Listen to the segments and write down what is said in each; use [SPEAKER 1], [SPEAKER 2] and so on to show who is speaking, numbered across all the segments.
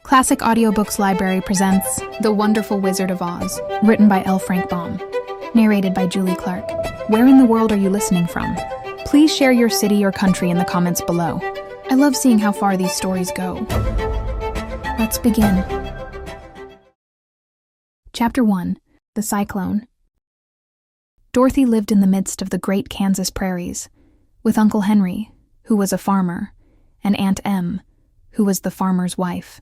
[SPEAKER 1] Classic Audiobooks Library presents The Wonderful Wizard of Oz, written by L. Frank Baum, narrated by Julie Clark. Where in the world are you listening from? Please share your city or country in the comments below. I love seeing how far these stories go. Let's begin. Chapter 1. The Cyclone. Dorothy lived in the midst of the great Kansas prairies, with Uncle Henry, who was a farmer, and Aunt Em, who was the farmer's wife.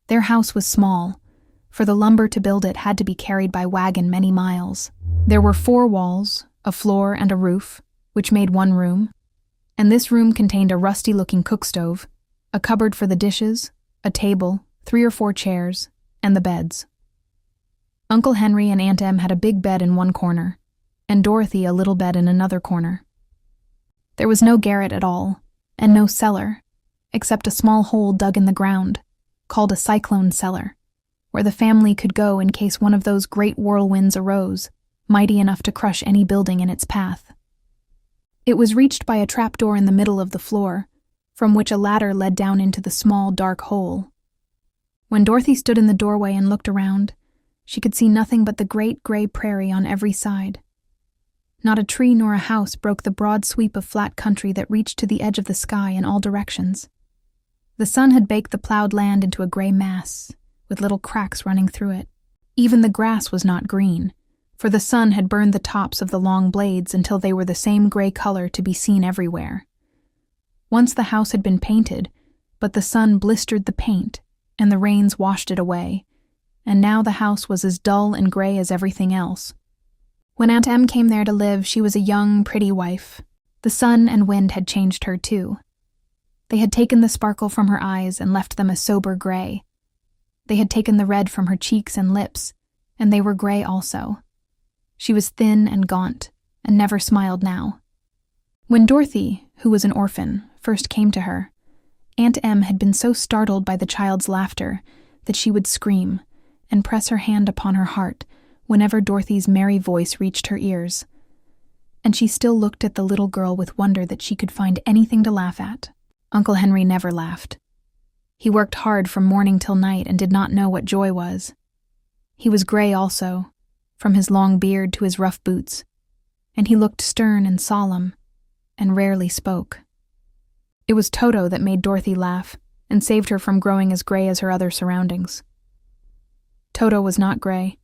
[SPEAKER 1] Their house was small, for the lumber to build it had to be carried by wagon many miles. There were 4 walls, a floor, and a roof, which made one room, and this room contained a rusty-looking cookstove, a cupboard for the dishes, a table, 3 or 4 chairs, and the beds. Uncle Henry and Aunt Em had a big bed in one corner, and Dorothy a little bed in another corner. There was no garret at all, and no cellar, except a small hole dug in the ground, called a cyclone cellar, where the family could go in case one of those great whirlwinds arose, mighty enough to crush any building in its path. It was reached by a trapdoor in the middle of the floor, from which a ladder led down into the small, dark hole. When Dorothy stood in the doorway and looked around, she could see nothing but the great gray prairie on every side. Not a tree nor a house broke the broad sweep of flat country that reached to the edge of the sky in all directions. The sun had baked the plowed land into a gray mass, with little cracks running through it. Even the grass was not green, for the sun had burned the tops of the long blades until they were the same gray color to be seen everywhere. Once the house had been painted, but the sun blistered the paint, and the rains washed it away, and now the house was as dull and gray as everything else. When Aunt Em came there to live, she was a young, pretty wife. The sun and wind had changed her, too. They had taken the sparkle from her eyes and left them a sober gray. They had taken the red from her cheeks and lips, and they were gray also. She was thin and gaunt, and never smiled now. When Dorothy, who was an orphan, first came to her, Aunt Em had been so startled by the child's laughter that she would scream and press her hand upon her heart whenever Dorothy's merry voice reached her ears. And she still looked at the little girl with wonder that she could find anything to laugh at. Uncle Henry never laughed. He worked hard from morning till night and did not know what joy was. He was gray also, from his long beard to his rough boots, and he looked stern and solemn, and rarely spoke. It was Toto that made Dorothy laugh and saved her from growing as gray as her other surroundings. Toto was not gray.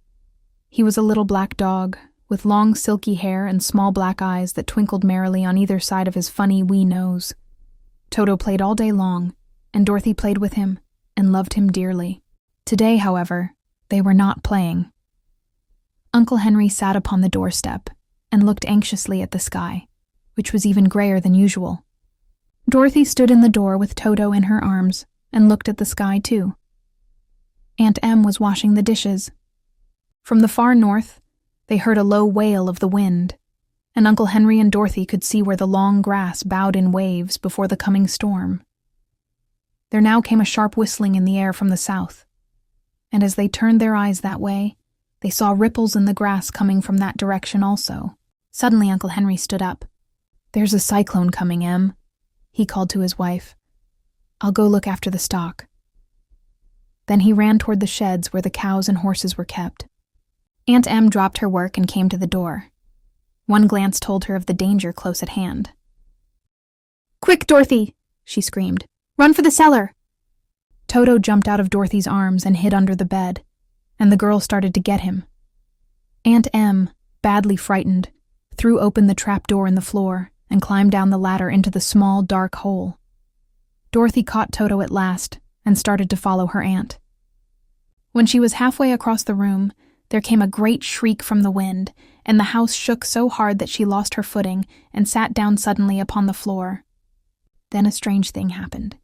[SPEAKER 1] He was a little black dog, with long silky hair and small black eyes that twinkled merrily on either side of his funny wee nose. Toto played all day long, and Dorothy played with him and loved him dearly. Today, however, they were not playing. Uncle Henry sat upon the doorstep and looked anxiously at the sky, which was even grayer than usual. Dorothy stood in the door with Toto in her arms and looked at the sky too. Aunt Em was washing the dishes. From the far north, they heard a low wail of the wind, and Uncle Henry and Dorothy could see where the long grass bowed in waves before the coming storm. There now came a sharp whistling in the air from the south, and as they turned their eyes that way, they saw ripples in the grass coming from that direction also. Suddenly Uncle Henry stood up. "There's a cyclone coming, Em," he called to his wife. "I'll go look after the stock." Then he ran toward the sheds where the cows and horses were kept. Aunt Em dropped her work and came to the door. One glance told her of the danger close at hand. "Quick, Dorothy!" she screamed. "Run for the cellar!" Toto jumped out of Dorothy's arms and hid under the bed, and the girl started to get him. Aunt Em, badly frightened, threw open the trapdoor in the floor and climbed down the ladder into the small, dark hole. Dorothy caught Toto at last and started to follow her aunt. When she was halfway across the room, there came a great shriek from the wind, and the house shook so hard that she lost her footing and sat down suddenly upon the floor. Then a strange thing happened.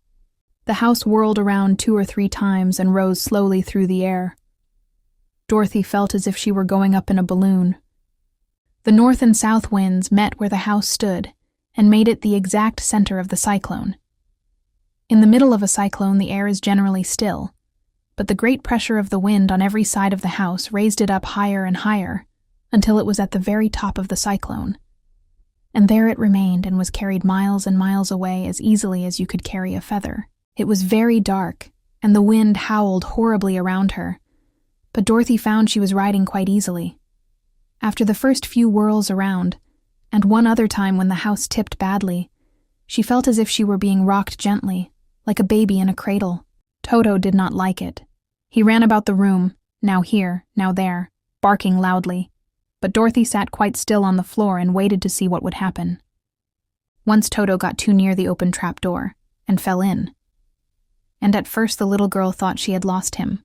[SPEAKER 1] The house whirled around 2 or 3 times and rose slowly through the air. Dorothy felt as if she were going up in a balloon. The north and south winds met where the house stood and made it the exact center of the cyclone. In the middle of a cyclone, the air is generally still, but the great pressure of the wind on every side of the house raised it up higher and higher until it was at the very top of the cyclone. And there it remained and was carried miles and miles away as easily as you could carry a feather. It was very dark, and the wind howled horribly around her, but Dorothy found she was riding quite easily. After the first few whirls around, and one other time when the house tipped badly, she felt as if she were being rocked gently, like a baby in a cradle. Toto did not like it. He ran about the room, now here, now there, barking loudly, but Dorothy sat quite still on the floor and waited to see what would happen. Once Toto got too near the open trapdoor and fell in, and at first the little girl thought she had lost him.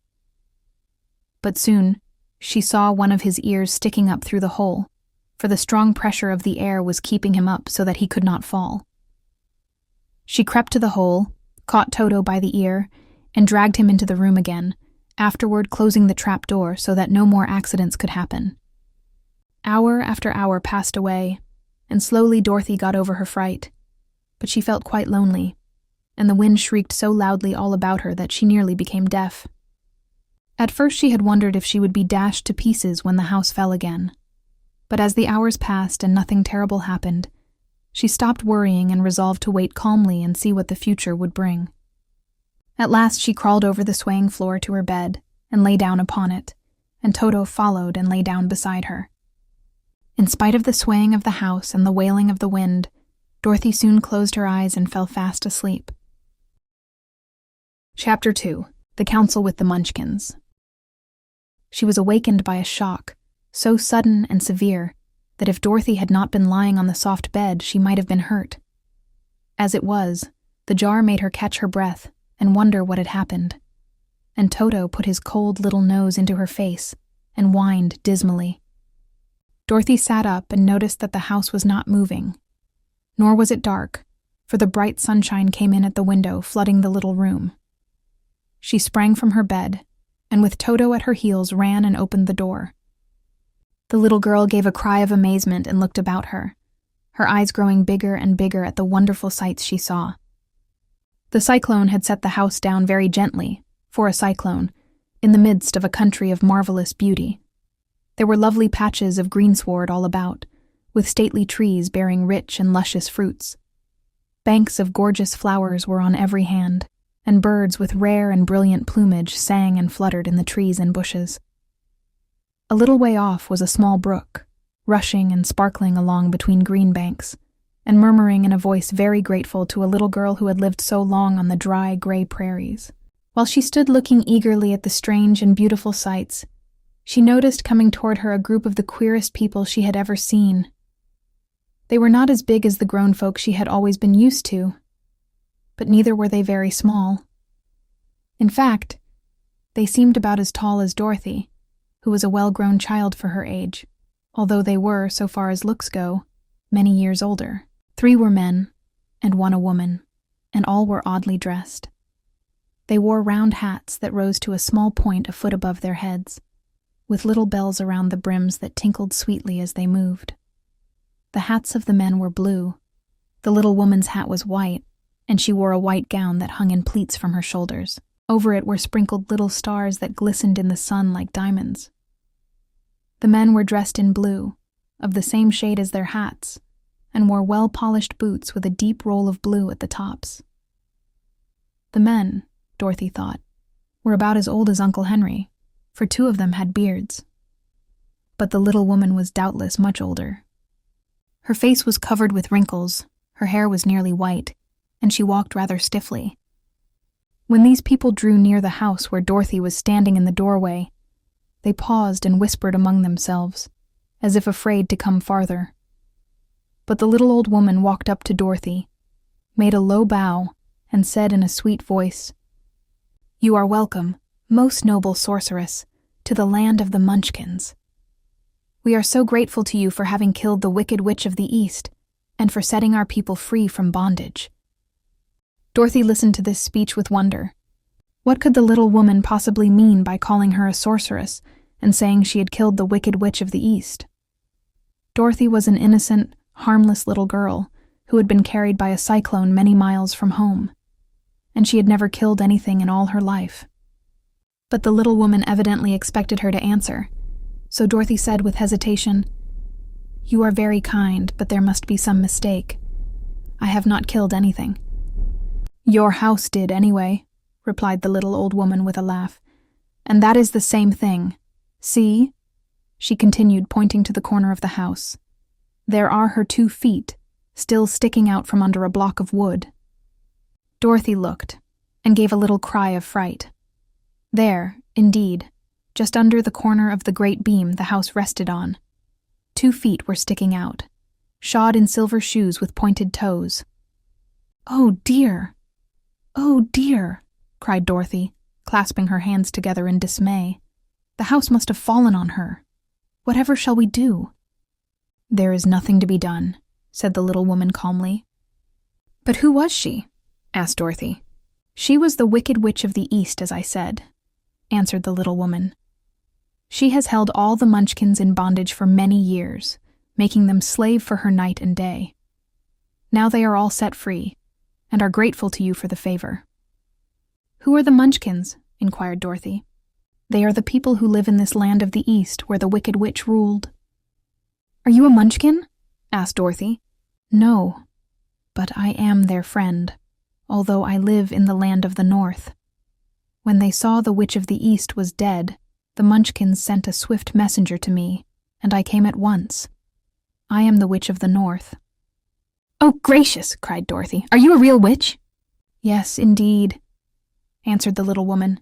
[SPEAKER 1] But soon, she saw one of his ears sticking up through the hole, for the strong pressure of the air was keeping him up so that he could not fall. She crept to the hole, caught Toto by the ear, and dragged him into the room again, afterward closing the trap door so that no more accidents could happen. Hour after hour passed away, and slowly Dorothy got over her fright, but she felt quite lonely, and the wind shrieked so loudly all about her that she nearly became deaf. At first she had wondered if she would be dashed to pieces when the house fell again, but as the hours passed and nothing terrible happened, she stopped worrying and resolved to wait calmly and see what the future would bring. At last she crawled over the swaying floor to her bed and lay down upon it, and Toto followed and lay down beside her. In spite of the swaying of the house and the wailing of the wind, Dorothy soon closed her eyes and fell fast asleep. Chapter 2. The Council with the Munchkins. She was awakened by a shock, so sudden and severe that if Dorothy had not been lying on the soft bed, she might have been hurt. As it was, the jar made her catch her breath and wonder what had happened, and Toto put his cold little nose into her face and whined dismally. Dorothy sat up and noticed that the house was not moving, nor was it dark, for the bright sunshine came in at the window, flooding the little room. She sprang from her bed, and with Toto at her heels ran and opened the door. The little girl gave a cry of amazement and looked about her, her eyes growing bigger and bigger at the wonderful sights she saw. The cyclone had set the house down very gently, for a cyclone, in the midst of a country of marvelous beauty. There were lovely patches of greensward all about, with stately trees bearing rich and luscious fruits. Banks of gorgeous flowers were on every hand, and birds with rare and brilliant plumage sang and fluttered in the trees and bushes. A little way off was a small brook, rushing and sparkling along between green banks, and murmuring in a voice very grateful to a little girl who had lived so long on the dry, gray prairies. While she stood looking eagerly at the strange and beautiful sights, she noticed coming toward her a group of the queerest people she had ever seen. They were not as big as the grown folk she had always been used to, but neither were they very small. In fact, they seemed about as tall as Dorothy, who was a well-grown child for her age, although they were, so far as looks go, many years older. 3 were men, and 1 a woman, and all were oddly dressed. They wore round hats that rose to a small point a foot above their heads, with little bells around the brims that tinkled sweetly as they moved. The hats of the men were blue. The little woman's hat was white, and she wore a white gown that hung in pleats from her shoulders. Over it were sprinkled little stars that glistened in the sun like diamonds. The men were dressed in blue, of the same shade as their hats, and wore well-polished boots with a deep roll of blue at the tops. The men, Dorothy thought, were about as old as Uncle Henry, for 2 of them had beards. But the little woman was doubtless much older. Her face was covered with wrinkles, her hair was nearly white, and she walked rather stiffly. When these people drew near the house where Dorothy was standing in the doorway, they paused and whispered among themselves, as if afraid to come farther. But the little old woman walked up to Dorothy, made a low bow, and said in a sweet voice, "You are welcome, most noble sorceress, to the land of the Munchkins. We are so grateful to you for having killed the wicked witch of the East, and for setting our people free from bondage." Dorothy listened to this speech with wonder. What could the little woman possibly mean by calling her a sorceress and saying she had killed the wicked witch of the East? Dorothy was an innocent, harmless little girl who had been carried by a cyclone many miles from home, and she had never killed anything in all her life. But the little woman evidently expected her to answer, so Dorothy said with hesitation, "You are very kind, but there must be some mistake. I have not killed anything." "Your house did anyway," replied the little old woman with a laugh. "And that is the same thing. See?" she continued, pointing to the corner of the house. "There are her 2 feet, still sticking out from under a block of wood." Dorothy looked, and gave a little cry of fright. There, indeed, just under the corner of the great beam the house rested on, 2 feet were sticking out, shod in silver shoes with pointed toes. "Oh dear! Oh dear!" cried Dorothy, clasping her hands together in dismay. "The house must have fallen on her. Whatever shall we do?" "There is nothing to be done," said the little woman calmly. "But who was she?" asked Dorothy. "She was the Wicked Witch of the East, as I said," answered the little woman. "She has held all the Munchkins in bondage for many years, making them slave for her night and day. Now they are all set free, and are grateful to you for the favor." "Who are the Munchkins?" inquired Dorothy. "They are the people who live in this land of the East where the Wicked Witch ruled." "Are you a Munchkin?" asked Dorothy. "No, but I am their friend, although I live in the land of the North. When they saw the Witch of the East was dead, the Munchkins sent a swift messenger to me, and I came at once. I am the Witch of the North." "Oh, gracious!" cried Dorothy. "Are you a real witch?" "Yes, indeed," answered the little woman.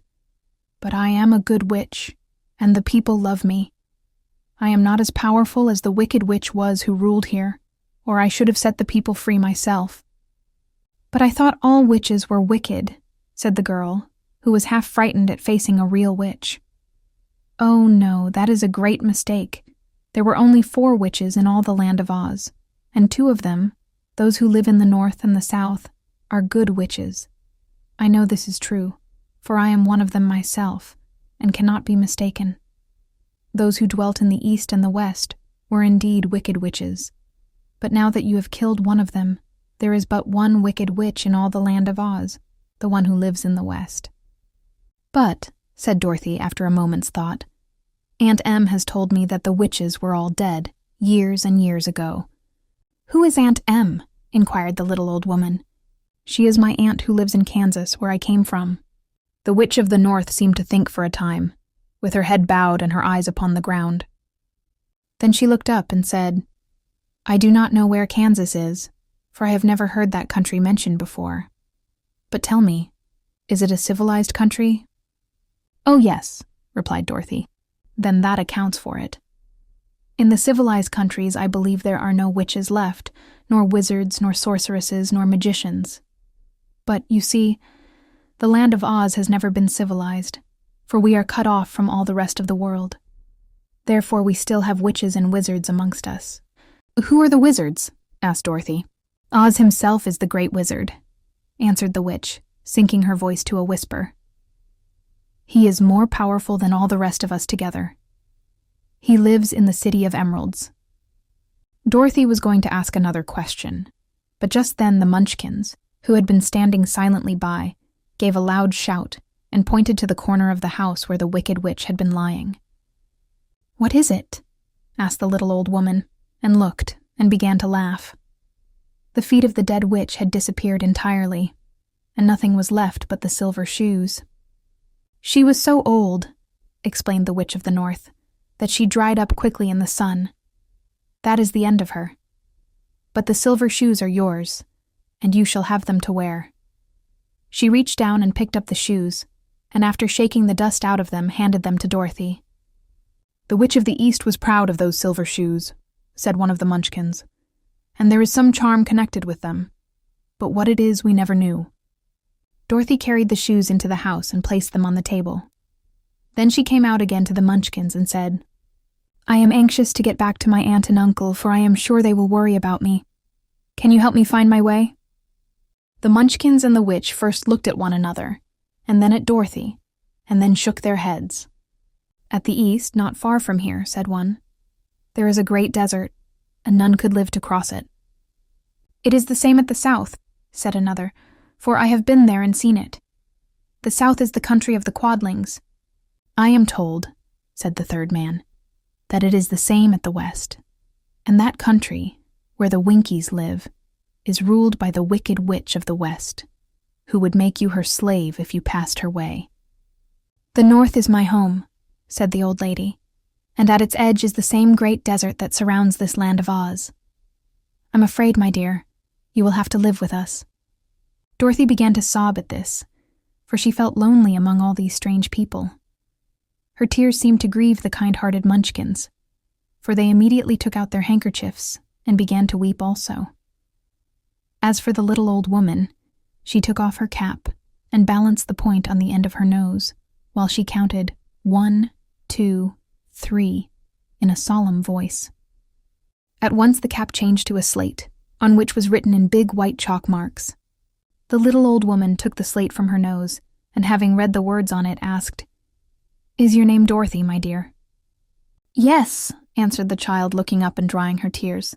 [SPEAKER 1] "But I am a good witch, and the people love me. I am not as powerful as the Wicked Witch was who ruled here, or I should have set the people free myself." "But I thought all witches were wicked," said the girl, who was half frightened at facing a real witch. "Oh no, that is a great mistake. There were only 4 witches in all the land of Oz, and 2 of them, those who live in the North and the South, are good witches. I know this is true, for I am one of them myself, and cannot be mistaken. Those who dwelt in the East and the West were indeed wicked witches, but now that you have killed one of them, there is but one wicked witch in all the land of Oz, the one who lives in the West." "But," said Dorothy after a moment's thought, "Aunt Em has told me that the witches were all dead, years and years ago." "Who is Aunt Em?" inquired the little old woman. "She is my aunt who lives in Kansas, where I came from." The Witch of the North seemed to think for a time, with her head bowed and her eyes upon the ground. Then she looked up and said, "I do not know where Kansas is, for I have never heard that country mentioned before. But tell me, is it a civilized country?" "Oh yes," replied Dorothy. "Then that accounts for it. In the civilized countries I believe there are no witches left, nor wizards, nor sorceresses, nor magicians. But, you see, the land of Oz has never been civilized, for we are cut off from all the rest of the world. Therefore we still have witches and wizards amongst us." "Who are the wizards?" asked Dorothy. "Oz himself is the great wizard," answered the witch, sinking her voice to a whisper. "He is more powerful than all the rest of us together. He lives in the City of Emeralds." Dorothy was going to ask another question, but just then the Munchkins, who had been standing silently by, gave a loud shout and pointed to the corner of the house where the Wicked Witch had been lying. "What is it?" asked the little old woman, and looked, and began to laugh. The feet of the dead witch had disappeared entirely, and nothing was left but the silver shoes. "She was so old," explained the Witch of the North, "that she dried up quickly in the sun. That is the end of her. But the silver shoes are yours, and you shall have them to wear." She reached down and picked up the shoes, and after shaking the dust out of them, handed them to Dorothy. "The Witch of the East was proud of those silver shoes," said one of the Munchkins, "and there is some charm connected with them, but what it is we never knew." Dorothy carried the shoes into the house and placed them on the table. Then she came out again to the Munchkins and said, "I am anxious to get back to my aunt and uncle, for I am sure they will worry about me. Can you help me find my way?" The Munchkins and the witch first looked at one another, and then at Dorothy, and then shook their heads. "At the east, not far from here," said one, "there is a great desert, and none could live to cross it." "It is the same at the south," said another, "for I have been there and seen it. The south is the country of the Quadlings." "I am told," said the third man, "that it is the same at the west, and that country, where the Winkies live, is ruled by the Wicked Witch of the West. who would make you her slave if you passed her way. "The north is my home," said the old lady, "and at its edge is the same great desert that surrounds this land of Oz. I'm afraid, my dear, you will have to live with us." Dorothy began to sob at this, for she felt lonely among all these strange people. Her tears seemed to grieve the kind-hearted Munchkins, for they immediately took out their handkerchiefs and began to weep also. As for the little old woman, she took off her cap and balanced the point on the end of her nose, while she counted 1, 2, 3 in a solemn voice. At once the cap changed to a slate, on which was written in big white chalk marks. The little old woman took the slate from her nose, and having read the words on it, asked, "Is your name Dorothy, my dear?" "Yes," answered the child, looking up and drying her tears.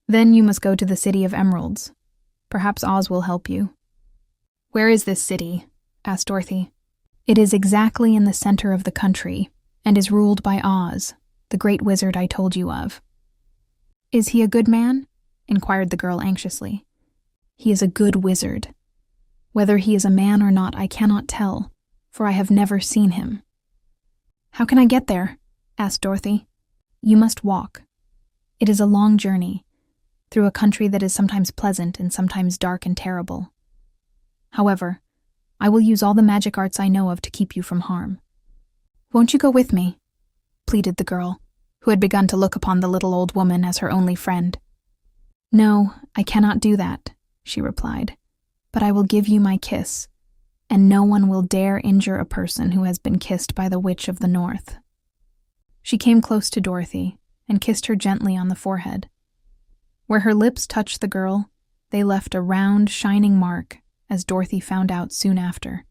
[SPEAKER 1] "Then you must go to the City of Emeralds. Perhaps Oz will help you." "Where is this city?" asked Dorothy. "It is exactly in the center of the country, and is ruled by Oz, the great wizard I told you of." "Is he a good man?" inquired the girl anxiously. "He is a good wizard. Whether he is a man or not I cannot tell, for I have never seen him." "How can I get there?" asked Dorothy. "You must walk. It is a long journey, through a country that is sometimes pleasant and sometimes dark and terrible. However, I will use all the magic arts I know of to keep you from harm." "Won't you go with me?" pleaded the girl, who had begun to look upon the little old woman as her only friend. "No, I cannot do that," she replied, "but I will give you my kiss, and no one will dare injure a person who has been kissed by the Witch of the North." She came close to Dorothy and kissed her gently on the forehead. Where her lips touched the girl, they left a round, shining mark, as Dorothy found out soon after.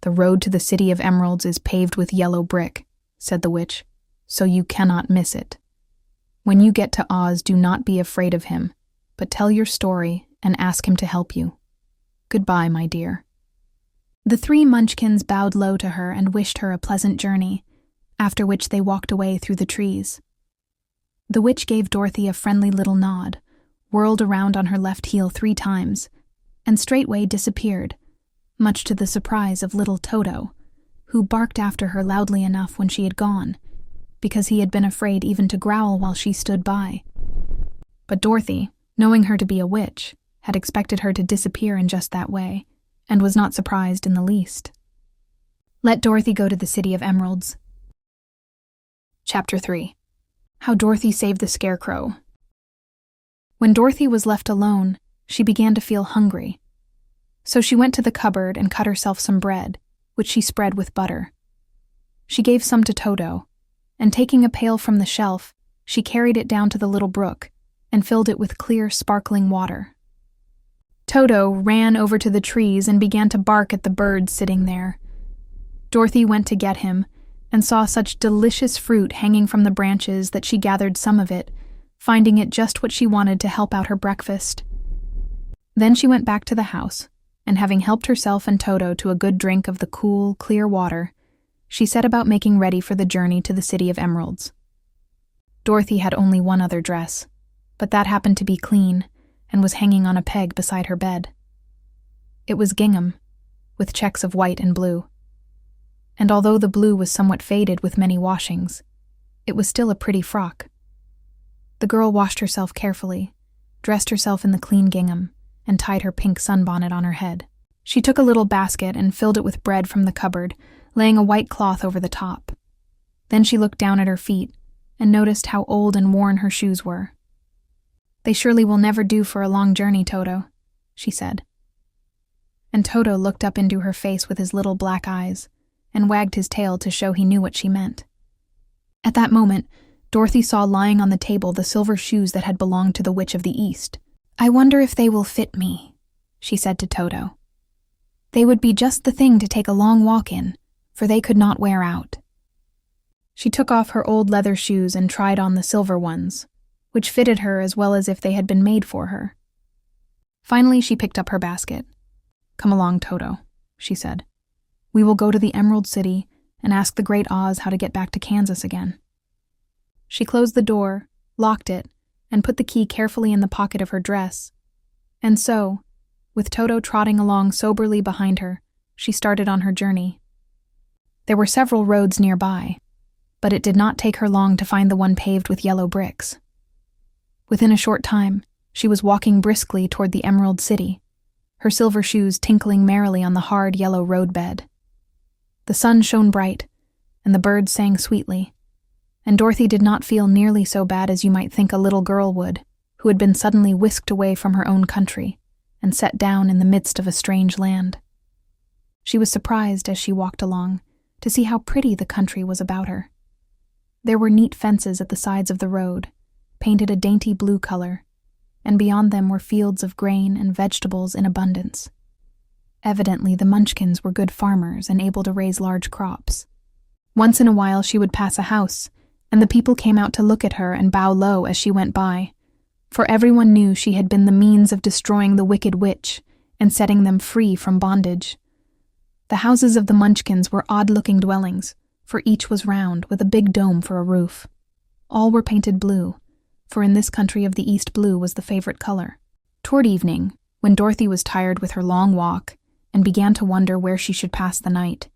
[SPEAKER 1] "The road to the City of Emeralds is paved with yellow brick," said the witch, "so you cannot miss it. When you get to Oz, do not be afraid of him, but tell your story and ask him to help you. Goodbye, my dear." The 3 Munchkins bowed low to her and wished her a pleasant journey, after which they walked away through the trees. The witch gave Dorothy a friendly little nod, whirled around on her left heel 3 times, and straightway disappeared, much to the surprise of little Toto, who barked after her loudly enough when she had gone, because he had been afraid even to growl while she stood by. But Dorothy, knowing her to be a witch, had expected her to disappear in just that way, and was not surprised in the least. Let Dorothy go to the City of Emeralds. Chapter 3. How Dorothy Saved the Scarecrow. When Dorothy was left alone, she began to feel hungry. So she went to the cupboard and cut herself some bread, which she spread with butter. She gave some to Toto, and taking a pail from the shelf, she carried it down to the little brook and filled it with clear, sparkling water. Toto ran over to the trees and began to bark at the birds sitting there. Dorothy went to get him and saw such delicious fruit hanging from the branches that she gathered some of it, finding it just what she wanted to help out her breakfast. Then she went back to the house, and having helped herself and Toto to a good drink of the cool, clear water, she set about making ready for the journey to the City of Emeralds. Dorothy had only one other dress, but that happened to be clean and was hanging on a peg beside her bed. It was gingham, with checks of white and blue. And although the blue was somewhat faded with many washings, it was still a pretty frock. The girl washed herself carefully, dressed herself in the clean gingham, and tied her pink sunbonnet on her head. She took a little basket and filled it with bread from the cupboard, laying a white cloth over the top. Then she looked down at her feet and noticed how old and worn her shoes were. "They surely will never do for a long journey, Toto," she said. And Toto looked up into her face with his little black eyes and wagged his tail to show he knew what she meant. At that moment, Dorothy saw lying on the table the silver shoes that had belonged to the Witch of the East. "I wonder if they will fit me," she said to Toto. "They would be just the thing to take a long walk in, for they could not wear out." She took off her old leather shoes and tried on the silver ones, which fitted her as well as if they had been made for her. Finally, she picked up her basket. "Come along, Toto," she said. "We will go to the Emerald City and ask the Great Oz how to get back to Kansas again." She closed the door, locked it, and put the key carefully in the pocket of her dress. And so, With Toto trotting along soberly behind her, she started on her journey. There were several roads nearby, but it did not take her long to find the one paved with yellow bricks. Within a short time, she was walking briskly toward the Emerald City, her silver shoes tinkling merrily on the hard yellow roadbed. The sun shone bright, and the birds sang sweetly, and Dorothy did not feel nearly so bad as you might think a little girl would, who had been suddenly whisked away from her own country and set down in the midst of a strange land. She was surprised as she walked along to see how pretty the country was about her. There were neat fences at the sides of the road, painted a dainty blue color, and beyond them were fields of grain and vegetables in abundance. Evidently, the Munchkins were good farmers and able to raise large crops. Once in a while she would pass a house, and the people came out to look at her and bow low as she went by, for everyone knew she had been the means of destroying the wicked witch and setting them free from bondage. The houses of the Munchkins were odd-looking dwellings, for each was round, with a big dome for a roof. All were painted blue, for in this country of the East blue was the favorite color. Toward evening, when Dorothy was tired with her long walk and began to wonder where she should pass the night,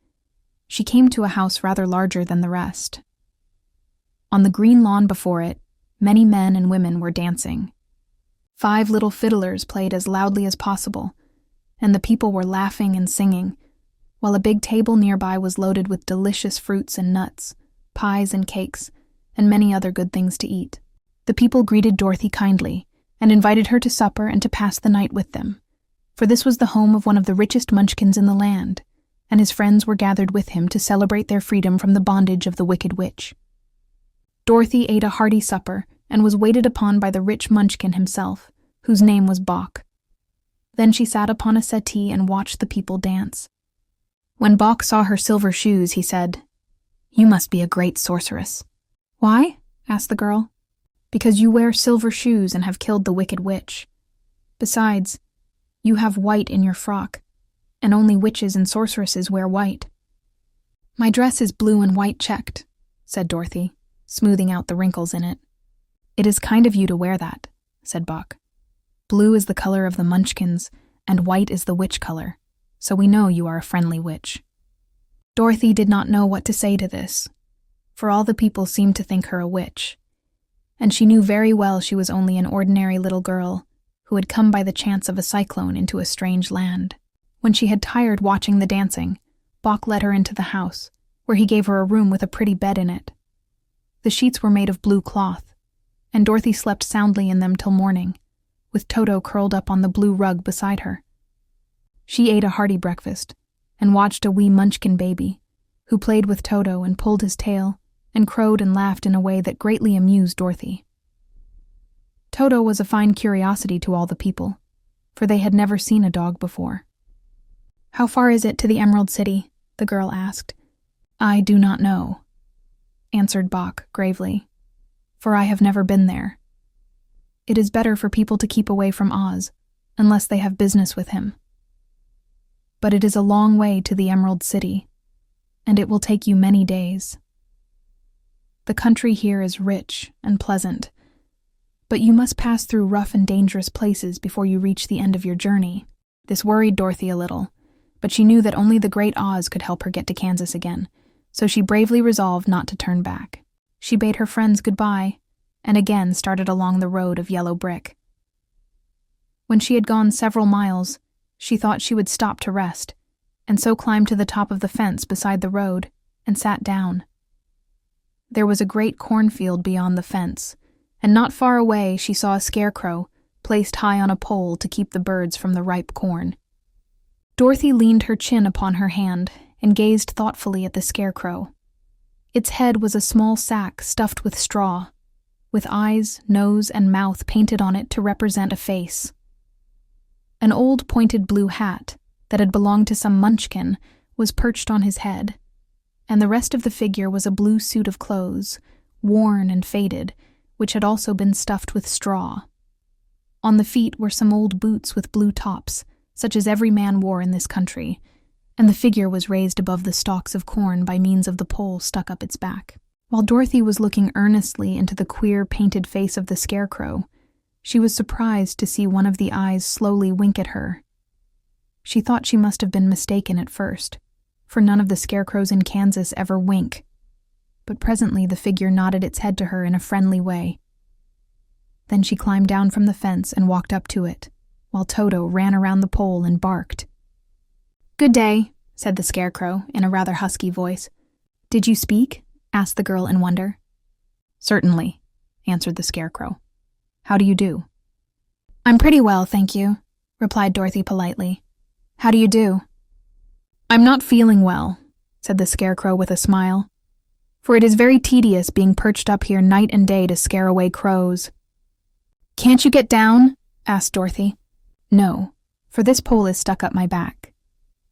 [SPEAKER 1] she came to a house rather larger than the rest. On the green lawn before it, many men and women were dancing. 5 little fiddlers played as loudly as possible, and the people were laughing and singing, while a big table nearby was loaded with delicious fruits and nuts, pies and cakes, and many other good things to eat. The people greeted Dorothy kindly and invited her to supper and to pass the night with them, for this was the home of one of the richest Munchkins in the land, and his friends were gathered with him to celebrate their freedom from the bondage of the wicked witch. Dorothy ate a hearty supper and was waited upon by the rich Munchkin himself, whose name was Bok. Then she sat upon a settee and watched the people dance. When Bok saw her silver shoes, he said, "You must be a great sorceress." "Why?" asked the girl. "Because you wear silver shoes and have killed the wicked witch. Besides, you have white in your frock, and only witches and sorceresses wear white." "My dress is blue and white checked," said Dorothy, smoothing out the wrinkles in it. "It is kind of you to wear that," said Bok. "Blue is the color of the Munchkins, and white is the witch color, so we know you are a friendly witch." Dorothy did not know what to say to this, for all the people seemed to think her a witch, and she knew very well she was only an ordinary little girl who had come by the chance of a cyclone into a strange land. When she had tired watching the dancing, Bok led her into the house, where he gave her a room with a pretty bed in it. The sheets were made of blue cloth, and Dorothy slept soundly in them till morning, with Toto curled up on the blue rug beside her. She ate a hearty breakfast, and watched a wee Munchkin baby, who played with Toto and pulled his tail, and crowed and laughed in a way that greatly amused Dorothy. Toto was a fine curiosity to all the people, for they had never seen a dog before. "How far is it to the Emerald City?" the girl asked. "I do not know," answered Bok gravely, "for I have never been there. It is better for people to keep away from Oz, unless they have business with him. But it is a long way to the Emerald City, and it will take you many days. The country here is rich and pleasant, but you must pass through rough and dangerous places before you reach the end of your journey." This worried Dorothy a little, but she knew that only the great Oz could help her get to Kansas again, so she bravely resolved not to turn back. She bade her friends goodbye, and again started along the road of yellow brick. When she had gone several miles, she thought she would stop to rest, and so climbed to the top of the fence beside the road and sat down. There was a great cornfield beyond the fence, and not far away she saw a scarecrow placed high on a pole to keep the birds from the ripe corn. Dorothy leaned her chin upon her hand and gazed thoughtfully at the scarecrow. Its head was a small sack stuffed with straw, with eyes, nose, and mouth painted on it to represent a face. An old pointed blue hat, that had belonged to some Munchkin, was perched on his head, and the rest of the figure was a blue suit of clothes, worn and faded, which had also been stuffed with straw. On the feet were some old boots with blue tops, such as every man wore in this country, and the figure was raised above the stalks of corn by means of the pole stuck up its back. While Dorothy was looking earnestly into the queer painted face of the scarecrow, she was surprised to see one of the eyes slowly wink at her She thought she must have been mistaken at first, for none of the scarecrows in Kansas ever wink. But presently the figure nodded its head to her in a friendly way. Then she climbed down from the fence and walked up to it, while Toto ran around the pole and barked. "Good day," said the Scarecrow in a rather husky voice. "Did you speak?" asked the girl in wonder. "Certainly," answered the Scarecrow. "How do you do?" "I'm pretty well, thank you," replied Dorothy politely. "How do you do?" "I'm not feeling well," said the Scarecrow with a smile, "for it is very tedious being perched up here night and day to scare away crows." "Can't you get down?" asked Dorothy. "No, for this pole is stuck up my back.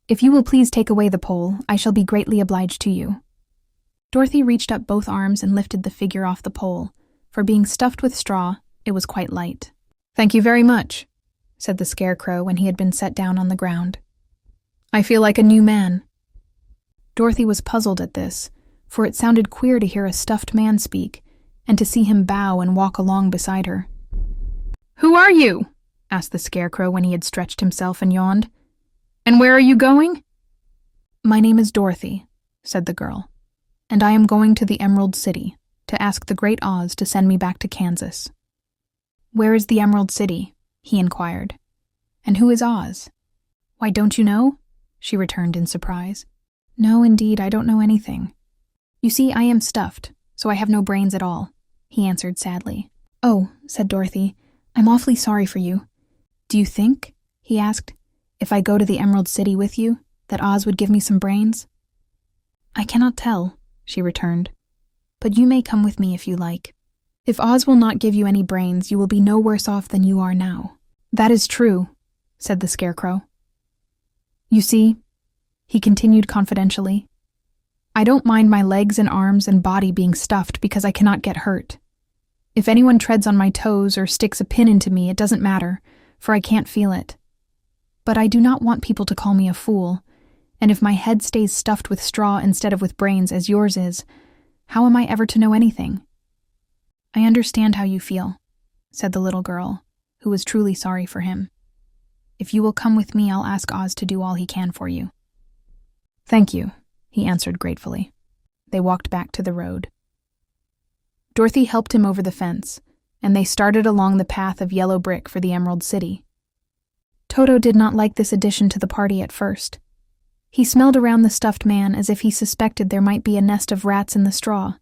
[SPEAKER 1] If you will please take away the pole, I shall be greatly obliged to you." Dorothy reached up both arms and lifted the figure off the pole, for being stuffed with straw, it was quite light. "Thank you very much," said the Scarecrow when he had been set down on the ground. "I feel like a new man." Dorothy was puzzled at this, for it sounded queer to hear a stuffed man speak, and to see him bow and walk along beside her. "Who are you?" asked the Scarecrow when he had stretched himself and yawned. "And where are you going?" "My name is Dorothy," said the girl, "and I am going to the Emerald City to ask the Great Oz to send me back to Kansas." "Where is the Emerald City?" he inquired. "And who is Oz?" "Why, don't you know?" she returned in surprise. "No, indeed, I don't know anything. You see, I am stuffed, so I have no brains at all," he answered sadly. "Oh," said Dorothy, "I'm awfully sorry for you. Do you think," he asked, "if I go to the Emerald City with you, that Oz would give me some brains?" "I cannot tell," she returned, "but you may come with me if you like. If Oz will not give you any brains, you will be no worse off than you are now." "That is true," said the Scarecrow. "You see," he continued confidentially, "I don't mind my legs and arms and body being stuffed because I cannot get hurt. If anyone treads on my toes or sticks a pin into me, it doesn't matter, for I can't feel it. But I do not want people to call me a fool, and if my head stays stuffed with straw instead of with brains as yours is, how am I ever to know anything?" "I understand how you feel," said the little girl, who was truly sorry for him. "If you will come with me, I'll ask Oz to do all he can for you." "Thank you," he answered gratefully. They walked back to the road. Dorothy helped him over the fence, and they started along the path of yellow brick for the Emerald City. Toto did not like this addition to the party at first. He smelled around the stuffed man as if he suspected there might be a nest of rats in the straw,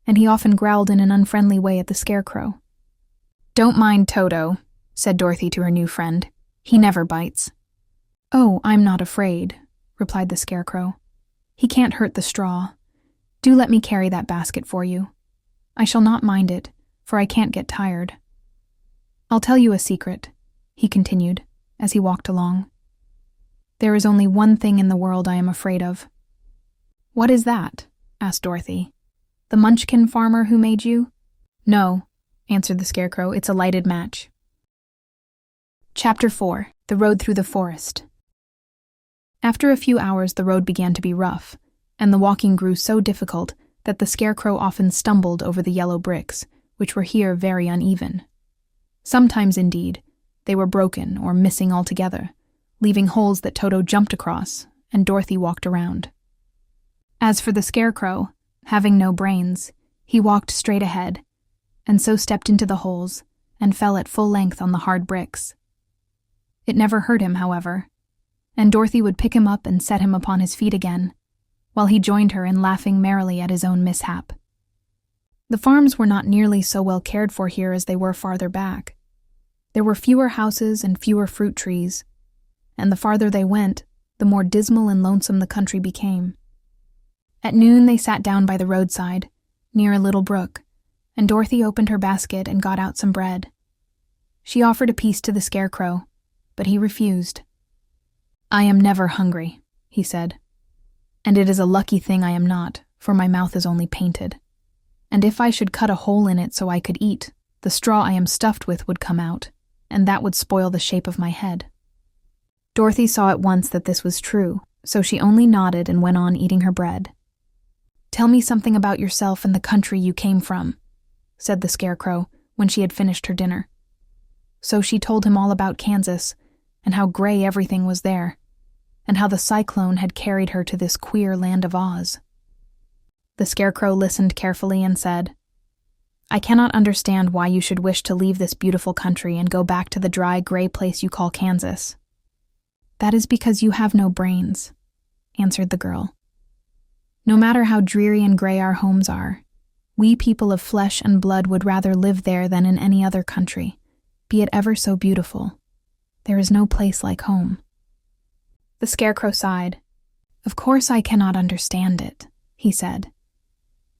[SPEAKER 1] and he often growled in an unfriendly way at the Scarecrow. "Don't mind Toto," said Dorothy to her new friend. "He never bites." "Oh, I'm not afraid," replied the Scarecrow. "He can't hurt the straw. Do let me carry that basket for you. I shall not mind it, for I can't get tired. I'll tell you a secret," he continued, as he walked along. "There is only one thing in the world I am afraid of." "What is that?" asked Dorothy. "The Munchkin farmer who made you?" "No," answered the Scarecrow, "it's a lighted match." Chapter 4. The Road Through the Forest. After a few hours the road began to be rough, and the walking grew so difficult that the Scarecrow often stumbled over the yellow bricks, which were here very uneven. Sometimes, indeed, they were broken or missing altogether, leaving holes that Toto jumped across, and Dorothy walked around. As for the Scarecrow, having no brains, he walked straight ahead, and so stepped into the holes, and fell at full length on the hard bricks. It never hurt him, however, and Dorothy would pick him up and set him upon his feet again, while he joined her in laughing merrily at his own mishap. The farms were not nearly so well cared for here as they were farther back. There were fewer houses and fewer fruit trees, and the farther they went, the more dismal and lonesome the country became. At noon they sat down by the roadside, near a little brook, and Dorothy opened her basket and got out some bread. She offered a piece to the Scarecrow, but he refused. "I am never hungry," he said. "And it is a lucky thing I am not, for my mouth is only painted. And if I should cut a hole in it so I could eat, the straw I am stuffed with would come out, and that would spoil the shape of my head." Dorothy saw at once that this was true, so she only nodded and went on eating her bread. "Tell me something about yourself and the country you came from," said the Scarecrow when she had finished her dinner. So she told him all about Kansas, and how gray everything was there, and how the cyclone had carried her to this queer land of Oz. The Scarecrow listened carefully and said, "I cannot understand why you should wish to leave this beautiful country and go back to the dry, gray place you call Kansas." "That is because you have no brains," answered the girl. "No matter how dreary and gray our homes are, we people of flesh and blood would rather live there than in any other country, be it ever so beautiful. There is no place like home." The Scarecrow sighed. "Of course I cannot understand it," he said.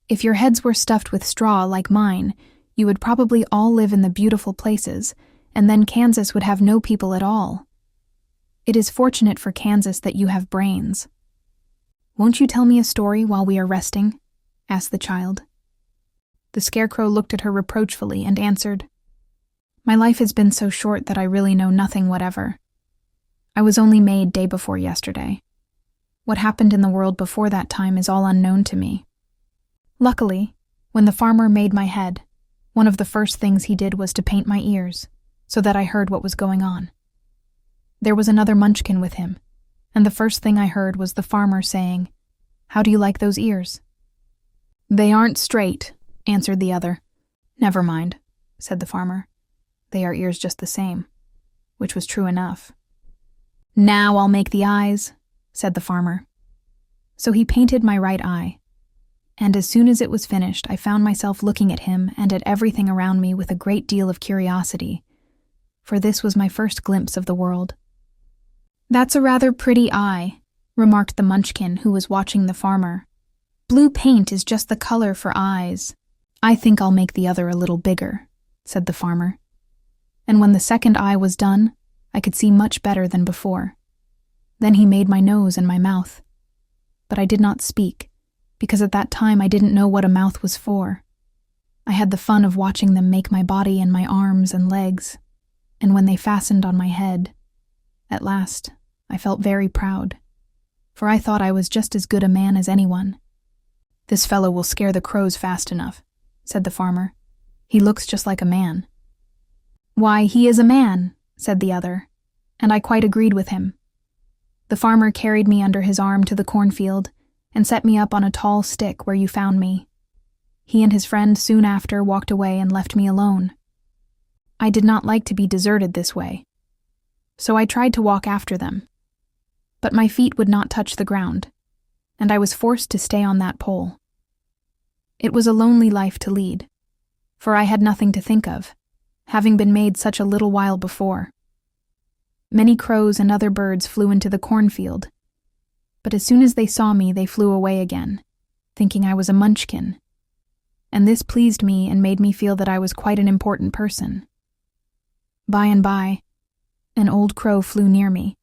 [SPEAKER 1] "If your heads were stuffed with straw like mine, you would probably all live in the beautiful places, and then Kansas would have no people at all. It is fortunate for Kansas that you have brains." "Won't you tell me a story while we are resting?" asked the child. The Scarecrow looked at her reproachfully and answered, "My life has been so short that I really know nothing whatever. I was only made day before yesterday. What happened in the world before that time is all unknown to me. Luckily, when the farmer made my head, one of the first things he did was to paint my ears, so that I heard what was going on. There was another Munchkin with him, and the first thing I heard was the farmer saying, 'How do you like those ears?' 'They aren't straight,' answered the other. 'Never mind,' said the farmer. 'They are ears just the same,' which was true enough. 'Now I'll make the eyes,' said the farmer. So he painted my right eye, and as soon as it was finished, I found myself looking at him and at everything around me with a great deal of curiosity, for this was my first glimpse of the world. 'That's a rather pretty eye,' remarked the Munchkin who was watching the farmer. 'Blue paint is just the color for eyes.' 'I think I'll make the other a little bigger,' said the farmer. And when the second eye was done, I could see much better than before. Then he made my nose and my mouth. But I did not speak, because at that time I didn't know what a mouth was for. I had the fun of watching them make my body and my arms and legs, and when they fastened on my head, at last, I felt very proud, for I thought I was just as good a man as anyone. 'This fellow will scare the crows fast enough,' said the farmer. 'He looks just like a man.' 'Why, he is a man,' said the other, and I quite agreed with him. The farmer carried me under his arm to the cornfield and set me up on a tall stick where you found me. He and his friend soon after walked away and left me alone. I did not like to be deserted this way, so I tried to walk after them. But my feet would not touch the ground, and I was forced to stay on that pole. It was a lonely life to lead, for I had nothing to think of, having been made such a little while before. Many crows and other birds flew into the cornfield, but as soon as they saw me, they flew away again, thinking I was a Munchkin, and this pleased me and made me feel that I was quite an important person. By and by, an old crow flew near me,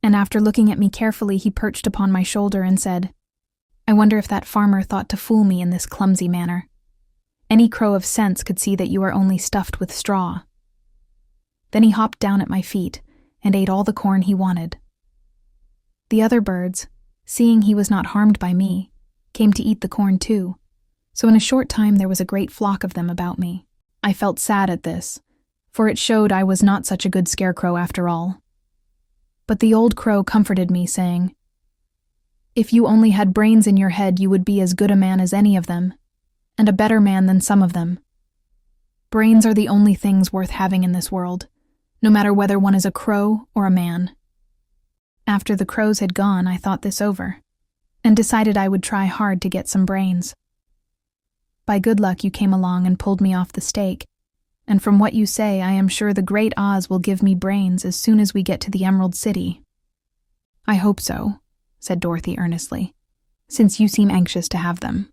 [SPEAKER 1] and after looking at me carefully, he perched upon my shoulder and said, "I wonder if that farmer thought to fool me in this clumsy manner. Any crow of sense could see that you are only stuffed with straw." Then he hopped down at my feet and ate all the corn he wanted. The other birds, seeing he was not harmed by me, came to eat the corn too, so in a short time there was a great flock of them about me. I felt sad at this, for it showed I was not such a good scarecrow after all. But the old crow comforted me, saying, "If you only had brains in your head, you would be as good a man as any of them, and a better man than some of them. Brains are the only things worth having in this world, no matter whether one is a crow or a man." After the crows had gone, I thought this over, and decided I would try hard to get some brains. By good luck you came along and pulled me off the stake, and from what you say, I am sure the great Oz will give me brains as soon as we get to the Emerald City. "I hope so," said Dorothy earnestly, "since you seem anxious to have them."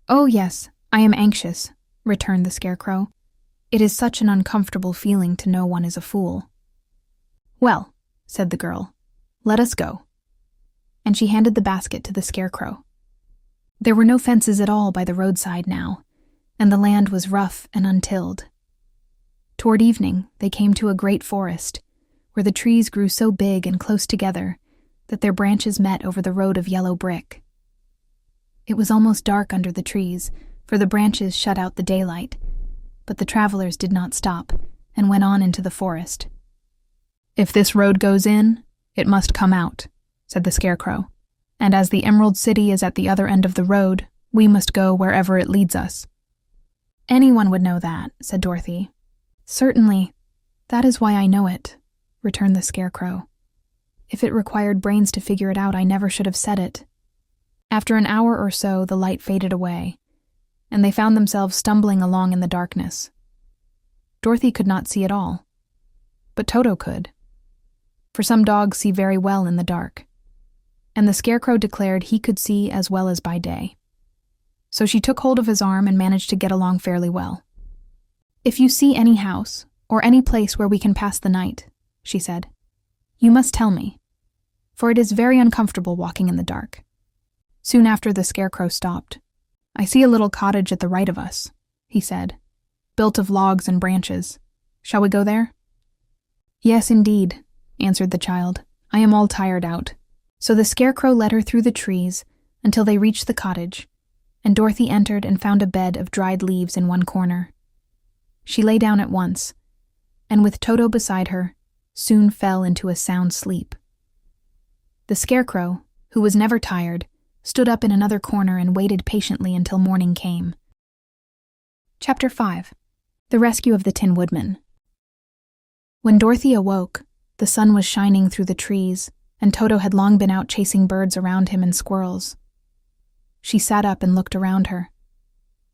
[SPEAKER 1] "Oh yes, I am anxious," returned the Scarecrow. "It is such an uncomfortable feeling to know one is a fool." "Well," said the girl, "let us go." And she handed the basket to the Scarecrow. There were no fences at all by the roadside now, and the land was rough and untilled. Toward evening, they came to a great forest, where the trees grew so big and close together that their branches met over the road of yellow brick. It was almost dark under the trees, for the branches shut out the daylight, but the travelers did not stop and went on into the forest. "If this road goes in, it must come out," said the Scarecrow. "And as the Emerald City is at the other end of the road, we must go wherever it leads us." "Anyone would know that," said Dorothy. "Certainly. That is why I know it," returned the Scarecrow. "If it required brains to figure it out, I never should have said it." After an hour or so, the light faded away, and they found themselves stumbling along in the darkness. Dorothy could not see at all, but Toto could, for some dogs see very well in the dark, and the Scarecrow declared he could see as well as by day. So she took hold of his arm and managed to get along fairly well. "If you see any house, or any place where we can pass the night," she said, "you must tell me, for it is very uncomfortable walking in the dark." Soon after, the Scarecrow stopped. "I see a little cottage at the right of us," he said, "built of logs and branches. Shall we go there?" "Yes, indeed," answered the child. "I am all tired out." So the Scarecrow led her through the trees until they reached the cottage, and Dorothy entered and found a bed of dried leaves in one corner. She lay down at once, and with Toto beside her, soon fell into a sound sleep. The Scarecrow, who was never tired, stood up in another corner and waited patiently until morning came. Chapter 5. The Rescue of the Tin Woodman. When Dorothy awoke, the sun was shining through the trees, and Toto had long been out chasing birds around him and squirrels. She sat up and looked around her.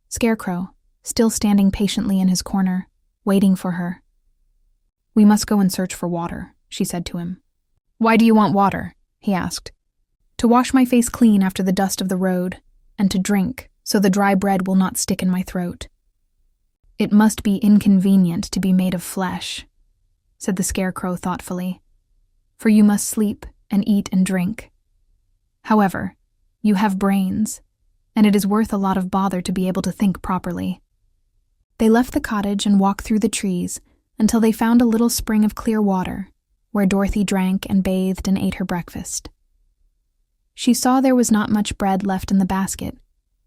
[SPEAKER 1] Scarecrow, still standing patiently in his corner, waiting for her. "We must go and search for water," she said to him. "Why do you want water?" he asked. "To wash my face clean after the dust of the road, and to drink, so the dry bread will not stick in my throat." "It must be inconvenient to be made of flesh," said the Scarecrow thoughtfully, "for you must sleep and eat and drink. However, you have brains, and it is worth a lot of bother to be able to think properly." They left the cottage and walked through the trees until they found a little spring of clear water, where Dorothy drank and bathed and ate her breakfast. She saw there was not much bread left in the basket,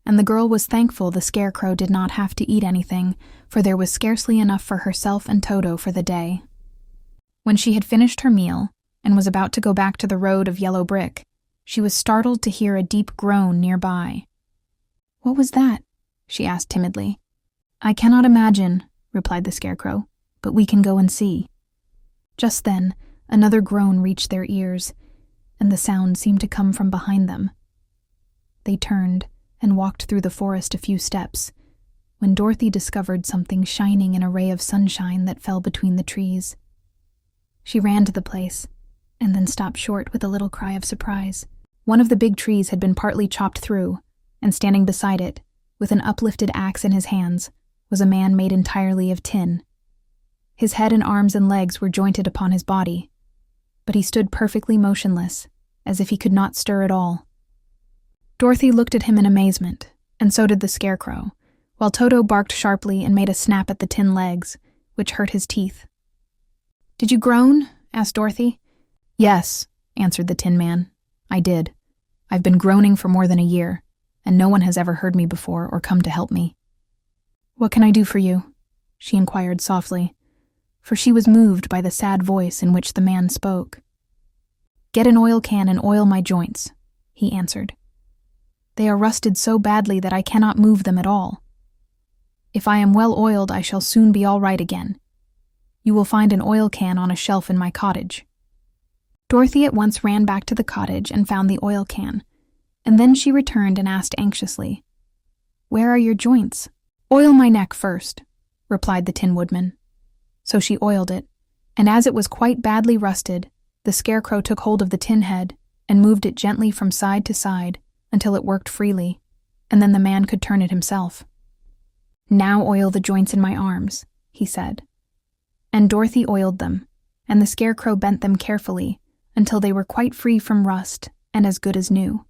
[SPEAKER 1] and the girl was thankful the Scarecrow did not have to eat anything, for there was scarcely enough for herself and Toto for the day. When she had finished her meal and was about to go back to the road of yellow brick, she was startled to hear a deep groan nearby. "What was that?" she asked timidly. "I cannot imagine," replied the Scarecrow, "but we can go and see." Just then, another groan reached their ears, and the sound seemed to come from behind them. They turned and walked through the forest a few steps, when Dorothy discovered something shining in a ray of sunshine that fell between the trees. She ran to the place, and then stopped short with a little cry of surprise. One of the big trees had been partly chopped through, and standing beside it, with an uplifted axe in his hands, was a man made entirely of tin. His head and arms and legs were jointed upon his body, but he stood perfectly motionless, as if he could not stir at all. Dorothy looked at him in amazement, and so did the Scarecrow, while Toto barked sharply and made a snap at the tin legs, which hurt his teeth. "Did you groan?" asked Dorothy. "Yes," answered the Tin Man. "I did. I've been groaning for more than a year, and no one has ever heard me before or come to help me." "What can I do for you?" she inquired softly, for she was moved by the sad voice in which the man spoke. "Get an oil can and oil my joints," he answered. "They are rusted so badly that I cannot move them at all. If I am well oiled, I shall soon be all right again. You will find an oil can on a shelf in my cottage." Dorothy at once ran back to the cottage and found the oil can, and then she returned and asked anxiously, "Where are your joints?" "Oil my neck first," replied the Tin Woodman. So she oiled it, and as it was quite badly rusted, the Scarecrow took hold of the tin head and moved it gently from side to side until it worked freely, and then the man could turn it himself. "Now oil the joints in my arms," he said. And Dorothy oiled them, and the Scarecrow bent them carefully until they were quite free from rust and as good as new.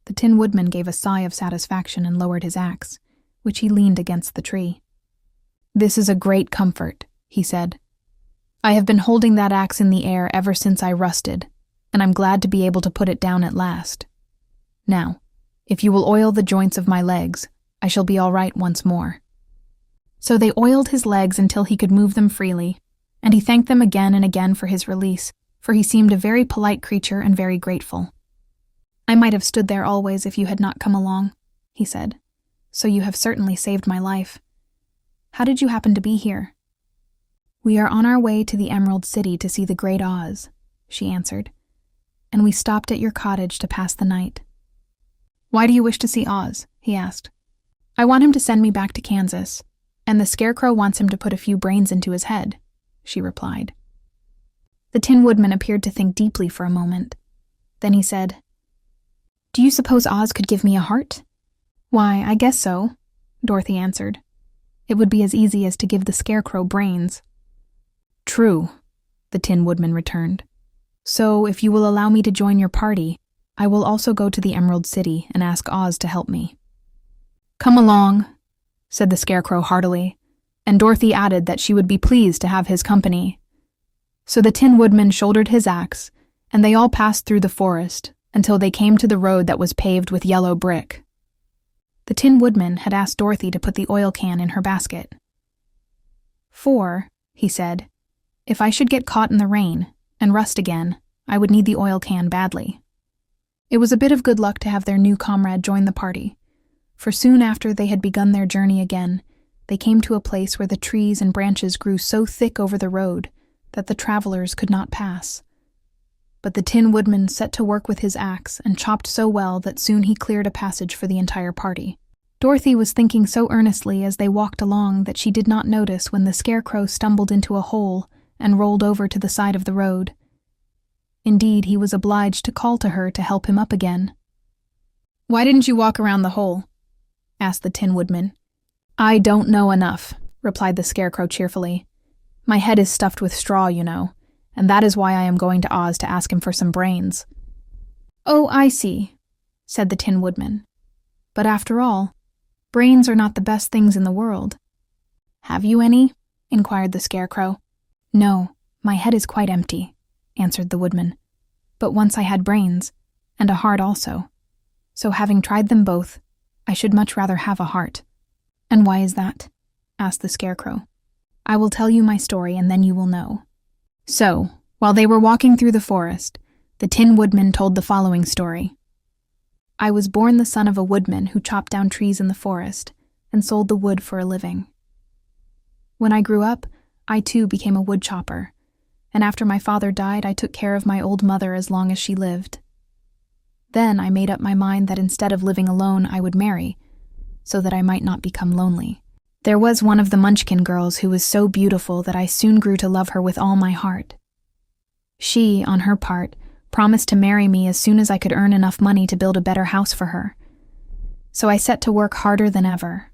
[SPEAKER 1] The Tin Woodman gave a sigh of satisfaction and lowered his axe, which he leaned against the tree. "This is a great comfort," he said. "I have been holding that axe in the air ever since I rusted, and I'm glad to be able to put it down at last. Now, if you will oil the joints of my legs, I shall be all right once more." So they oiled his legs until he could move them freely, and he thanked them again and again for his release, for he seemed a very polite creature and very grateful. "I might have stood there always if you had not come along," he said. "So you have certainly saved my life. How did you happen to be here?" "We are on our way to the Emerald City to see the Great Oz," she answered, "and we stopped at your cottage to pass the night." "Why do you wish to see Oz?" he asked. "I want him to send me back to Kansas, and the Scarecrow wants him to put a few brains into his head," she replied. The Tin Woodman appeared to think deeply for a moment. Then he said, "Do you suppose Oz could give me a heart?" "Why, I guess so," Dorothy answered. "It would be as easy as to give the Scarecrow brains." "True," the Tin Woodman returned. "So, if you will allow me to join your party, I will also go to the Emerald City and ask Oz to help me." "Come along," said the Scarecrow heartily, and Dorothy added that she would be pleased to have his company. So the Tin Woodman shouldered his axe, and they all passed through the forest until they came to the road that was paved with yellow brick. The Tin Woodman had asked Dorothy to put the oil can in her basket. "For," he said, "if I should get caught in the rain and rust again, I would need the oil can badly." It was a bit of good luck to have their new comrade join the party, for soon after they had begun their journey again, they came to a place where the trees and branches grew so thick over the road that the travelers could not pass. But the Tin Woodman set to work with his axe and chopped so well that soon he cleared a passage for the entire party. Dorothy was thinking so earnestly as they walked along that she did not notice when the Scarecrow stumbled into a hole and rolled over to the side of the road. Indeed, he was obliged to call to her to help him up again. "Why didn't you walk around the hole?" asked the Tin Woodman. "I don't know enough," replied the Scarecrow cheerfully. "My head is stuffed with straw, you know, and that is why I am going to Oz to ask him for some brains." "Oh, I see," said the Tin Woodman. "But after all, brains are not the best things in the world." "Have you any?" inquired the Scarecrow. "No, my head is quite empty," answered the Woodman. "But once I had brains, and a heart also. So having tried them both, I should much rather have a heart." "And why is that?" asked the Scarecrow. "I will tell you my story and then you will know." So, while they were walking through the forest, the Tin Woodman told the following story. "I was born the son of a woodman who chopped down trees in the forest and sold the wood for a living. When I grew up, I too became a wood chopper, and after my father died, I took care of my old mother as long as she lived. Then I made up my mind that instead of living alone, I would marry, so that I might not become lonely. There was one of the Munchkin girls who was so beautiful that I soon grew to love her with all my heart. She, on her part, promised to marry me as soon as I could earn enough money to build a better house for her. So I set to work harder than ever.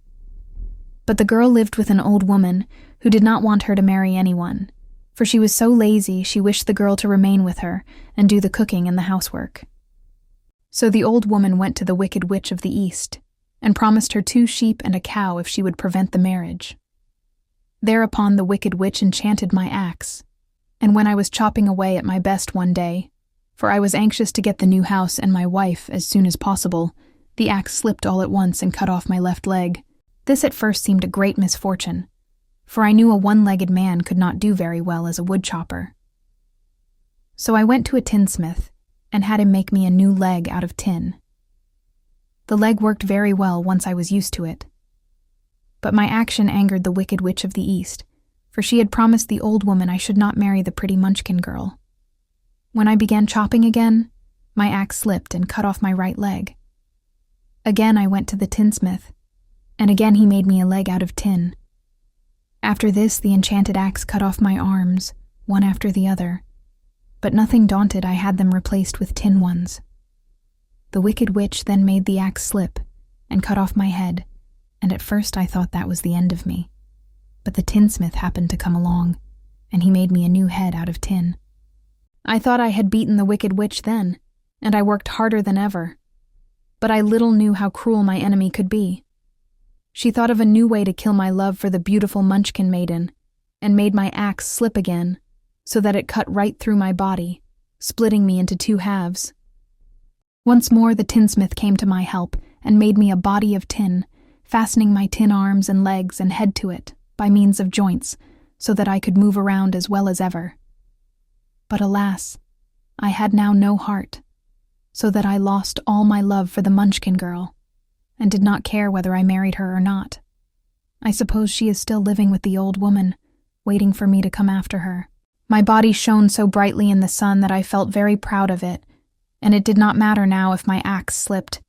[SPEAKER 1] But the girl lived with an old woman who did not want her to marry anyone, for she was so lazy she wished the girl to remain with her and do the cooking and the housework. So the old woman went to the Wicked Witch of the East and promised her 2 sheep and a cow if she would prevent the marriage. Thereupon the Wicked Witch enchanted my axe, and when I was chopping away at my best one day, for I was anxious to get the new house and my wife as soon as possible, the axe slipped all at once and cut off my left leg. This at first seemed a great misfortune, for I knew a one-legged man could not do very well as a wood chopper. So I went to a tinsmith and had him make me a new leg out of tin. The leg worked very well once I was used to it. But my action angered the Wicked Witch of the East, for she had promised the old woman I should not marry the pretty Munchkin girl. When I began chopping again, my axe slipped and cut off my right leg. Again I went to the tinsmith, and again he made me a leg out of tin. After this, the enchanted axe cut off my arms, one after the other, but nothing daunted, I had them replaced with tin ones. The Wicked Witch then made the axe slip and cut off my head, and at first I thought that was the end of me. But the tinsmith happened to come along, and he made me a new head out of tin. I thought I had beaten the Wicked Witch then, and I worked harder than ever. But I little knew how cruel my enemy could be. She thought of a new way to kill my love for the beautiful Munchkin maiden, and made my axe slip again, so that it cut right through my body, splitting me into 2 halves. Once more the tinsmith came to my help and made me a body of tin, fastening my tin arms and legs and head to it by means of joints, so that I could move around as well as ever. But alas, I had now no heart, so that I lost all my love for the Munchkin girl, and did not care whether I married her or not. I suppose she is still living with the old woman, waiting for me to come after her. My body shone so brightly in the sun that I felt very proud of it, and it did not matter now if my axe slipped,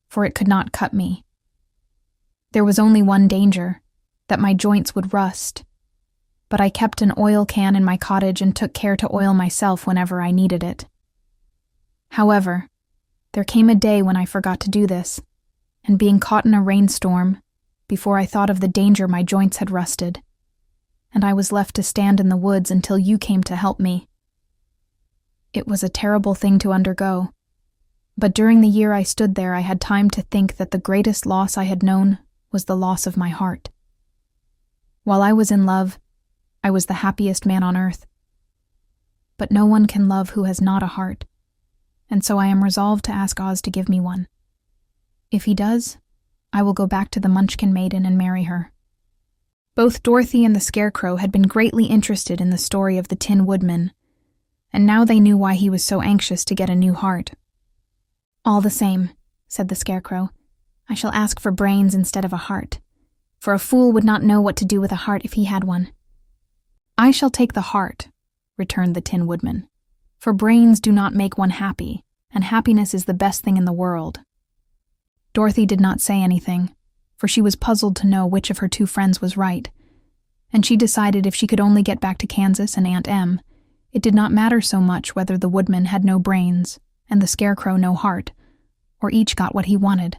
[SPEAKER 1] for it could not cut me. There was only one danger, that my joints would rust, but I kept an oil can in my cottage and took care to oil myself whenever I needed it. However, there came a day when I forgot to do this, and being caught in a rainstorm, before I thought of the danger my joints had rusted, and I was left to stand in the woods until you came to help me. It was a terrible thing to undergo, but during the year I stood there I had time to think that the greatest loss I had known was the loss of my heart. While I was in love, I was the happiest man on earth. But no one can love who has not a heart, and so I am resolved to ask Oz to give me one. If he does, I will go back to the Munchkin maiden and marry her. Both Dorothy and the Scarecrow had been greatly interested in the story of the Tin Woodman, and now they knew why he was so anxious to get a new heart. "All the same," said the Scarecrow, "I shall ask for brains instead of a heart, for a fool would not know what to do with a heart if he had one." "I shall take the heart," returned the Tin Woodman, "for brains do not make one happy, and happiness is the best thing in the world." Dorothy did not say anything, for she was puzzled to know which of her two friends was right, and she decided if she could only get back to Kansas and Aunt Em, it did not matter so much whether the Woodman had no brains and the Scarecrow no heart, or each got what he wanted.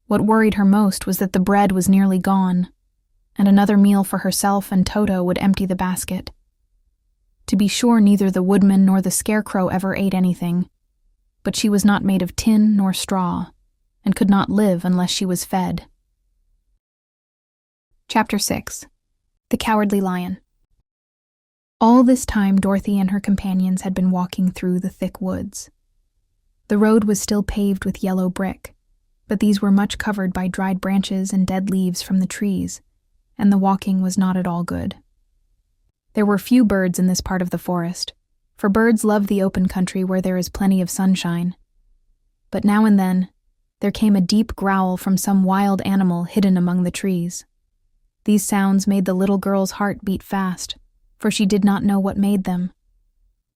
[SPEAKER 1] What worried her most was that the bread was nearly gone, and another meal for herself and Toto would empty the basket. To be sure, neither the Woodman nor the Scarecrow ever ate anything, but she was not made of tin nor straw, and could not live unless she was fed. Chapter 6. The Cowardly Lion. All this time Dorothy and her companions had been walking through the thick woods. The road was still paved with yellow brick, but these were much covered by dried branches and dead leaves from the trees, and the walking was not at all good. There were few birds in this part of the forest, for birds love the open country where there is plenty of sunshine. But now and then, there came a deep growl from some wild animal hidden among the trees. These sounds made the little girl's heart beat fast, for she did not know what made them.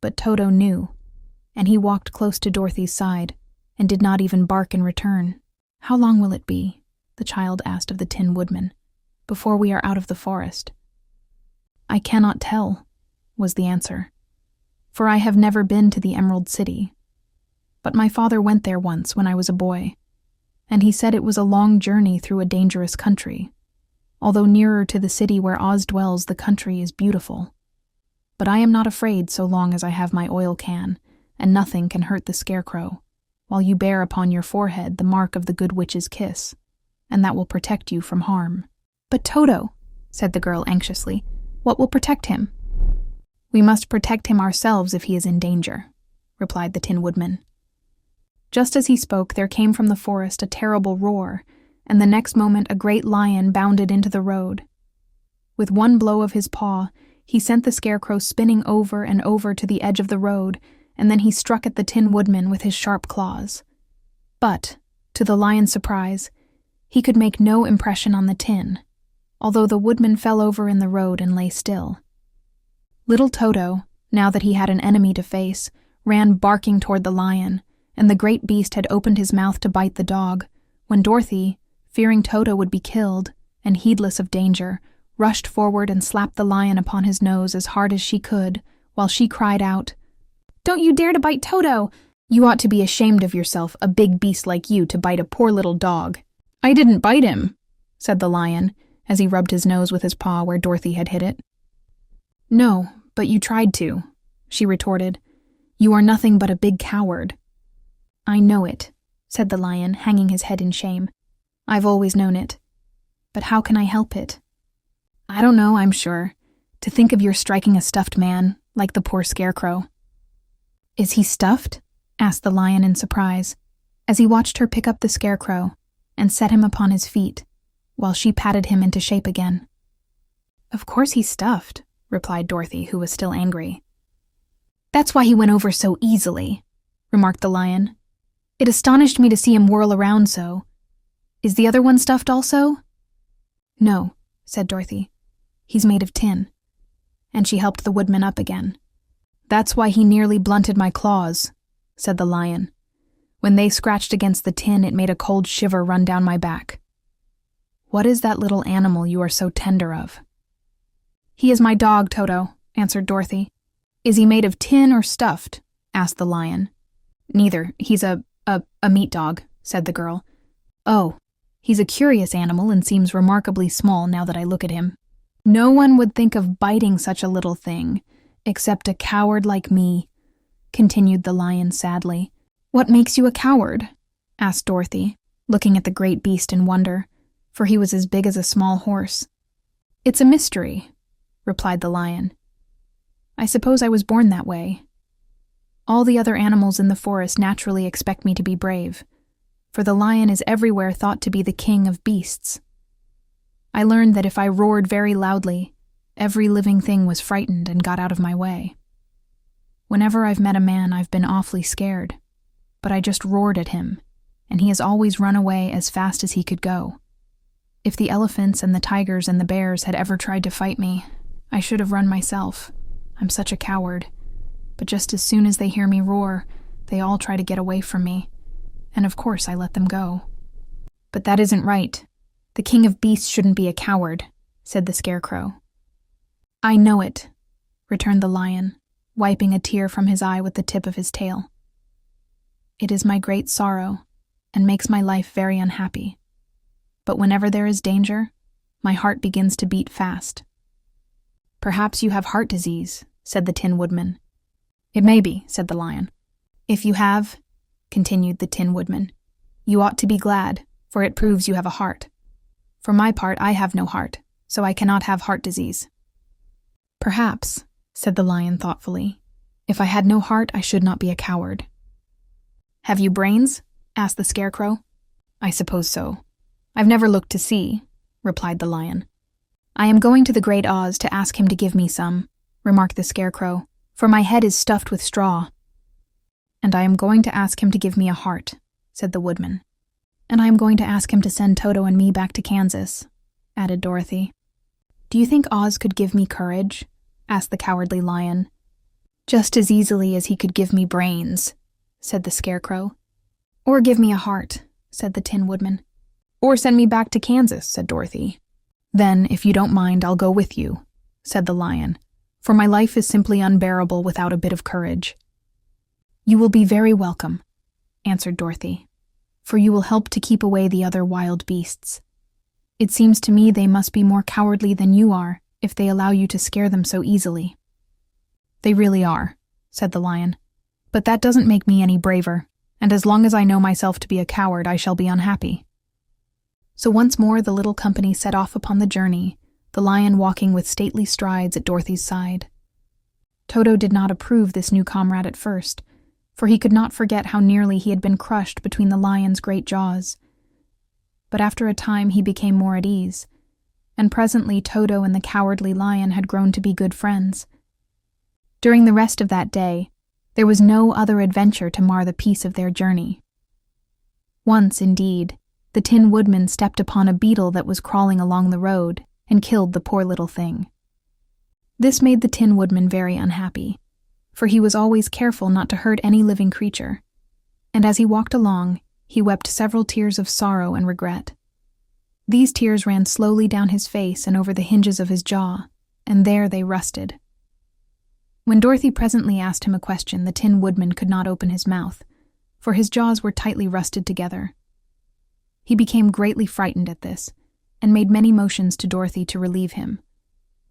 [SPEAKER 1] But Toto knew, and he walked close to Dorothy's side, and did not even bark in return. "How long will it be," the child asked of the Tin Woodman, "before we are out of the forest?" "I cannot tell," was the answer, "for I have never been to the Emerald City. But my father went there once when I was a boy, and he said it was a long journey through a dangerous country. Although nearer to the city where Oz dwells, the country is beautiful. But I am not afraid so long as I have my oil can, and nothing can hurt the Scarecrow, while you bear upon your forehead the mark of the Good Witch's kiss, and that will protect you from harm." "But Toto," said the girl anxiously, "what will protect him?" "We must protect him ourselves if he is in danger," replied the Tin Woodman. Just as he spoke, there came from the forest a terrible roar, and the next moment a great lion bounded into the road. With one blow of his paw, he sent the Scarecrow spinning over and over to the edge of the road, and then he struck at the Tin Woodman with his sharp claws. But, to the lion's surprise, he could make no impression on the tin, although the Woodman fell over in the road and lay still. Little Toto, now that he had an enemy to face, ran barking toward the lion, and the great beast had opened his mouth to bite the dog, when Dorothy, fearing Toto would be killed, and heedless of danger, rushed forward and slapped the lion upon his nose as hard as she could, while she cried out, "Don't you dare to bite Toto! You ought to be ashamed of yourself, a big beast like you, to bite a poor little dog." "I didn't bite him," said the lion, as he rubbed his nose with his paw where Dorothy had hit it. "No, but you tried to," she retorted. "You are nothing but a big coward." "I know it," said the lion, hanging his head in shame. "I've always known it. But how can I help it? I don't know, I'm sure. To think of your striking a stuffed man, like the poor Scarecrow." "Is he stuffed?" asked the lion in surprise, as he watched her pick up the Scarecrow and set him upon his feet, while she patted him into shape again. "Of course he's stuffed," replied Dorothy, who was still angry. "That's why he went over so easily," remarked the lion. "It astonished me to see him whirl around so. Is the other one stuffed also?" "No," said Dorothy. "He's made of tin." And she helped the Woodman up again. "That's why he nearly blunted my claws," said the lion. "When they scratched against the tin, it made a cold shiver run down my back." "What is that little animal you are so tender of?" "He is my dog, Toto," answered Dorothy. "Is he made of tin or stuffed?" asked the lion. "Neither. He's a meat dog," said the girl. "Oh, he's a curious animal and seems remarkably small now that I look at him. No one would think of biting such a little thing, except a coward like me," continued the lion sadly. "What makes you a coward?" asked Dorothy, looking at the great beast in wonder, for he was as big as a small horse. "It's a mystery," replied the lion. "I suppose I was born that way. All the other animals in the forest naturally expect me to be brave, for the lion is everywhere thought to be the king of beasts. I learned that if I roared very loudly, every living thing was frightened and got out of my way. Whenever I've met a man, I've been awfully scared, but I just roared at him, and he has always run away as fast as he could go. If the elephants and the tigers and the bears had ever tried to fight me, I should have run myself. I'm such a coward. But just as soon as they hear me roar, they all try to get away from me, and of course I let them go." "But that isn't right. The king of beasts shouldn't be a coward," said the Scarecrow. "I know it," returned the lion, wiping a tear from his eye with the tip of his tail. "It is my great sorrow, and makes my life very unhappy. But whenever there is danger, my heart begins to beat fast." "Perhaps you have heart disease," said the Tin Woodman. "It may be," said the lion. "If you have," continued the Tin Woodman, "you ought to be glad, for it proves you have a heart. For my part, I have no heart, so I cannot have heart disease." "Perhaps," said the lion thoughtfully, "if I had no heart, I should not be a coward." "Have you brains?" asked the Scarecrow. "I suppose so. I've never looked to see," replied the lion. "I am going to the Great Oz to ask him to give me some," remarked the Scarecrow, "for my head is stuffed with straw." "And I am going to ask him to give me a heart," said the Woodman. "And I am going to ask him to send Toto and me back to Kansas," added Dorothy. "Do you think Oz could give me courage?" asked the Cowardly Lion. "Just as easily as he could give me brains," said the Scarecrow. "Or give me a heart," said the Tin Woodman. "Or send me back to Kansas," said Dorothy. "Then, if you don't mind, I'll go with you," said the lion, "for my life is simply unbearable without a bit of courage." "You will be very welcome," answered Dorothy, "for you will help to keep away the other wild beasts. It seems to me they must be more cowardly than you are if they allow you to scare them so easily." "They really are," said the lion, "but that doesn't make me any braver, and as long as I know myself to be a coward, I shall be unhappy." So once more the little company set off upon the journey, the lion walking with stately strides at Dorothy's side. Toto did not approve this new comrade at first, for he could not forget how nearly he had been crushed between the lion's great jaws. But after a time he became more at ease, and presently Toto and the Cowardly Lion had grown to be good friends. During the rest of that day, there was no other adventure to mar the peace of their journey. Once, indeed, the Tin Woodman stepped upon a beetle that was crawling along the road and killed the poor little thing. This made the Tin Woodman very unhappy, for he was always careful not to hurt any living creature, and as he walked along, he wept several tears of sorrow and regret. These tears ran slowly down his face and over the hinges of his jaw, and there they rusted. When Dorothy presently asked him a question, the Tin Woodman could not open his mouth, for his jaws were tightly rusted together. He became greatly frightened at this, and made many motions to Dorothy to relieve him,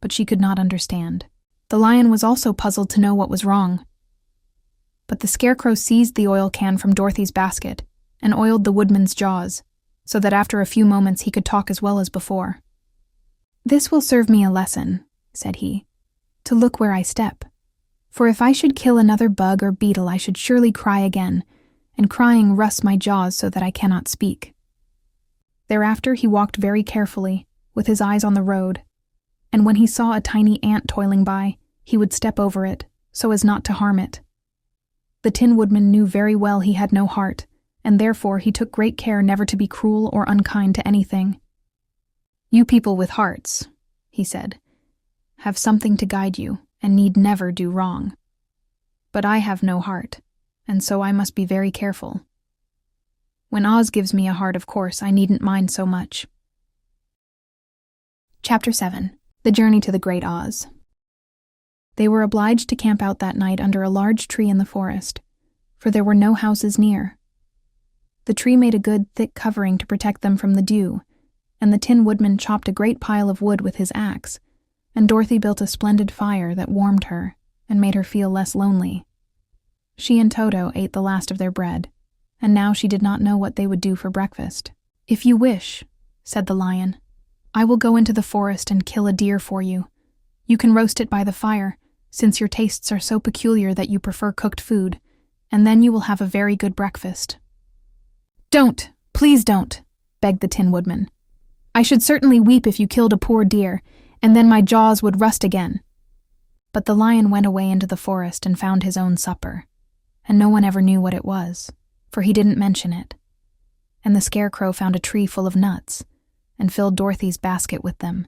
[SPEAKER 1] but she could not understand. The lion was also puzzled to know what was wrong. But the Scarecrow seized the oil can from Dorothy's basket and oiled the Woodman's jaws, so that after a few moments he could talk as well as before. "This will serve me a lesson," said he, "to look where I step. For if I should kill another bug or beetle, I should surely cry again, and crying rusts my jaws so that I cannot speak." Thereafter he walked very carefully, with his eyes on the road, and when he saw a tiny ant toiling by, he would step over it, so as not to harm it. The Tin Woodman knew very well he had no heart, and therefore he took great care never to be cruel or unkind to anything. "You people with hearts," he said, "have something to guide you, and need never do wrong. But I have no heart, and so I must be very careful. When Oz gives me a heart, of course, I needn't mind so much." Chapter 7. The Journey to the Great Oz. They were obliged to camp out that night under a large tree in the forest, for there were no houses near. The tree made a good, thick covering to protect them from the dew, and the Tin Woodman chopped a great pile of wood with his axe, and Dorothy built a splendid fire that warmed her and made her feel less lonely. She and Toto ate the last of their bread, and now she did not know what they would do for breakfast. "If you wish," said the lion, "I will go into the forest and kill a deer for you. You can roast it by the fire, since your tastes are so peculiar that you prefer cooked food, and then you will have a very good breakfast." "Don't, please don't," begged the Tin Woodman. "I should certainly weep if you killed a poor deer, and then my jaws would rust again." But the lion went away into the forest and found his own supper, and no one ever knew what it was, for he didn't mention it. And the Scarecrow found a tree full of nuts, and filled Dorothy's basket with them,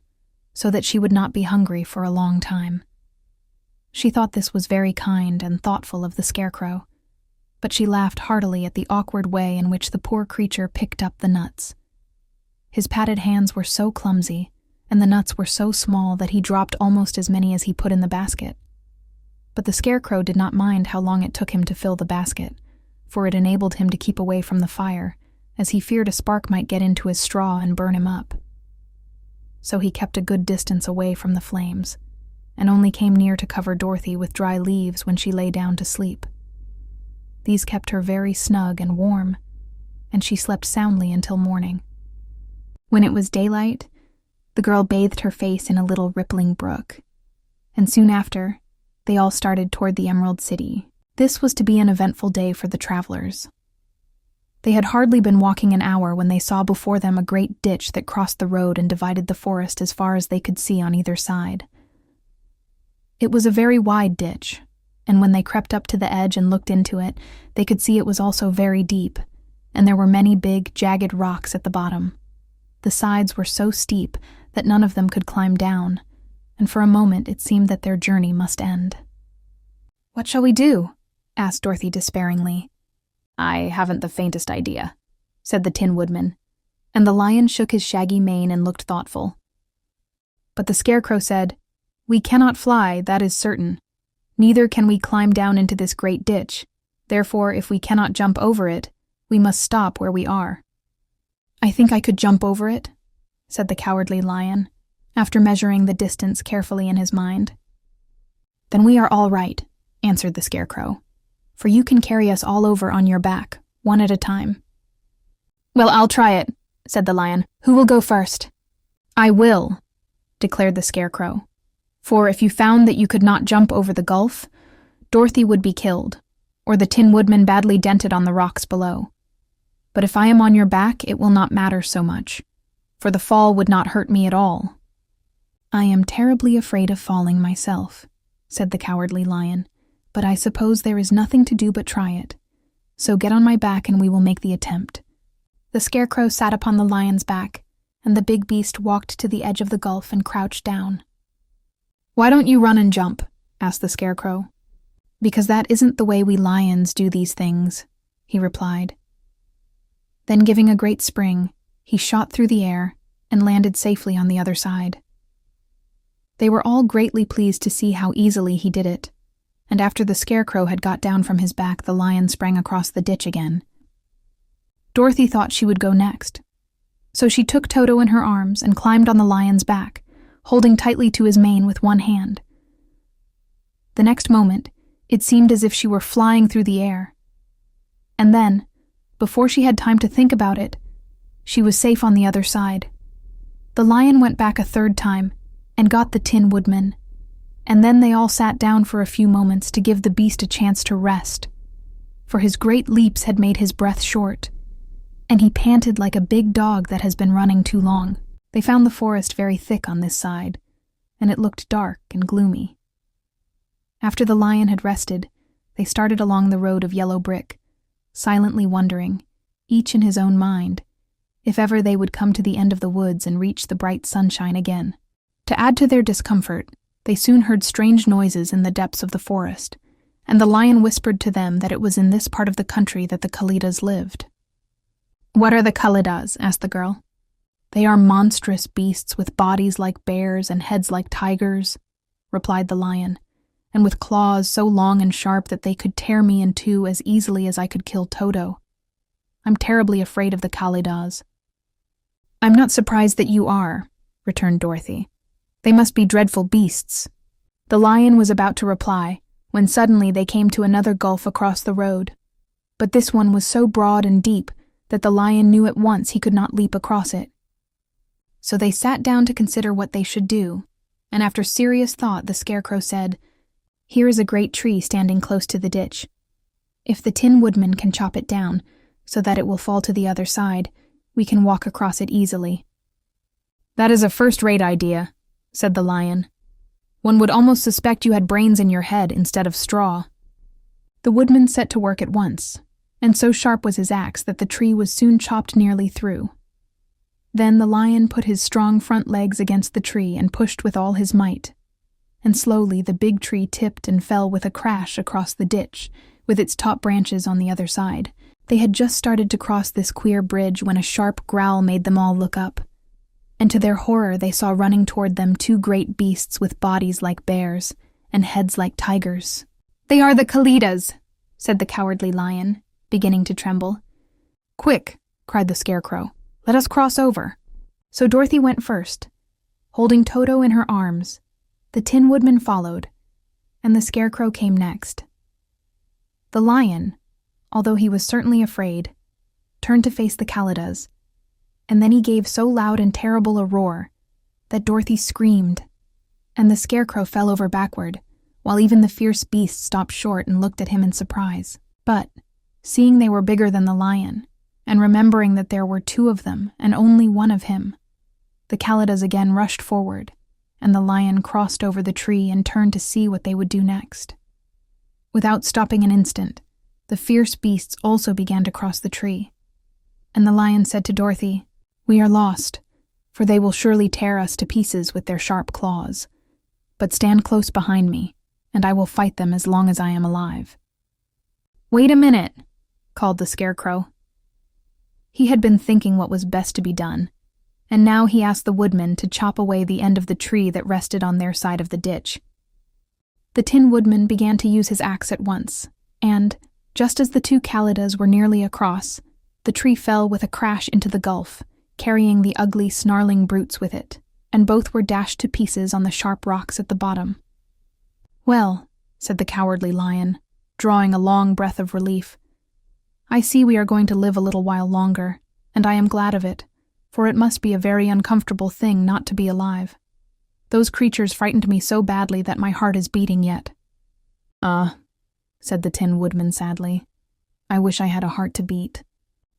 [SPEAKER 1] so that she would not be hungry for a long time. She thought this was very kind and thoughtful of the Scarecrow, but she laughed heartily at the awkward way in which the poor creature picked up the nuts. His padded hands were so clumsy, and the nuts were so small that he dropped almost as many as he put in the basket. But the Scarecrow did not mind how long it took him to fill the basket, for it enabled him to keep away from the fire, as he feared a spark might get into his straw and burn him up. So he kept a good distance away from the flames, and only came near to cover Dorothy with dry leaves when she lay down to sleep. These kept her very snug and warm, and she slept soundly until morning. When it was daylight, the girl bathed her face in a little rippling brook, and soon after, they all started toward the Emerald City. This was to be an eventful day for the travelers. They had hardly been walking an hour when they saw before them a great ditch that crossed the road and divided the forest as far as they could see on either side. It was a very wide ditch, and when they crept up to the edge and looked into it, they could see it was also very deep, and there were many big, jagged rocks at the bottom. The sides were so steep that none of them could climb down, and for a moment it seemed that their journey must end. "What shall we do?" asked Dorothy despairingly. "I haven't the faintest idea," said the Tin Woodman, and the lion shook his shaggy mane and looked thoughtful. But the Scarecrow said, "We cannot fly, that is certain. Neither can we climb down into this great ditch. Therefore, if we cannot jump over it, we must stop where we are." "I think I could jump over it," said the Cowardly Lion, after measuring the distance carefully in his mind. "Then we are all right," answered the Scarecrow, "for you can carry us all over on your back, one at a time." "Well, I'll try it," said the Lion. "Who will go first?" "I will," declared the Scarecrow. "For if you found that you could not jump over the gulf, Dorothy would be killed, or the Tin Woodman badly dented on the rocks below. But if I am on your back, it will not matter so much, for the fall would not hurt me at all." "I am terribly afraid of falling myself," said the Cowardly Lion, "but I suppose there is nothing to do but try it. So get on my back and we will make the attempt." The Scarecrow sat upon the lion's back, and the big beast walked to the edge of the gulf and crouched down. "Why don't you run and jump?" asked the Scarecrow. "Because that isn't the way we lions do these things," he replied. Then giving a great spring, he shot through the air and landed safely on the other side. They were all greatly pleased to see how easily he did it, and after the Scarecrow had got down from his back, the lion sprang across the ditch again. Dorothy thought she would go next, so she took Toto in her arms and climbed on the lion's back, holding tightly to his mane with one hand. The next moment, it seemed as if she were flying through the air. And then, before she had time to think about it, she was safe on the other side. The lion went back a third time and got the Tin Woodman, and then they all sat down for a few moments to give the beast a chance to rest, for his great leaps had made his breath short, and he panted like a big dog that has been running too long. They found the forest very thick on this side, and it looked dark and gloomy. After the lion had rested, they started along the road of yellow brick, silently wondering, each in his own mind, if ever they would come to the end of the woods and reach the bright sunshine again. To add to their discomfort, they soon heard strange noises in the depths of the forest, and the lion whispered to them that it was in this part of the country that the Kalidas lived. "What are the Kalidas?" asked the girl. "They are monstrous beasts with bodies like bears and heads like tigers," replied the lion, "and with claws so long and sharp that they could tear me in two as easily as I could kill Toto. I'm terribly afraid of the Kalidas." "I'm not surprised that you are," returned Dorothy. "They must be dreadful beasts." The lion was about to reply, when suddenly they came to another gulf across the road. But this one was so broad and deep that the lion knew at once he could not leap across it. So they sat down to consider what they should do, and after serious thought the Scarecrow said, "Here is a great tree standing close to the ditch. If the Tin Woodman can chop it down so that it will fall to the other side, we can walk across it easily." "That is a first-rate idea," said the lion. "One would almost suspect you had brains in your head instead of straw." The woodman set to work at once, and so sharp was his axe that the tree was soon chopped nearly through. Then the lion put his strong front legs against the tree and pushed with all his might, and slowly the big tree tipped and fell with a crash across the ditch, with its top branches on the other side. They had just started to cross this queer bridge when a sharp growl made them all look up, and to their horror they saw running toward them two great beasts with bodies like bears and heads like tigers. "They are the Kalidas," said the cowardly lion, beginning to tremble. "Quick," cried the Scarecrow, "let us cross over." So Dorothy went first, holding Toto in her arms. The Tin Woodman followed, and the Scarecrow came next. The lion, although he was certainly afraid, turned to face the Kalidas, and then he gave so loud and terrible a roar that Dorothy screamed, and the Scarecrow fell over backward, while even the fierce beast stopped short and looked at him in surprise. But, seeing they were bigger than the lion, and remembering that there were two of them and only one of him, the Kalidas again rushed forward, and the lion crossed over the tree and turned to see what they would do next. Without stopping an instant, the fierce beasts also began to cross the tree, and the lion said to Dorothy, "We are lost, for they will surely tear us to pieces with their sharp claws. But stand close behind me, and I will fight them as long as I am alive." "Wait a minute," called the Scarecrow. He had been thinking what was best to be done, and now he asked the woodman to chop away the end of the tree that rested on their side of the ditch. The Tin Woodman began to use his axe at once, and, just as the two Kalidas were nearly across, the tree fell with a crash into the gulf, carrying the ugly, snarling brutes with it, and both were dashed to pieces on the sharp rocks at the bottom. "Well," said the cowardly lion, drawing a long breath of relief, "I see we are going to live a little while longer, and I am glad of it, for it must be a very uncomfortable thing not to be alive. Those creatures frightened me so badly that my heart is beating yet." Said the Tin Woodman sadly. "I wish I had a heart to beat."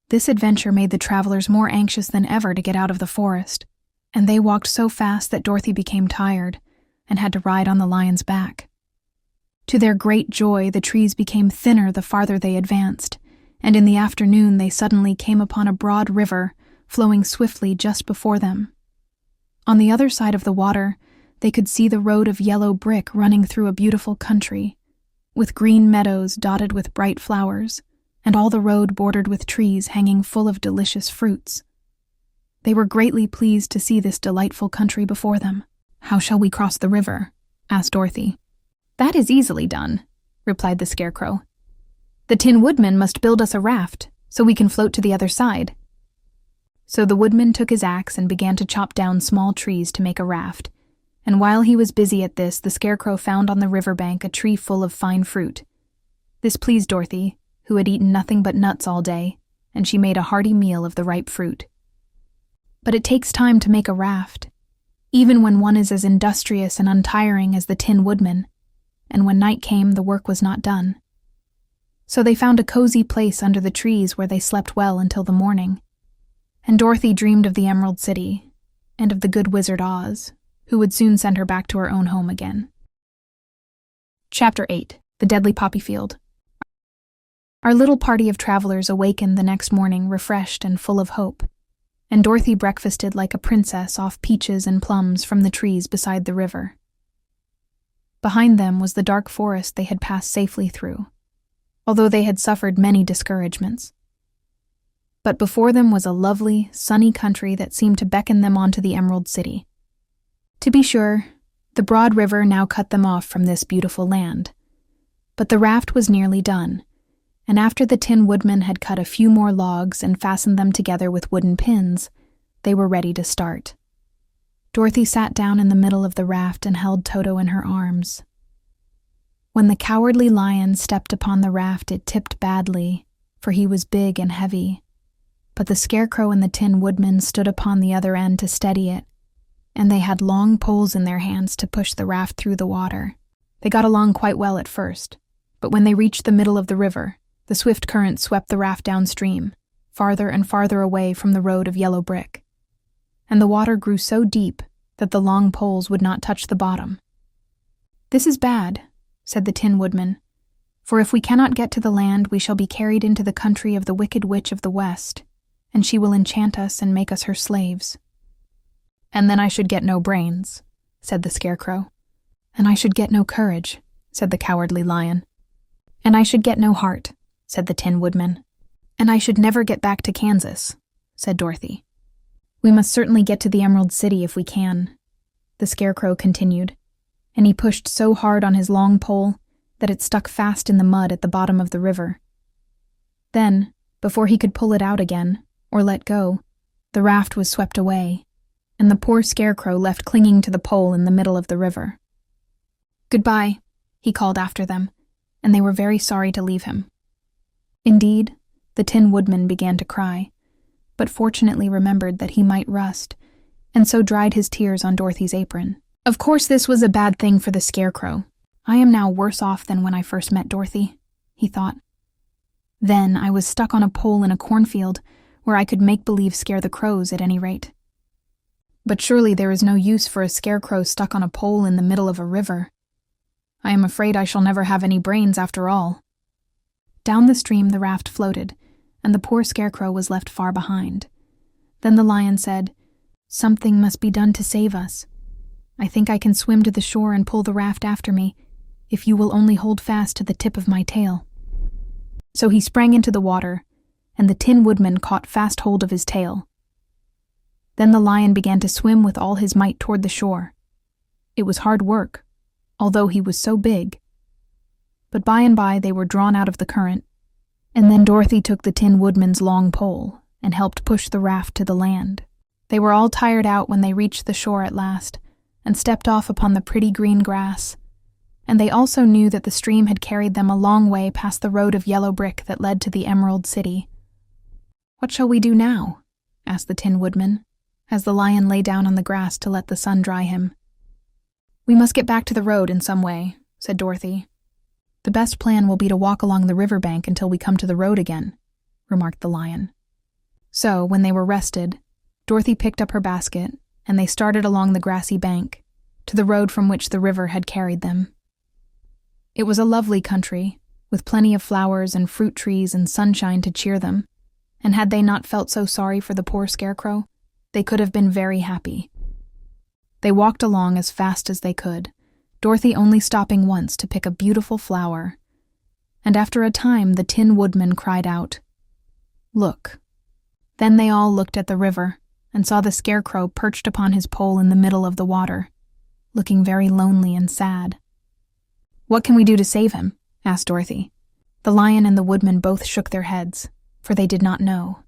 [SPEAKER 1] This adventure made the travelers more anxious than ever to get out of the forest, and they walked so fast that Dorothy became tired and had to ride on the lion's back. To their great joy, the trees became thinner the farther they advanced, and in the afternoon they suddenly came upon a broad river flowing swiftly just before them. On the other side of the water, they could see the road of yellow brick running through a beautiful country, with green meadows dotted with bright flowers, and all the road bordered with trees hanging full of delicious fruits. They were greatly pleased to see this delightful country before them. "How shall we cross the river?" asked Dorothy. "That is easily done," replied the Scarecrow. "The Tin Woodman must build us a raft, so we can float to the other side." So the woodman took his axe and began to chop down small trees to make a raft, and while he was busy at this, the Scarecrow found on the riverbank a tree full of fine fruit. This pleased Dorothy, who had eaten nothing but nuts all day, and she made a hearty meal of the ripe fruit. But it takes time to make a raft, even when one is as industrious and untiring as the Tin Woodman, and when night came the work was not done. So they found a cozy place under the trees where they slept well until the morning, and Dorothy dreamed of the Emerald City, and of the good wizard Oz, who would soon send her back to her own home again. Chapter 8. The Deadly Poppy Field. Our little party of travelers awakened the next morning refreshed and full of hope, and Dorothy breakfasted like a princess off peaches and plums from the trees beside the river. Behind them was the dark forest they had passed safely through, although they had suffered many discouragements. But before them was a lovely, sunny country that seemed to beckon them on to the Emerald City. To be sure, the broad river now cut them off from this beautiful land, but the raft was nearly done, and after the Tin Woodman had cut a few more logs and fastened them together with wooden pins, they were ready to start. Dorothy sat down in the middle of the raft and held Toto in her arms. When the Cowardly Lion stepped upon the raft, it tipped badly, for he was big and heavy, but the Scarecrow and the Tin Woodman stood upon the other end to steady it, and they had long poles in their hands to push the raft through the water. They got along quite well at first, but when they reached the middle of the river, the swift current swept the raft downstream, farther and farther away from the road of yellow brick, and the water grew so deep that the long poles would not touch the bottom. "This is bad," said the Tin Woodman, "for if we cannot get to the land, we shall be carried into the country of the Wicked Witch of the West, and she will enchant us and make us her slaves." "And then I should get no brains," said the Scarecrow. "And I should get no courage," said the Cowardly Lion. "And I should get no heart," said the Tin Woodman. "And I should never get back to Kansas," said Dorothy. "We must certainly get to the Emerald City if we can," the Scarecrow continued, and he pushed so hard on his long pole that it stuck fast in the mud at the bottom of the river. Then, before he could pull it out again, or let go, the raft was swept away, and the poor Scarecrow left clinging to the pole in the middle of the river. "Goodbye," he called after them, and they were very sorry to leave him. Indeed, the Tin Woodman began to cry, but fortunately remembered that he might rust, and so dried his tears on Dorothy's apron. Of course this was a bad thing for the Scarecrow. "I am now worse off than when I first met Dorothy," he thought. "Then I was stuck on a pole in a cornfield, where I could make-believe scare the crows at any rate. But surely there is no use for a Scarecrow stuck on a pole in the middle of a river. I am afraid I shall never have any brains after all." Down the stream the raft floated, and the poor Scarecrow was left far behind. Then the Lion said, "Something must be done to save us. I think I can swim to the shore and pull the raft after me, if you will only hold fast to the tip of my tail." So he sprang into the water, and the Tin Woodman caught fast hold of his tail. Then the Lion began to swim with all his might toward the shore. It was hard work, although he was so big. But by and by they were drawn out of the current, and then Dorothy took the Tin Woodman's long pole and helped push the raft to the land. They were all tired out when they reached the shore at last, and stepped off upon the pretty green grass, and they also knew that the stream had carried them a long way past the road of yellow brick that led to the Emerald City. "What shall we do now?" asked the Tin Woodman, as the Lion lay down on the grass to let the sun dry him. "We must get back to the road in some way," said Dorothy. "The best plan will be to walk along the river bank until we come to the road again," remarked the Lion. So, when they were rested, Dorothy picked up her basket, and they started along the grassy bank, to the road from which the river had carried them. It was a lovely country, with plenty of flowers and fruit trees and sunshine to cheer them, and had they not felt so sorry for the poor Scarecrow, they could have been very happy. They walked along as fast as they could, Dorothy only stopping once to pick a beautiful flower, and after a time the Tin Woodman cried out, "Look." Then they all looked at the river, and saw the Scarecrow perched upon his pole in the middle of the water, looking very lonely and sad. "What can we do to save him?" asked Dorothy. The Lion and the Woodman both shook their heads, for they did not know.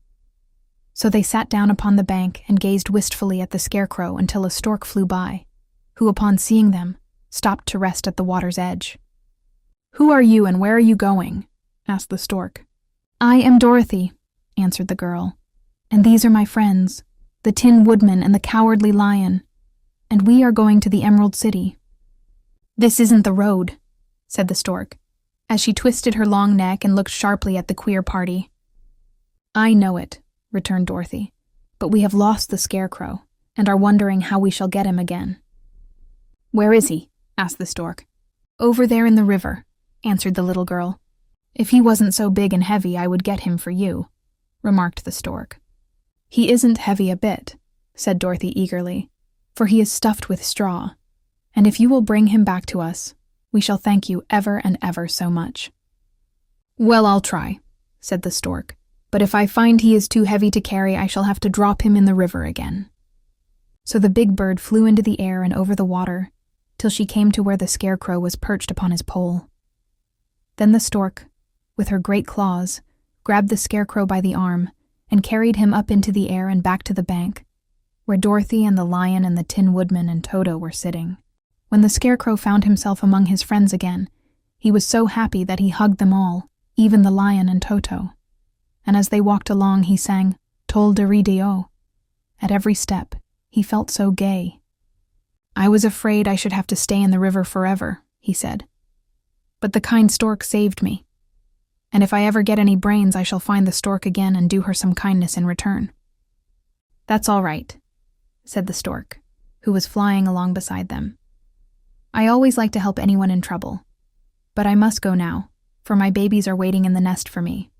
[SPEAKER 1] So they sat down upon the bank and gazed wistfully at the Scarecrow until a stork flew by, who, upon seeing them, stopped to rest at the water's edge. "Who are you and where are you going?" asked the stork. "I am Dorothy," answered the girl, "and these are my friends, the Tin Woodman and the Cowardly Lion, and we are going to the Emerald City." "This isn't the road," said the stork, as she twisted her long neck and looked sharply at the queer party. "I know it," returned Dorothy, "but we have lost the Scarecrow, and are wondering how we shall get him again." "Where is he?" asked the stork. "Over there in the river," answered the little girl. "If he wasn't so big and heavy, I would get him for you," remarked the stork. "He isn't heavy a bit," said Dorothy eagerly, "for he is stuffed with straw, and if you will bring him back to us, we shall thank you ever and ever so much." "Well, I'll try," said the stork, "but if I find he is too heavy to carry, I shall have to drop him in the river again." So the big bird flew into the air and over the water, till she came to where the Scarecrow was perched upon his pole. Then the stork, with her great claws, grabbed the Scarecrow by the arm and carried him up into the air and back to the bank, where Dorothy and the lion and the Tin Woodman and Toto were sitting. When the Scarecrow found himself among his friends again, he was so happy that he hugged them all, even the lion and Toto. And as they walked along, he sang "Tol-de-ri-de-o." At every step, he felt so gay. "I was afraid I should have to stay in the river forever," he said. "But the kind stork saved me. And if I ever get any brains, I shall find the stork again and do her some kindness in return." "That's all right," said the stork, who was flying along beside them. "I always like to help anyone in trouble. But I must go now, for my babies are waiting in the nest for me.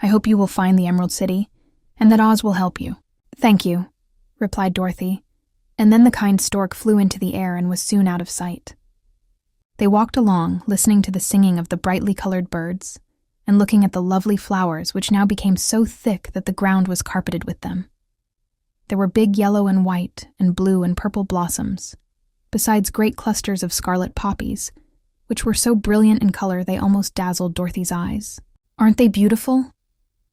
[SPEAKER 1] I hope you will find the Emerald City, and that Oz will help you." "Thank you," replied Dorothy, and then the kind stork flew into the air and was soon out of sight. They walked along, listening to the singing of the brightly colored birds, and looking at the lovely flowers which now became so thick that the ground was carpeted with them. There were big yellow and white and blue and purple blossoms, besides great clusters of scarlet poppies, which were so brilliant in color they almost dazzled Dorothy's eyes. "Aren't they beautiful?"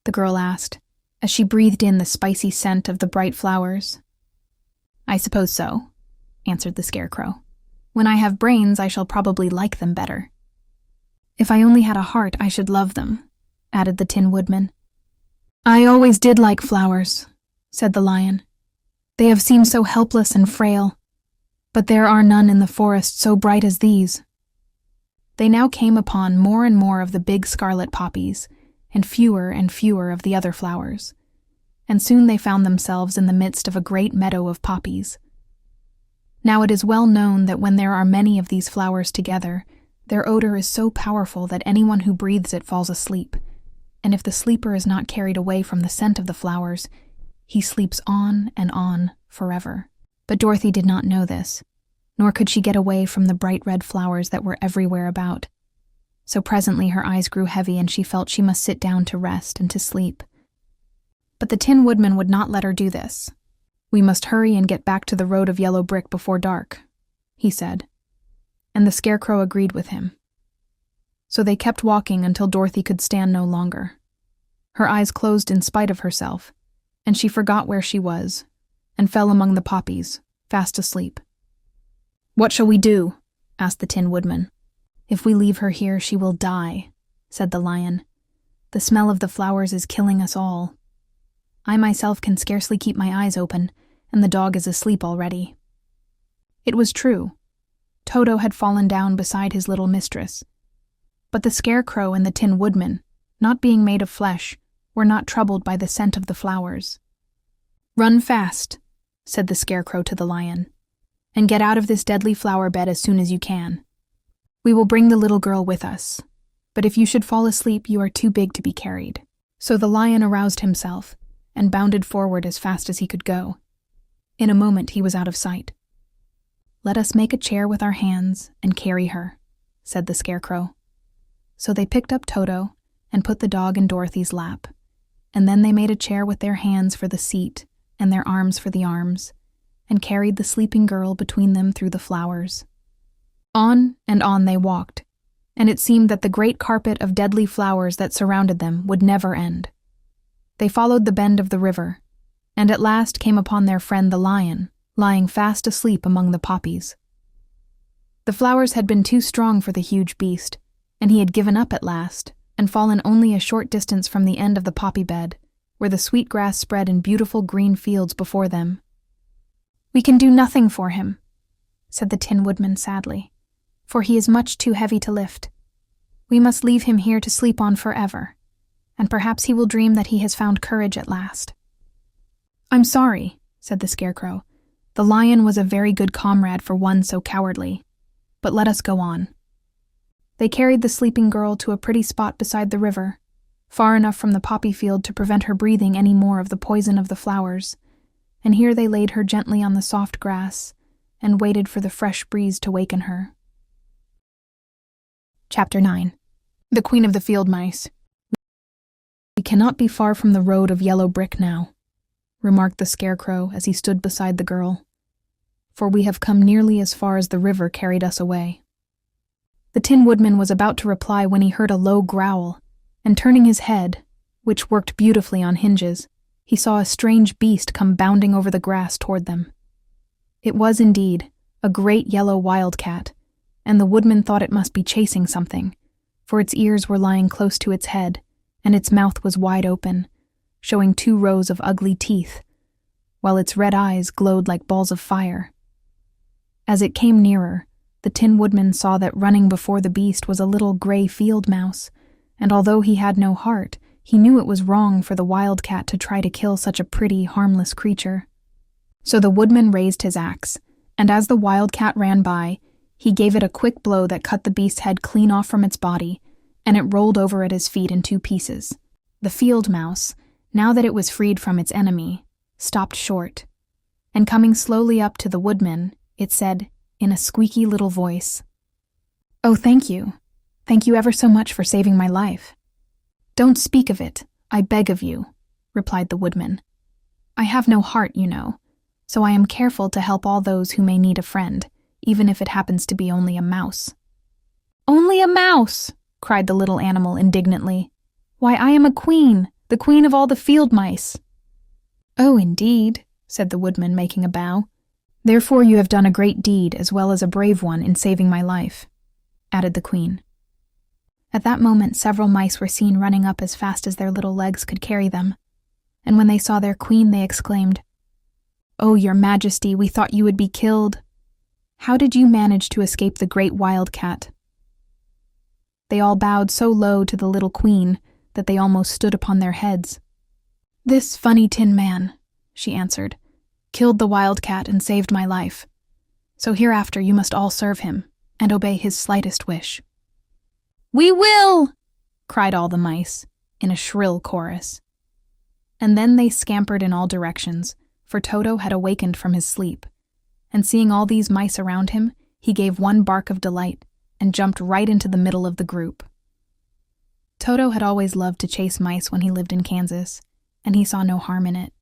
[SPEAKER 1] the girl asked, as she breathed in the spicy scent of the bright flowers. "I suppose so," answered the Scarecrow. "When I have brains, I shall probably like them better." "If I only had a heart, I should love them," added the Tin Woodman. "I always did like flowers," said the lion. "They have seemed so helpless and frail, but there are none in the forest so bright as these." They now came upon more and more of the big scarlet poppies, and fewer of the other flowers, and soon they found themselves in the midst of a great meadow of poppies. Now it is well known that when there are many of these flowers together, their odor is so powerful that anyone who breathes it falls asleep, and if the sleeper is not carried away from the scent of the flowers, he sleeps on and on forever. But Dorothy did not know this, nor could she get away from the bright red flowers that were everywhere about. So presently her eyes grew heavy and she felt she must sit down to rest and to sleep. But the Tin Woodman would not let her do this. "We must hurry and get back to the road of yellow brick before dark," he said, and the Scarecrow agreed with him. So they kept walking until Dorothy could stand no longer. Her eyes closed in spite of herself, and she forgot where she was, and fell among the poppies, fast asleep. "What shall we do?" asked the Tin Woodman. "If we leave her here, she will die," said the lion. "The smell of the flowers is killing us all. I myself can scarcely keep my eyes open, and the dog is asleep already." It was true. Toto had fallen down beside his little mistress. But the Scarecrow and the Tin Woodman, not being made of flesh, were not troubled by the scent of the flowers. "Run fast," said the Scarecrow to the lion, "and get out of this deadly flower bed as soon as you can. We will bring the little girl with us, but if you should fall asleep, you are too big to be carried." So the lion aroused himself and bounded forward as fast as he could go. In a moment he was out of sight. "Let us make a chair with our hands and carry her," said the Scarecrow. So they picked up Toto and put the dog in Dorothy's lap, and then they made a chair with their hands for the seat and their arms for the arms, and carried the sleeping girl between them through the flowers. On and on they walked, and it seemed that the great carpet of deadly flowers that surrounded them would never end. They followed the bend of the river, and at last came upon their friend the lion, lying fast asleep among the poppies. The flowers had been too strong for the huge beast, and he had given up at last, and fallen only a short distance from the end of the poppy bed, where the sweet grass spread in beautiful green fields before them. "We can do nothing for him," said the Tin Woodman sadly, "for he is much too heavy to lift. We must leave him here to sleep on forever, and perhaps he will dream that he has found courage at last." "I'm sorry," said the Scarecrow. "The lion was a very good comrade for one so cowardly. But let us go on. They carried the sleeping girl to a pretty spot beside the river, far enough from the poppy field to prevent her breathing any more of the poison of the flowers, and here they laid her gently on the soft grass and waited for the fresh breeze to waken her. Chapter 9. The Queen of the Field Mice. "We cannot be far from the road of yellow brick now," remarked the Scarecrow as he stood beside the girl, "for we have come nearly as far as the river carried us away." The Tin Woodman was about to reply when he heard a low growl, and turning his head, which worked beautifully on hinges, he saw a strange beast come bounding over the grass toward them. It was indeed a great yellow wildcat, and the Woodman thought it must be chasing something, for its ears were lying close to its head, and its mouth was wide open, showing 2 rows of ugly teeth, while its red eyes glowed like balls of fire. As it came nearer, the Tin Woodman saw that running before the beast was a little gray field mouse, and although he had no heart, he knew it was wrong for the wildcat to try to kill such a pretty, harmless creature. So the Woodman raised his axe, and as the wildcat ran by, he gave it a quick blow that cut the beast's head clean off from its body, and it rolled over at his feet in 2 pieces. The field mouse, now that it was freed from its enemy, stopped short, and coming slowly up to the Woodman, it said, in a squeaky little voice, "Oh, thank you. Thank you ever so much for saving my life." "Don't speak of it, I beg of you," replied the Woodman. "I have no heart, you know, so I am careful to help all those who may need a friend, even if it happens to be only a mouse." "Only a mouse!" cried the little animal indignantly. "Why, I am a queen, the queen of all the field mice." "Oh, indeed," said the Woodman, making a bow. "Therefore you have done a great deed as well as a brave one in saving my life," added the queen. At that moment several mice were seen running up as fast as their little legs could carry them, and when they saw their queen they exclaimed, "Oh, your majesty, we thought you would be killed. How did you manage to escape the great wildcat?" They all bowed so low to the little queen that they almost stood upon their heads. "This funny tin man," she answered, "killed the wildcat and saved my life. So hereafter you must all serve him and obey his slightest wish." "We will!" cried all the mice, in a shrill chorus. And then they scampered in all directions, for Toto had awakened from his sleep, and seeing all these mice around him, he gave one bark of delight and jumped right into the middle of the group. Toto had always loved to chase mice when he lived in Kansas, and he saw no harm in it.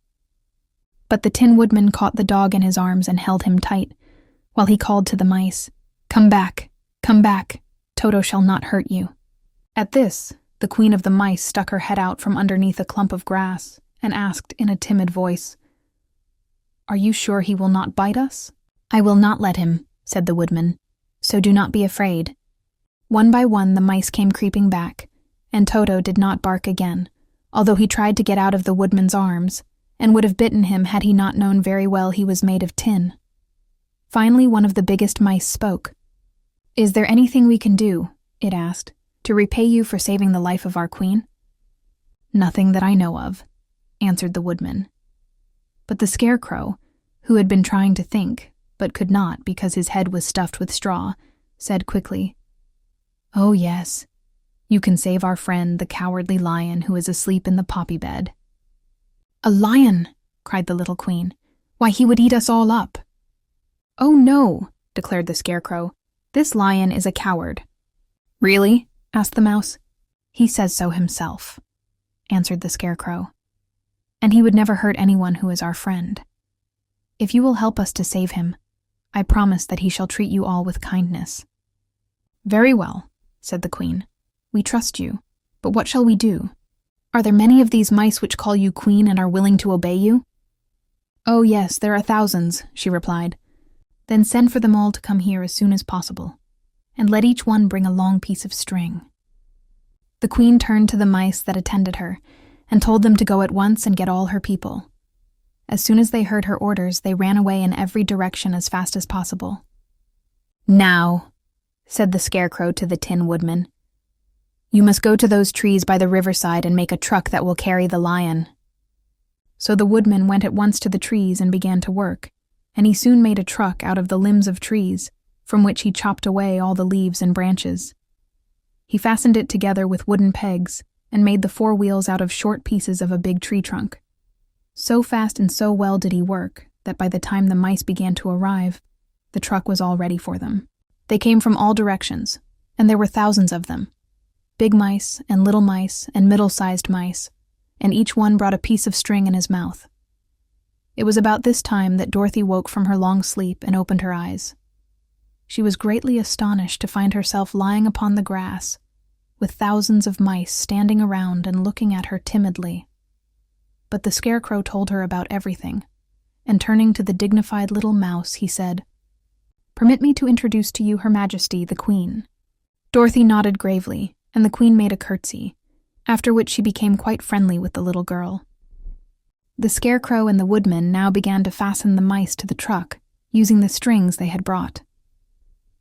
[SPEAKER 1] But the Tin Woodman caught the dog in his arms and held him tight, while he called to the mice, come back, Toto shall not hurt you." At this, the Queen of the Mice stuck her head out from underneath a clump of grass and asked in a timid voice, "Are you sure he will not bite us?" "I will not let him," said the Woodman, "so do not be afraid." One by one the mice came creeping back, and Toto did not bark again, although he tried to get out of the Woodman's arms, and would have bitten him had he not known very well he was made of tin. Finally one of the biggest mice spoke. "Is there anything we can do," it asked, "to repay you for saving the life of our queen?" "Nothing that I know of," answered the Woodman. But the Scarecrow, who had been trying to think, but could not because his head was stuffed with straw, said quickly, "Oh yes, you can save our friend the cowardly lion who is asleep in the poppy bed." "A lion!" cried the little queen. "Why, he would eat us all up." "Oh no," declared the Scarecrow. "This lion is a coward." "Really?" asked the mouse. "He says so himself," answered the Scarecrow. "And he would never hurt anyone who is our friend. If you will help us to save him, I promise that he shall treat you all with kindness." "Very well," said the queen. "We trust you, but what shall we do? Are there many of these mice which call you queen and are willing to obey you?" "Oh yes, there are thousands," she replied. "Then send for them all to come here as soon as possible, and let each one bring a long piece of string." The queen turned to the mice that attended her, and told them to go at once and get all her people. As soon as they heard her orders, they ran away in every direction as fast as possible. "Now," said the Scarecrow to the Tin Woodman, "you must go to those trees by the riverside and make a truck that will carry the lion." So the Woodman went at once to the trees and began to work, and he soon made a truck out of the limbs of trees, from which he chopped away all the leaves and branches. He fastened it together with wooden pegs and made the 4 wheels out of short pieces of a big tree trunk. So fast and so well did he work that by the time the mice began to arrive, the truck was all ready for them. They came from all directions, and there were thousands of them. Big mice and little mice and middle-sized mice, and each one brought a piece of string in his mouth. It was about this time that Dorothy woke from her long sleep and opened her eyes. She was greatly astonished to find herself lying upon the grass, with thousands of mice standing around and looking at her timidly. But the Scarecrow told her about everything, and turning to the dignified little mouse, he said, "Permit me to introduce to you Her Majesty, the Queen." Dorothy nodded gravely, and the Queen made a curtsy, after which she became quite friendly with the little girl. The Scarecrow and the Woodman now began to fasten the mice to the truck, using the strings they had brought.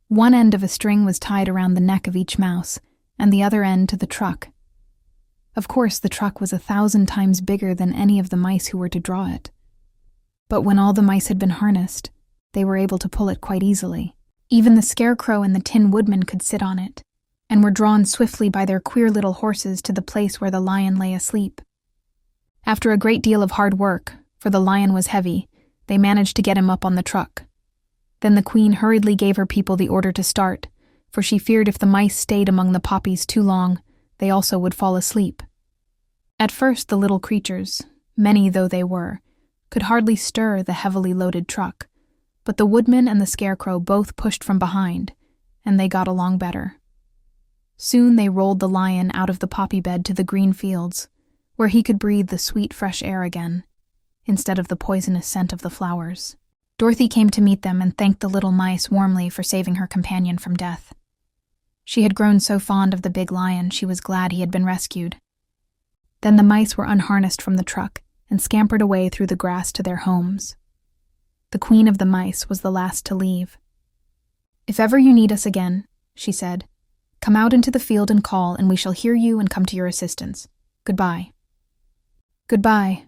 [SPEAKER 1] One end of a string was tied around the neck of each mouse, and the other end to the truck. Of course, the truck was 1,000 times bigger than any of the mice who were to draw it. But when all the mice had been harnessed, they were able to pull it quite easily. Even the Scarecrow and the Tin Woodman could sit on it, and were drawn swiftly by their queer little horses to the place where the lion lay asleep. After a great deal of hard work, for the lion was heavy, they managed to get him up on the truck. Then the Queen hurriedly gave her people the order to start, for she feared if the mice stayed among the poppies too long, they also would fall asleep. At first the little creatures, many though they were, could hardly stir the heavily loaded truck, but the Woodman and the Scarecrow both pushed from behind, and they got along better. Soon they rolled the lion out of the poppy bed to the green fields, where he could breathe the sweet fresh air again, instead of the poisonous scent of the flowers. Dorothy came to meet them and thanked the little mice warmly for saving her companion from death. She had grown so fond of the big lion she was glad he had been rescued. Then the mice were unharnessed from the truck and scampered away through the grass to their homes. The Queen of the Mice was the last to leave. "If ever you need us again," she said, "come out into the field and call, and we shall hear you and come to your assistance. Goodbye." "Goodbye,"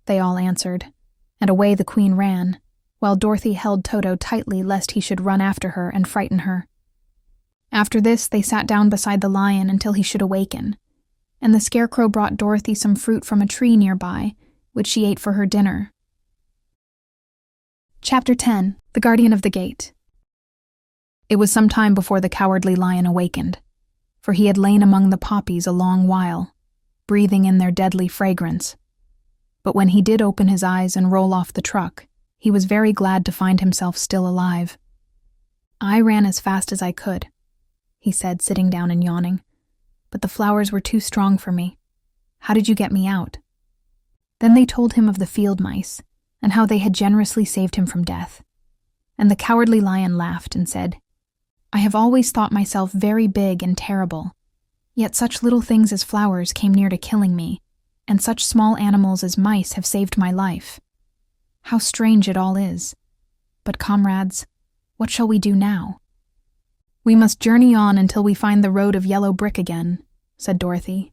[SPEAKER 1] they all answered, and away the Queen ran, while Dorothy held Toto tightly lest he should run after her and frighten her. After this, they sat down beside the lion until he should awaken, and the Scarecrow brought Dorothy some fruit from a tree nearby, which she ate for her dinner. Chapter 10. The Guardian of the Gate. It was some time before the cowardly lion awakened, for he had lain among the poppies a long while, breathing in their deadly fragrance. But when he did open his eyes and roll off the truck, he was very glad to find himself still alive. "I ran as fast as I could," he said, sitting down and yawning, "but the flowers were too strong for me. How did you get me out?" Then they told him of the field mice, and how they had generously saved him from death. And the cowardly lion laughed and said, "I have always thought myself very big and terrible, yet such little things as flowers came near to killing me, and such small animals as mice have saved my life. How strange it all is. But comrades, what shall we do now?" "We must journey on until we find the road of yellow brick again," said Dorothy,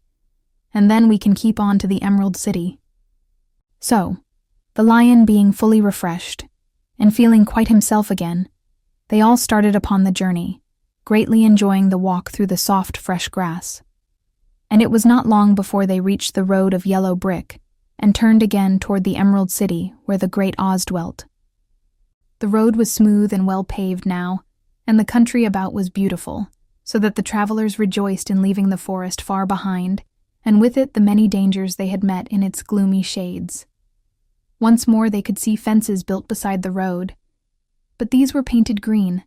[SPEAKER 1] "and then we can keep on to the Emerald City." So, the lion being fully refreshed, and feeling quite himself again, they all started upon the journey, greatly enjoying the walk through the soft, fresh grass. And it was not long before they reached the road of yellow brick, and turned again toward the Emerald City where the great Oz dwelt. The road was smooth and well paved now, and the country about was beautiful, so that the travelers rejoiced in leaving the forest far behind, and with it the many dangers they had met in its gloomy shades. Once more they could see fences built beside the road, but these were painted green,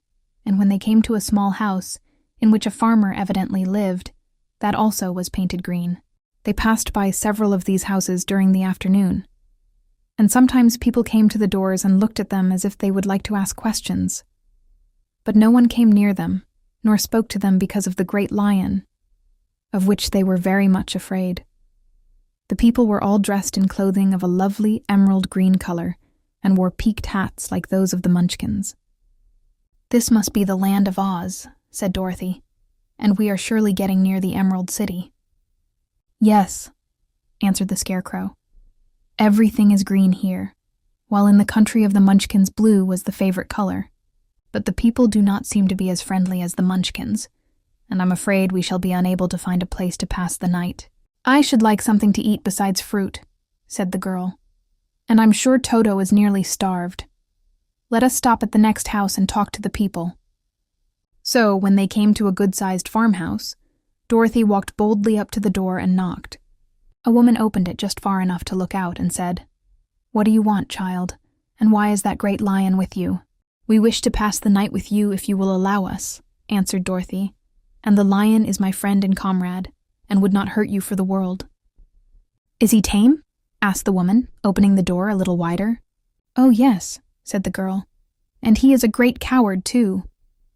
[SPEAKER 1] and when they came to a small house, in which a farmer evidently lived, that also was painted green. They passed by several of these houses during the afternoon, and sometimes people came to the doors and looked at them as if they would like to ask questions. But no one came near them, nor spoke to them because of the great lion, of which they were very much afraid. The people were all dressed in clothing of a lovely emerald green color, and wore peaked hats like those of the Munchkins. "This must be the land of Oz," said Dorothy, "and we are surely getting near the Emerald City." "Yes," answered the Scarecrow. "Everything is green here, while in the country of the Munchkins blue was the favorite color. But the people do not seem to be as friendly as the Munchkins, and I'm afraid we shall be unable to find a place to pass the night." "I should like something to eat besides fruit," said the girl, "and I'm sure Toto is nearly starved. Let us stop at the next house and talk to the people." So, when they came to a good-sized farmhouse, Dorothy walked boldly up to the door and knocked. A woman opened it just far enough to look out and said, "What do you want, child, and why is that great lion with you?" "We wish to pass the night with you if you will allow us," answered Dorothy, "and the lion is my friend and comrade, and would not hurt you for the world." "Is he tame?" asked the woman, opening the door a little wider. "Oh, yes," said the girl, "and he is a great coward, too.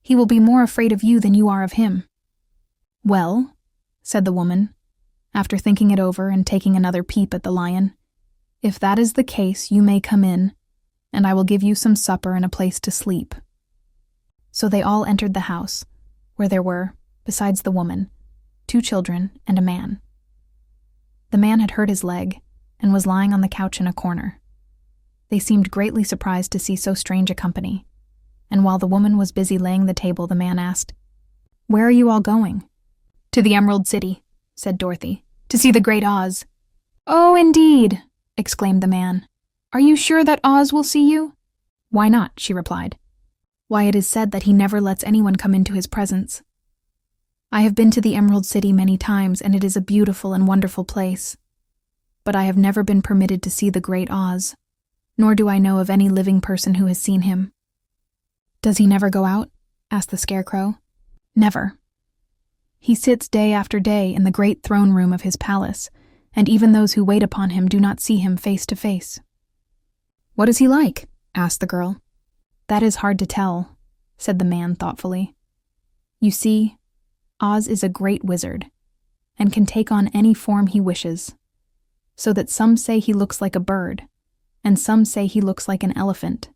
[SPEAKER 1] He will be more afraid of you than you are of him." "Well," said the woman, after thinking it over and taking another peep at the lion, "if that is the case, you may come in, and I will give you some supper and a place to sleep." So they all entered the house, where there were, besides the woman, 2 children and a man. The man had hurt his leg and was lying on the couch in a corner. They seemed greatly surprised to see so strange a company, and while the woman was busy laying the table, the man asked, "Where are you all going?" "To the Emerald City," said Dorothy, "to see the Great Oz." "Oh, indeed," exclaimed the man. "Are you sure that Oz will see you?" "Why not?" she replied. "Why, it is said that he never lets anyone come into his presence. I have been to the Emerald City many times, and it is a beautiful and wonderful place. But I have never been permitted to see the Great Oz, nor do I know of any living person who has seen him." "Does he never go out?" asked the Scarecrow. "Never. He sits day after day in the great throne room of his palace, and even those who wait upon him do not see him face to face." "What is he like?" asked the girl. "That is hard to tell," said the man thoughtfully. "You see, Oz is a great wizard, and can take on any form he wishes, so that some say he looks like a bird, and some say he looks like an elephant,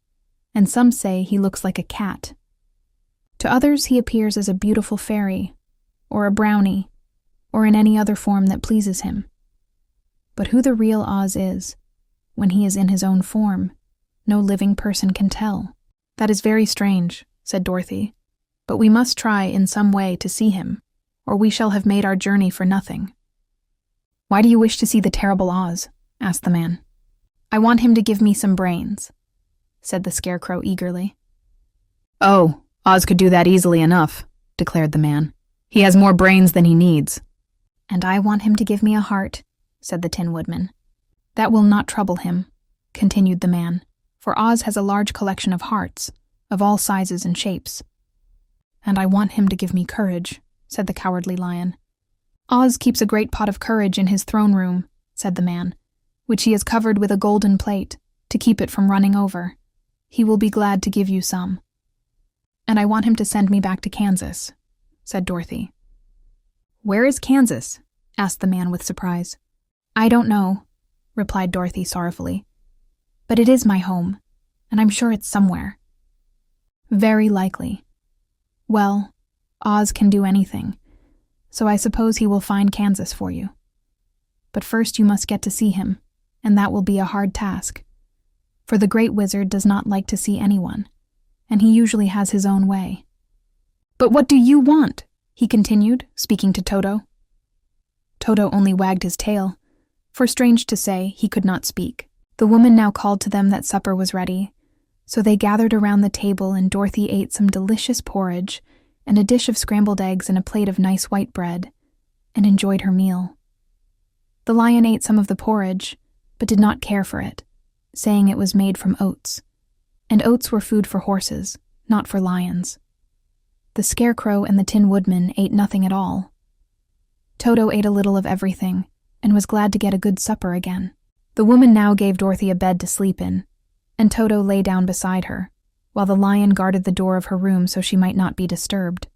[SPEAKER 1] and some say he looks like a cat. To others he appears as a beautiful fairy, or a brownie, or in any other form that pleases him. But who the real Oz is, when he is in his own form, no living person can tell." "That is very strange," said Dorothy, "but we must try in some way to see him, or we shall have made our journey for nothing." "Why do you wish to see the terrible Oz?" asked the man. "I want him to give me some brains," said the Scarecrow eagerly. "Oh, Oz could do that easily enough," declared the man. "He has more brains than he needs." "And I want him to give me a heart," said the Tin Woodman. "That will not trouble him," continued the man, "for Oz has a large collection of hearts, of all sizes and shapes." "And I want him to give me courage," said the Cowardly Lion. "Oz keeps a great pot of courage in his throne room," said the man, "which he has covered with a golden plate, to keep it from running over. He will be glad to give you some." "And I want him to send me back to Kansas," said Dorothy. "Where is Kansas?" asked the man with surprise. "I don't know," replied Dorothy sorrowfully. "But it is my home, and I'm sure it's somewhere." "Very likely. Well, Oz can do anything, so I suppose he will find Kansas for you. But first you must get to see him, and that will be a hard task, for the Great Wizard does not like to see anyone, and he usually has his own way." "But what do you want?" he continued, speaking to Toto. Toto only wagged his tail, for strange to say, he could not speak. The woman now called to them that supper was ready, so they gathered around the table and Dorothy ate some delicious porridge and a dish of scrambled eggs and a plate of nice white bread, and enjoyed her meal. The lion ate some of the porridge, but did not care for it, saying it was made from oats, and oats were food for horses, not for lions. The Scarecrow and the Tin Woodman ate nothing at all. Toto ate a little of everything, and was glad to get a good supper again. The woman now gave Dorothy a bed to sleep in, and Toto lay down beside her, while the lion guarded the door of her room so she might not be disturbed.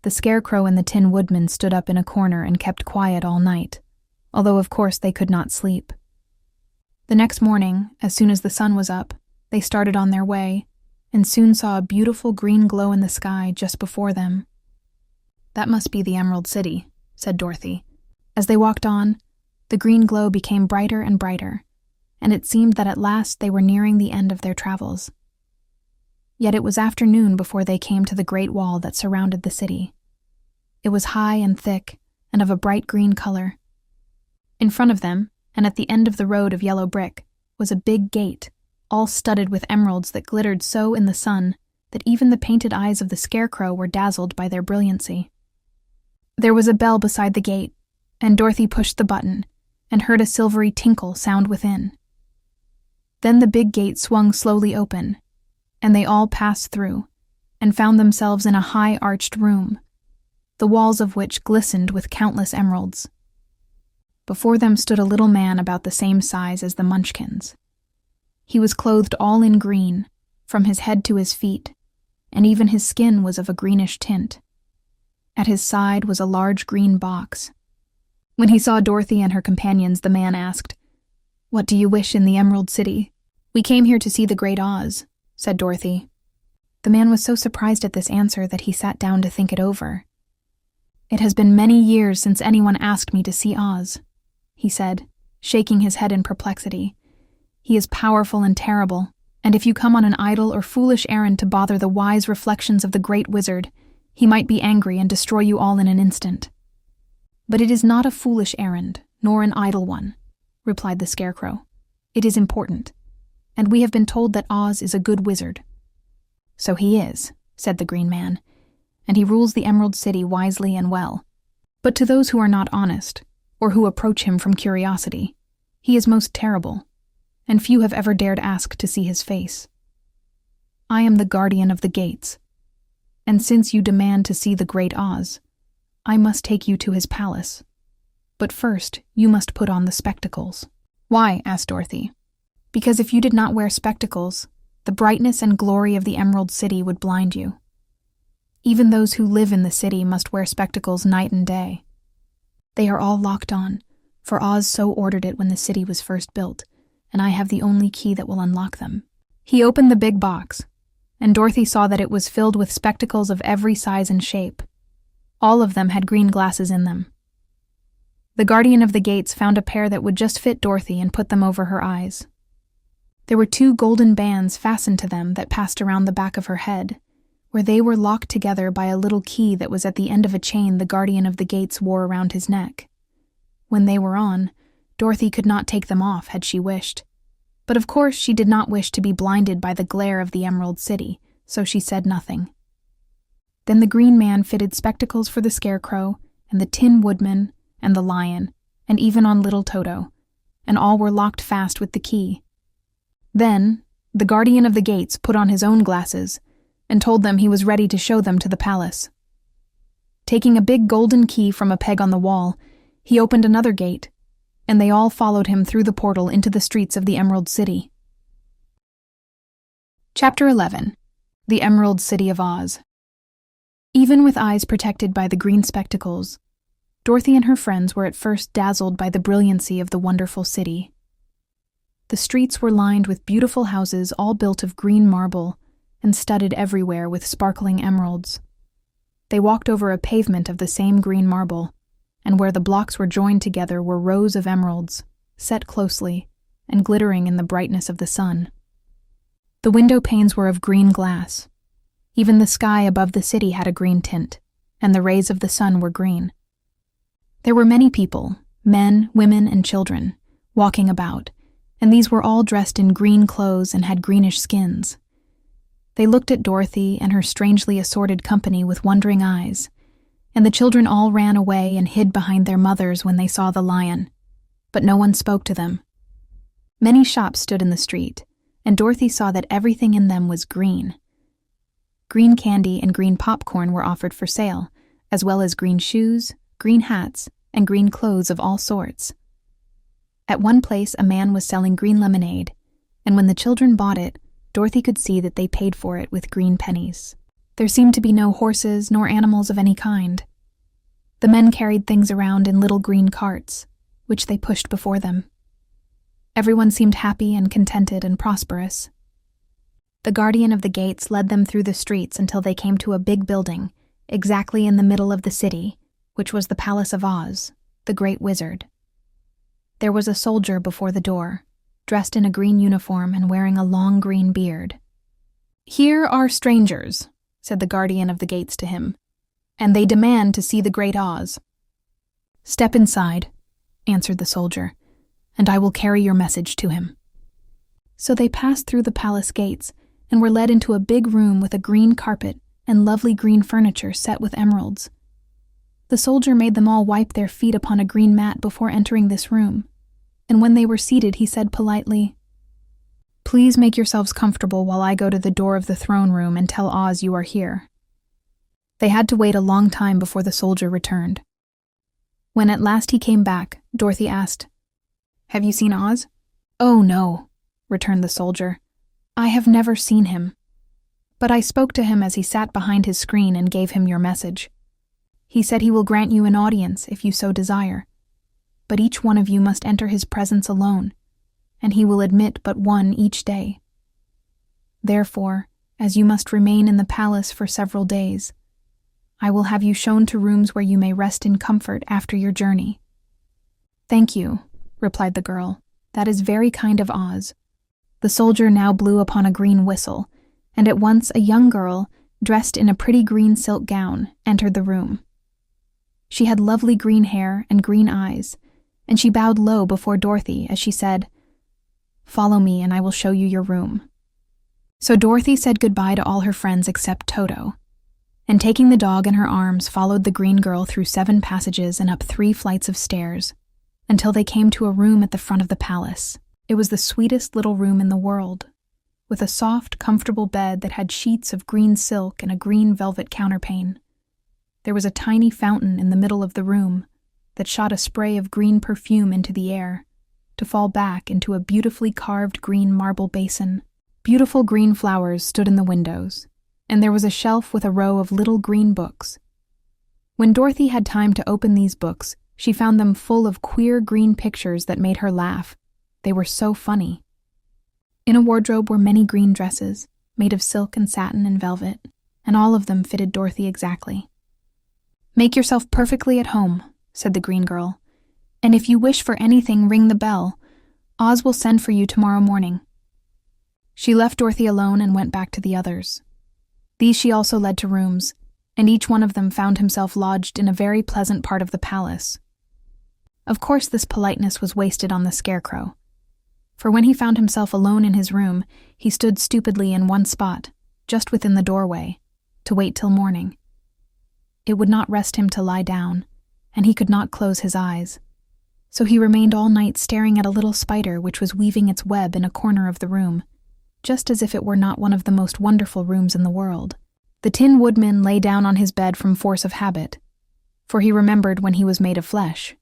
[SPEAKER 1] The Scarecrow and the Tin Woodman stood up in a corner and kept quiet all night, although of course they could not sleep. The next morning, as soon as the sun was up, they started on their way, and soon saw a beautiful green glow in the sky just before them. "That must be the Emerald City," said Dorothy. As they walked on, the green glow became brighter and brighter, and it seemed that at last they were nearing the end of their travels. Yet it was afternoon before they came to the great wall that surrounded the city. It was high and thick, and of a bright green color. In front of them, and at the end of the road of yellow brick, was a big gate, all studded with emeralds that glittered so in the sun that even the painted eyes of the Scarecrow were dazzled by their brilliancy. There was a bell beside the gate, and Dorothy pushed the button and heard a silvery tinkle sound within. Then the big gate swung slowly open, and they all passed through and found themselves in a high-arched room, the walls of which glistened with countless emeralds. Before them stood a little man about the same size as the Munchkins. He was clothed all in green, from his head to his feet, and even his skin was of a greenish tint. At his side was a large green box. When he saw Dorothy and her companions, the man asked, "What do you wish in the Emerald City?" "We came here to see the Great Oz," said Dorothy. The man was so surprised at this answer that he sat down to think it over. "It has been many years since anyone asked me to see Oz," he said, shaking his head in perplexity. "He is powerful and terrible, and if you come on an idle or foolish errand to bother the wise reflections of the great wizard, he might be angry and destroy you all in an instant." "But it is not a foolish errand, nor an idle one," replied the Scarecrow. "It is important, and we have been told that Oz is a good wizard." "So he is," said the Green Man, "and he rules the Emerald City wisely and well. But to those who are not honest, or who approach him from curiosity, he is most terrible, and few have ever dared ask to see his face. I am the guardian of the gates, and since you demand to see the Great Oz, I must take you to his palace. But first, you must put on the spectacles." "Why?" asked Dorothy. "Because if you did not wear spectacles, the brightness and glory of the Emerald City would blind you. Even those who live in the city must wear spectacles night and day. They are all locked on, for Oz so ordered it when the city was first built, and I have the only key that will unlock them." He opened the big box, and Dorothy saw that it was filled with spectacles of every size and shape. All of them had green glasses in them. The guardian of the gates found a pair that would just fit Dorothy and put them over her eyes. There were 2 golden bands fastened to them that passed around the back of her head, where they were locked together by a little key that was at the end of a chain the guardian of the gates wore around his neck. When they were on, Dorothy could not take them off had she wished. But of course she did not wish to be blinded by the glare of the Emerald City, so she said nothing. Then the Green Man fitted spectacles for the Scarecrow, and the Tin Woodman, and the Lion, and even on little Toto, and all were locked fast with the key. Then, the guardian of the gates put on his own glasses, and told them he was ready to show them to the palace. Taking a big golden key from a peg on the wall, he opened another gate, and they all followed him through the portal into the streets of the Emerald City. Chapter 11. The Emerald City of Oz. Even with eyes protected by the green spectacles, Dorothy and her friends were at first dazzled by the brilliancy of the wonderful city. The streets were lined with beautiful houses all built of green marble and studded everywhere with sparkling emeralds. They walked over a pavement of the same green marble, and where the blocks were joined together were rows of emeralds, set closely and glittering in the brightness of the sun. The window panes were of green glass. Even the sky above the city had a green tint, and the rays of the sun were green. There were many people, men, women, and children, walking about, and these were all dressed in green clothes and had greenish skins. They looked at Dorothy and her strangely assorted company with wondering eyes, and the children all ran away and hid behind their mothers when they saw the lion, but no one spoke to them. Many shops stood in the street, and Dorothy saw that everything in them was green. Green candy and green popcorn were offered for sale, as well as green shoes, green hats, and green clothes of all sorts. At one place a man was selling green lemonade, and when the children bought it, Dorothy could see that they paid for it with green pennies. There seemed to be no horses nor animals of any kind. The men carried things around in little green carts, which they pushed before them. Everyone seemed happy and contented and prosperous. The guardian of the gates led them through the streets until they came to a big building, exactly in the middle of the city, which was the Palace of Oz, the Great Wizard. There was a soldier before the door, dressed in a green uniform and wearing a long green beard. "Here are strangers," said the guardian of the gates to him, and they demand to see the Great Oz." "Step inside," answered the soldier, "and I will carry your message to him." So they passed through the palace gates and were led into a big room with a green carpet and lovely green furniture set with emeralds. The soldier made them all wipe their feet upon a green mat before entering this room, and when they were seated, he said politely, "Please make yourselves comfortable while I go to the door of the throne room and tell Oz you are here." They had to wait a long time before the soldier returned. When at last he came back, Dorothy asked, "Have you seen Oz?" "Oh, no," returned the soldier. "I have never seen him. But I spoke to him as he sat behind his screen and gave him your message. He said he will grant you an audience if you so desire, but each one of you must enter his presence alone, and he will admit but one each day. Therefore, as you must remain in the palace for several days, I will have you shown to rooms where you may rest in comfort after your journey." "Thank you," replied the girl. "That is very kind of Oz." The soldier now blew upon a green whistle, and at once a young girl, dressed in a pretty green silk gown, entered the room. She had lovely green hair and green eyes, and she bowed low before Dorothy as she said, "Follow me and I will show you your room." So Dorothy said goodbye to all her friends except Toto, and taking the dog in her arms followed the green girl through 7 passages and up 3 flights of stairs, until they came to a room at the front of the palace. It was the sweetest little room in the world, with a soft, comfortable bed that had sheets of green silk and a green velvet counterpane. There was a tiny fountain in the middle of the room that shot a spray of green perfume into the air, to fall back into a beautifully carved green marble basin. Beautiful green flowers stood in the windows, and there was a shelf with a row of little green books. When Dorothy had time to open these books, she found them full of queer green pictures that made her laugh. They were so funny. In a wardrobe were many green dresses, made of silk and satin and velvet, and all of them fitted Dorothy exactly. "Make yourself perfectly at home," said the green girl, "and if you wish for anything, ring the bell. Oz will send for you tomorrow morning." She left Dorothy alone and went back to the others. These she also led to rooms, and each one of them found himself lodged in a very pleasant part of the palace. Of course, this politeness was wasted on the Scarecrow, for when he found himself alone in his room, he stood stupidly in one spot, just within the doorway, to wait till morning. It would not rest him to lie down, and he could not close his eyes. So he remained all night staring at a little spider which was weaving its web in a corner of the room, just as if it were not one of the most wonderful rooms in the world. The Tin Woodman lay down on his bed from force of habit, for he remembered when he was made of flesh.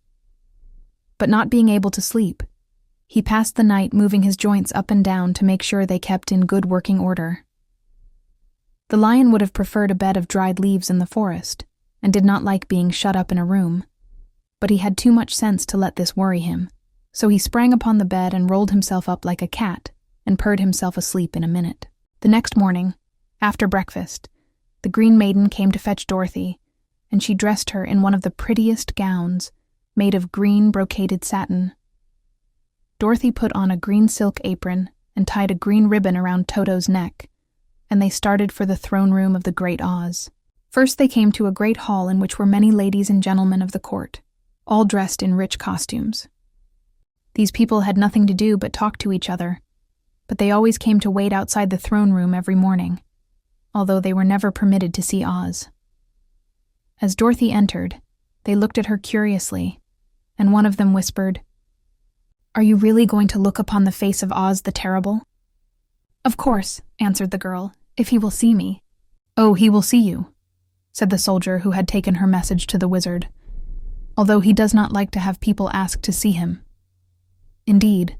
[SPEAKER 1] But not being able to sleep, he passed the night moving his joints up and down to make sure they kept in good working order. The lion would have preferred a bed of dried leaves in the forest, and did not like being shut up in a room, but he had too much sense to let this worry him, so he sprang upon the bed and rolled himself up like a cat, and purred himself asleep in a minute. The next morning, after breakfast, the Green Maiden came to fetch Dorothy, and she dressed her in one of the prettiest gowns, made of green brocaded satin. Dorothy put on a green silk apron and tied a green ribbon around Toto's neck, and they started for the throne room of the Great Oz. First they came to a great hall in which were many ladies and gentlemen of the court, all dressed in rich costumes. These people had nothing to do but talk to each other, but they always came to wait outside the throne room every morning, although they were never permitted to see Oz. As Dorothy entered, they looked at her curiously, and one of them whispered, "Are you really going to look upon the face of Oz the Terrible?" "Of course," answered the girl, "if he will see me." "Oh, he will see you," said the soldier who had taken her message to the wizard, "although he does not like to have people ask to see him. Indeed,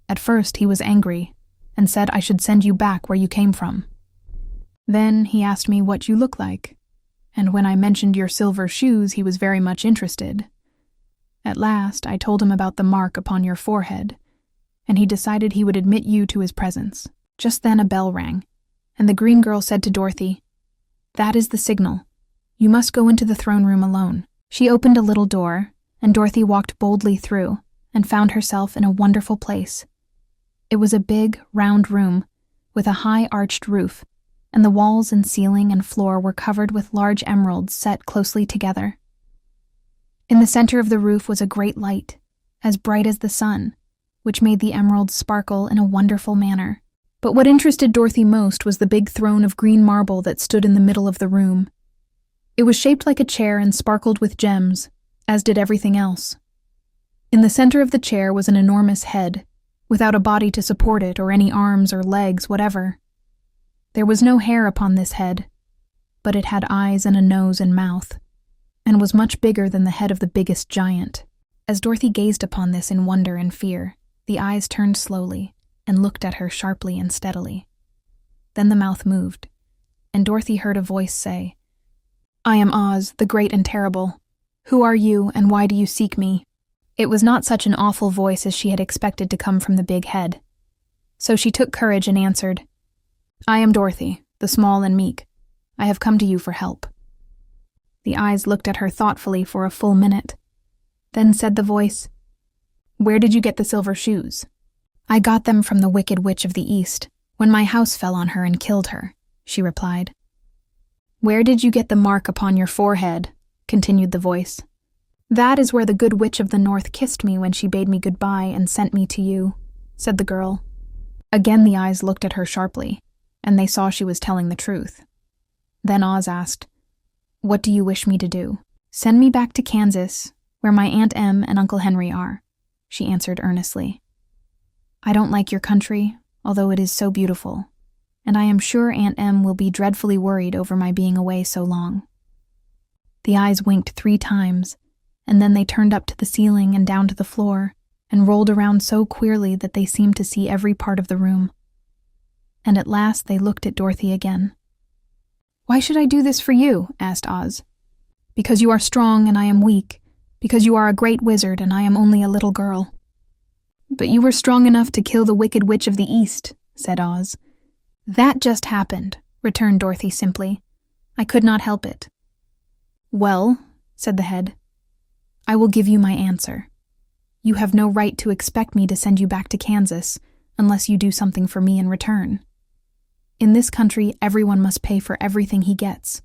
[SPEAKER 1] at first he was angry, and said I should send you back where you came from. Then he asked me what you look like, and when I mentioned your silver shoes he was very much interested. At last I told him about the mark upon your forehead, and he decided he would admit you to his presence." Just then a bell rang, and the green girl said to Dorothy, "That is the signal. You must go into the throne room alone." She opened a little door, and Dorothy walked boldly through, and found herself in a wonderful place. It was a big, round room, with a high arched roof, and the walls and ceiling and floor were covered with large emeralds set closely together. In the center of the roof was a great light, as bright as the sun, which made the emeralds sparkle in a wonderful manner. But what interested Dorothy most was the big throne of green marble that stood in the middle of the room. It was shaped like a chair and sparkled with gems, as did everything else. In the center of the chair was an enormous head, without a body to support it or any arms or legs, whatever. There was no hair upon this head, but it had eyes and a nose and mouth, and was much bigger than the head of the biggest giant. As Dorothy gazed upon this in wonder and fear, the eyes turned slowly and looked at her sharply and steadily. Then the mouth moved, and Dorothy heard a voice say, "I am Oz, the great and terrible. Who are you, and why do you seek me?" It was not such an awful voice as she had expected to come from the big head. So she took courage and answered, "I am Dorothy, the small and meek. I have come to you for help." The eyes looked at her thoughtfully for a full minute. Then said the voice, "Where did you get the silver shoes?" "I got them from the Wicked Witch of the East, when my house fell on her and killed her," she replied. "Where did you get the mark upon your forehead?" continued the voice. "That is where the Good Witch of the North kissed me when she bade me goodbye and sent me to you," said the girl. Again the eyes looked at her sharply, and they saw she was telling the truth. Then Oz asked, "What do you wish me to do?" "Send me back to Kansas, where my Aunt Em and Uncle Henry are," she answered earnestly. "I don't like your country, although it is so beautiful, and I am sure Aunt Em will be dreadfully worried over my being away so long." The eyes winked 3 times, and then they turned up to the ceiling and down to the floor, and rolled around so queerly that they seemed to see every part of the room. And at last they looked at Dorothy again. "Why should I do this for you?" asked Oz. "Because you are strong and I am weak, because you are a great wizard and I am only a little girl." "But you were strong enough to kill the Wicked Witch of the East," said Oz. "That just happened," returned Dorothy simply. "I could not help it." "Well," said the head, "I will give you my answer. You have no right to expect me to send you back to Kansas unless you do something for me in return. In this country, everyone must pay for everything he gets.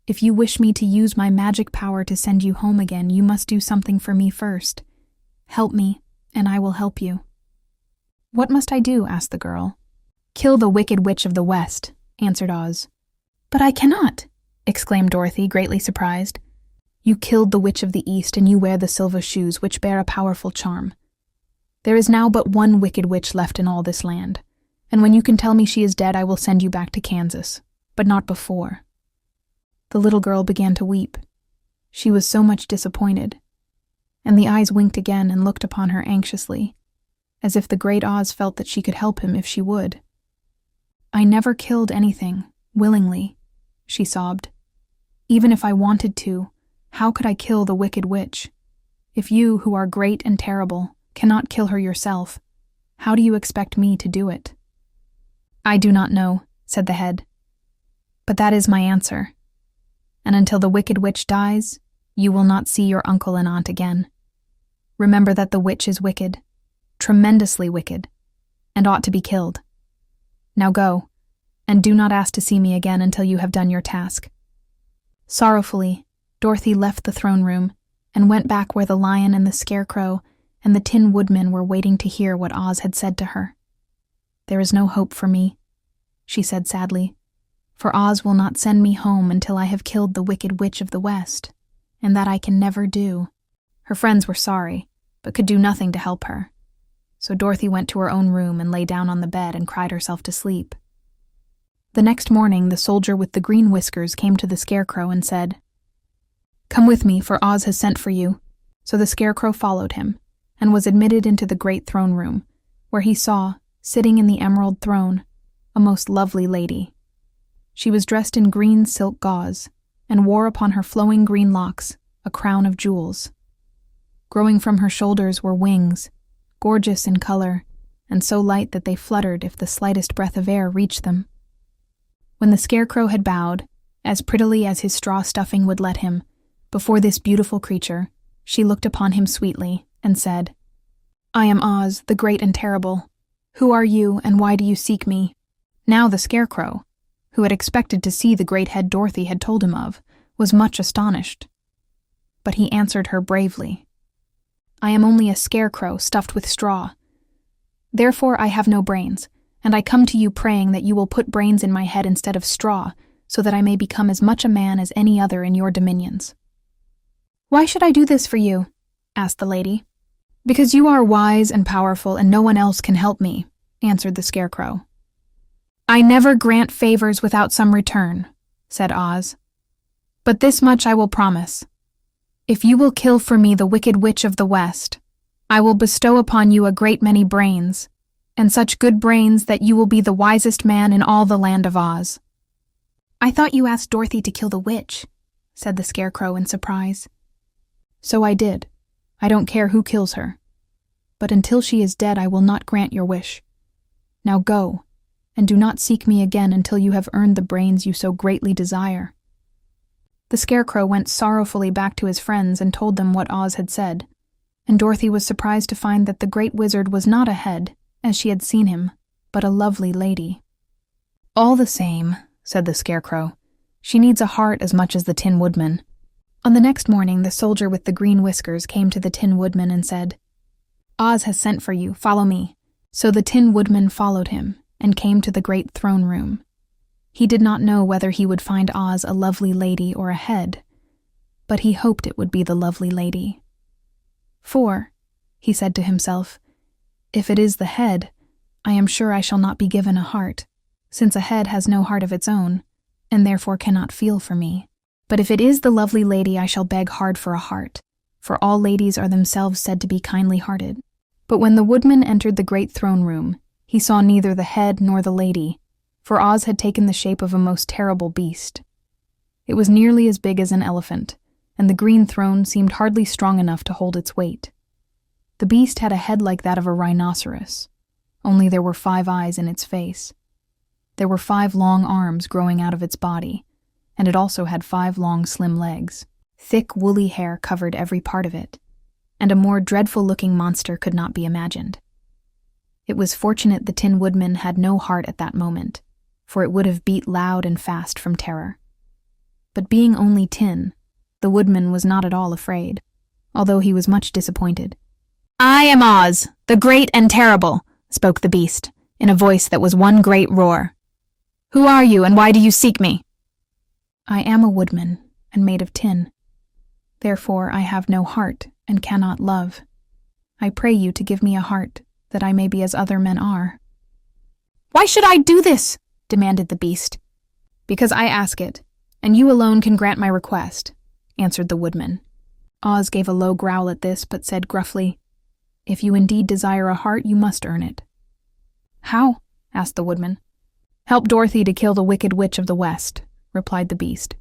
[SPEAKER 1] If you wish me to use my magic power to send you home again, you must do something for me first. Help me, and I will help you." "What must I do?" asked the girl. "Kill the Wicked Witch of the West," answered Oz. "But I cannot," exclaimed Dorothy, greatly surprised. "You killed the Witch of the East, and you wear the silver shoes, which bear a powerful charm. There is now but one Wicked Witch left in all this land, and when you can tell me she is dead, I will send you back to Kansas, but not before." The little girl began to weep. She was so much disappointed, and the eyes winked again and looked upon her anxiously, as if the great Oz felt that she could help him if she would. "I never killed anything, willingly," she sobbed. "Even if I wanted to, how could I kill the Wicked Witch? If you, who are great and terrible, cannot kill her yourself, how do you expect me to do it?" "I do not know," said the head. "But that is my answer. And until the Wicked Witch dies, you will not see your uncle and aunt again. Remember that the witch is wicked, tremendously wicked, and ought to be killed. Now go, and do not ask to see me again until you have done your task." Sorrowfully, Dorothy left the throne room and went back where the lion and the Scarecrow and the Tin Woodman were waiting to hear what Oz had said to her. "There is no hope for me," she said sadly, "for Oz will not send me home until I have killed the Wicked Witch of the West, and that I can never do." Her friends were sorry, but could do nothing to help her. So Dorothy went to her own room and lay down on the bed and cried herself to sleep. The next morning, the soldier with the green whiskers came to the Scarecrow and said, "Come with me, for Oz has sent for you." So the Scarecrow followed him, and was admitted into the great throne room, where he saw, sitting in the emerald throne, a most lovely lady. She was dressed in green silk gauze, and wore upon her flowing green locks a crown of jewels. Growing from her shoulders were wings, gorgeous in color, and so light that they fluttered if the slightest breath of air reached them. When the Scarecrow had bowed, as prettily as his straw stuffing would let him, before this beautiful creature, she looked upon him sweetly and said, "I am Oz, the great and terrible. Who are you, and why do you seek me?" Now the Scarecrow, who had expected to see the great head Dorothy had told him of, was much astonished. But he answered her bravely. "I am only a scarecrow stuffed with straw. Therefore I have no brains, and I come to you praying that you will put brains in my head instead of straw, so that I may become as much a man as any other in your dominions." "Why should I do this for you?" asked the lady. "Because you are wise and powerful, and no one else can help me," answered the Scarecrow. "I never grant favors without some return," said Oz. "But this much I will promise. If you will kill for me the Wicked Witch of the West, I will bestow upon you a great many brains, and such good brains that you will be the wisest man in all the land of Oz." "I thought you asked Dorothy to kill the witch," said the Scarecrow in surprise. "So I did. I don't care who kills her. But until she is dead, I will not grant your wish. Now go, and do not seek me again until you have earned the brains you so greatly desire." The Scarecrow went sorrowfully back to his friends and told them what Oz had said, and Dorothy was surprised to find that the great wizard was not a head, as she had seen him, but a lovely lady. "All the same," said the Scarecrow, "she needs a heart as much as the Tin Woodman." On the next morning, the soldier with the green whiskers came to the Tin Woodman and said, "Oz has sent for you, follow me." So the Tin Woodman followed him and came to the great throne room. He did not know whether he would find Oz a lovely lady or a head, but he hoped it would be the lovely lady. "For," he said to himself, "if it is the head, I am sure I shall not be given a heart, since a head has no heart of its own, and therefore cannot feel for me. But if it is the lovely lady, I shall beg hard for a heart, for all ladies are themselves said to be kindly-hearted." But when the Woodman entered the great throne room, he saw neither the head nor the lady, for Oz had taken the shape of a most terrible beast. It was nearly as big as an elephant, and the green throne seemed hardly strong enough to hold its weight. The beast had a head like that of a rhinoceros, only there were 5 eyes in its face. There were 5 long arms growing out of its body, and it also had 5 long slim legs. Thick woolly hair covered every part of it, and a more dreadful-looking monster could not be imagined. It was fortunate the Tin Woodman had no heart at that moment, for it would have beat loud and fast from terror. But being only tin, the Woodman was not at all afraid, although he was much disappointed. "I am Oz, the great and terrible," spoke the beast, in a voice that was one great roar. "Who are you, and why do you seek me?" "I am a woodman, and made of tin. Therefore I have no heart, and cannot love. I pray you to give me a heart, that I may be as other men are." "Why should I do this?" demanded the beast. "Because I ask it, and you alone can grant my request," answered the Woodman. Oz gave a low growl at this, but said gruffly, "If you indeed desire a heart, you must earn it." "How?" asked the Woodman. "Help Dorothy to kill the Wicked Witch of the West," replied the beast.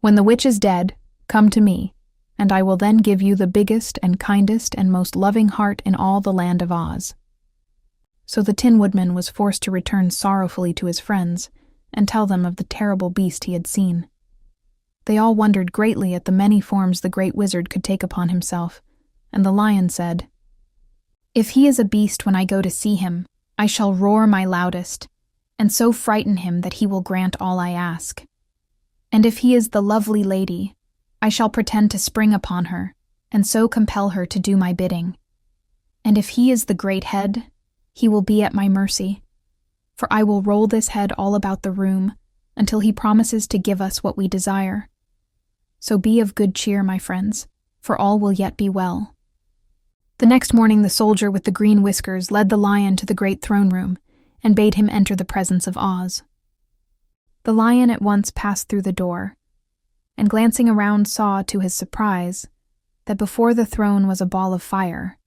[SPEAKER 1] "When the witch is dead, come to me, and I will then give you the biggest and kindest and most loving heart in all the land of Oz." So the Tin Woodman was forced to return sorrowfully to his friends and tell them of the terrible beast he had seen. They all wondered greatly at the many forms the great wizard could take upon himself, and the lion said, "If he is a beast when I go to see him, I shall roar my loudest, and so frighten him that he will grant all I ask. And if he is the lovely lady, I shall pretend to spring upon her, and so compel her to do my bidding. And if he is the great head, he will be at my mercy, for I will roll this head all about the room until he promises to give us what we desire. So be of good cheer, my friends, for all will yet be well." The next morning the soldier with the green whiskers led the lion to the great throne room and bade him enter the presence of Oz. The lion at once passed through the door, and glancing around saw, to his surprise, that before the throne was a ball of fire,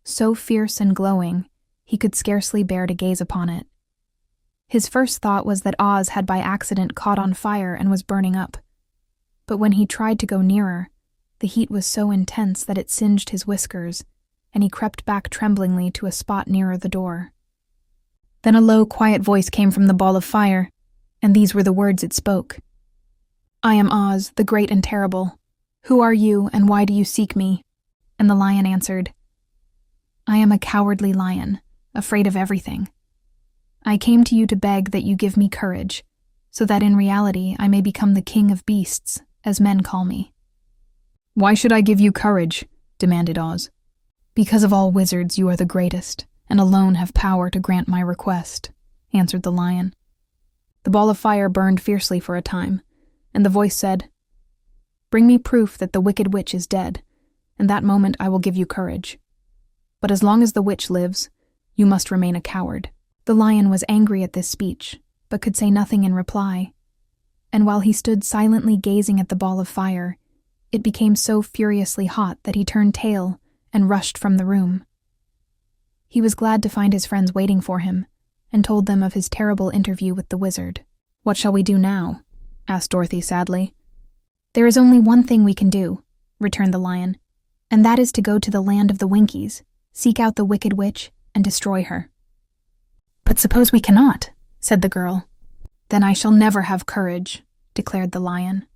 [SPEAKER 1] so fierce and glowing he could scarcely bear to gaze upon it. His first thought was that Oz had by accident caught on fire and was burning up, but when he tried to go nearer, the heat was so intense that it singed his whiskers, and he crept back tremblingly to a spot nearer the door. Then a low, quiet voice came from the ball of fire, and these were the words it spoke. "I am Oz, the great and terrible. Who are you, and why do you seek me?" And the lion answered, "I am a cowardly lion, afraid of everything. I came to you to beg that you give me courage, so that in reality I may become the king of beasts, as men call me."
[SPEAKER 2] "Why should I give you courage?" demanded Oz.
[SPEAKER 1] "Because of all wizards you are the greatest, and alone have power to grant my request," answered the lion. The ball of fire burned fiercely for a time, and the voice said, "Bring me proof that the wicked witch is dead, and that moment I will give you courage. But as long as the witch lives, you must remain a coward." The lion was angry at this speech, but could say nothing in reply. And while he stood silently gazing at the ball of fire, it became so furiously hot that he turned tail and rushed from the room. He was glad to find his friends waiting for him, and told them of his terrible interview with the wizard.
[SPEAKER 2] "What shall we do now?" asked Dorothy sadly.
[SPEAKER 1] "There is only one thing we can do," returned the lion, "and that is to go to the land of the Winkies, seek out the wicked witch, and destroy her."
[SPEAKER 2] "But suppose we cannot," said the girl.
[SPEAKER 1] "Then I shall never have courage," declared the lion.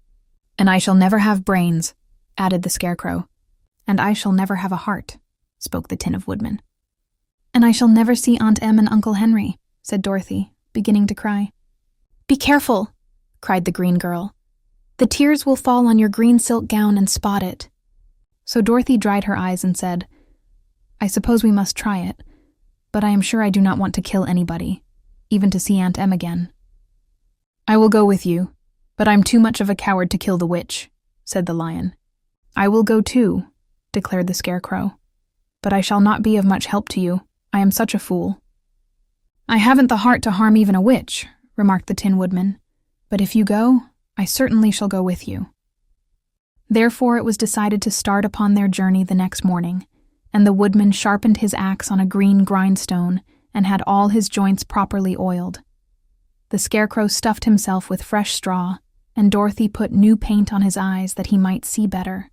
[SPEAKER 2] "And I shall never have brains," added the Scarecrow.
[SPEAKER 1] "And I shall never have a heart," spoke the Tin of Woodman. "And I shall never see Aunt Em and Uncle Henry," said Dorothy, beginning to cry. "Be careful," cried the green girl. "The tears will fall on your green silk gown and spot it." So Dorothy dried her eyes and said, "I suppose we must try it, but I am sure I do not want to kill anybody, even to see Aunt Em again."
[SPEAKER 2] "I will go with you, but I'm too much of a coward to kill the witch," said the lion.
[SPEAKER 1] "I will go too," declared the Scarecrow, "but I shall not be of much help to you. I am such a fool."
[SPEAKER 2] "I haven't the heart to harm even a witch," remarked the Tin Woodman,
[SPEAKER 1] "but if you go, I certainly shall go with you." Therefore it was decided to start upon their journey the next morning, and the woodman sharpened his axe on a green grindstone and had all his joints properly oiled. The Scarecrow stuffed himself with fresh straw, and Dorothy put new paint on his eyes that he might see better.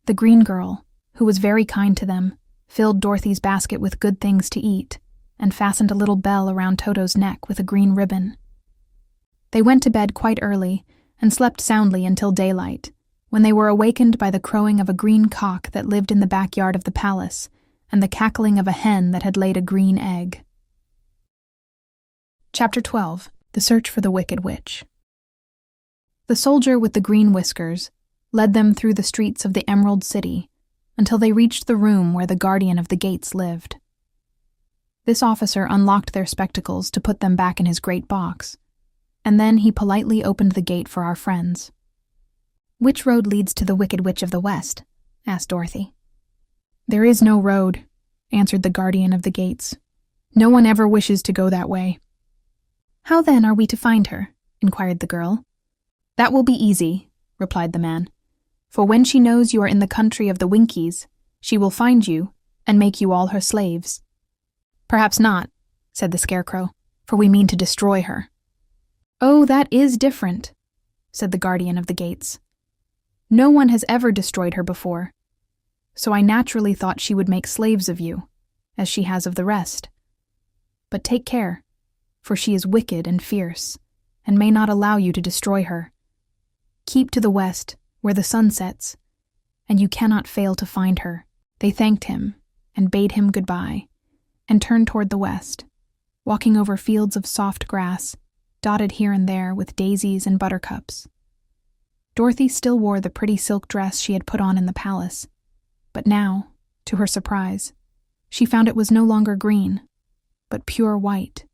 [SPEAKER 1] The green girl, who was very kind to them, filled Dorothy's basket with good things to eat, and fastened a little bell around Toto's neck with a green ribbon. They went to bed quite early and slept soundly until daylight, when they were awakened by the crowing of a green cock that lived in the backyard of the palace, and the cackling of a hen that had laid a green egg. Chapter 12. The Search for the Wicked Witch. The soldier with the green whiskers led them through the streets of the Emerald City until they reached the room where the guardian of the gates lived. This officer unlocked their spectacles to put them back in his great box, and then he politely opened the gate for our friends. "Which road leads to the Wicked Witch of the West?" asked Dorothy.
[SPEAKER 2] "There is no road," answered the guardian of the gates. "No one ever wishes to go that way."
[SPEAKER 1] "How then are we to find her?" inquired the girl.
[SPEAKER 2] "That will be easy," replied the man. "For when she knows you are in the country of the Winkies, she will find you and make you all her slaves."
[SPEAKER 1] "Perhaps not," said the Scarecrow, "for we mean to destroy her."
[SPEAKER 2] "Oh, that is different," said the guardian of the gates. "No one has ever destroyed her before, so I naturally thought she would make slaves of you, as she has of the rest. But take care, for she is wicked and fierce, and may not allow you to destroy her. Keep to the west, where the sun sets, and you cannot fail to find her." They thanked him and bade him goodbye, and turned toward the west, walking over fields of soft grass, dotted here and there with daisies and buttercups. Dorothy still wore the pretty silk dress she had put on in the palace, but now, to her surprise, she found it was no longer green, but pure white.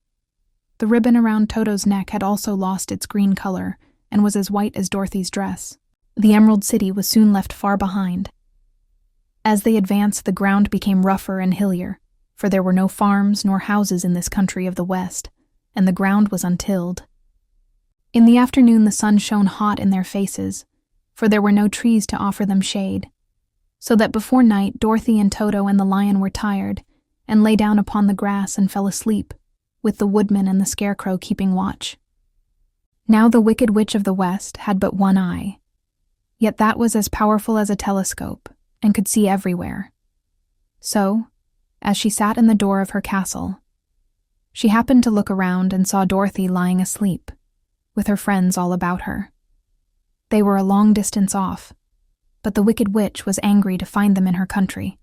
[SPEAKER 2] The ribbon around Toto's neck had also lost its green color and was as white as Dorothy's dress. The Emerald City was soon left far behind. As they advanced, the ground became rougher and hillier, for there were no farms nor houses in this country of the West, and the ground was untilled. In the afternoon the sun shone hot in their faces, for there were no trees to offer them shade, so that before night Dorothy and Toto and the lion were tired, and lay down upon the grass and fell asleep, with the woodman and the Scarecrow keeping watch. Now the Wicked Witch of the West had but one eye, yet that was as powerful as a telescope, and could see everywhere. So, as she sat in the door of her castle, she happened to look around and saw Dorothy lying asleep, with her friends all about her. They were a long distance off, but the Wicked Witch was angry to find them in her country,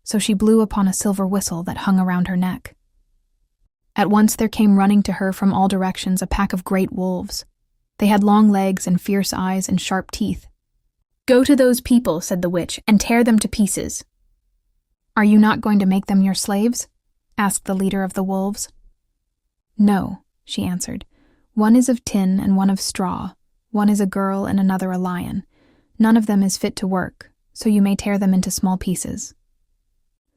[SPEAKER 2] so she blew upon a silver whistle that hung around her neck. At once there came running to her from all directions a pack of great wolves. They had long legs and fierce eyes and sharp teeth. "Go to those people," said the witch, "and tear them to pieces." "Are you not going to make them your slaves?" asked the leader of the wolves. "No," she answered. "One is of tin and one of straw. One is a girl and another a lion. None of them is fit to work, so you may tear them into small pieces."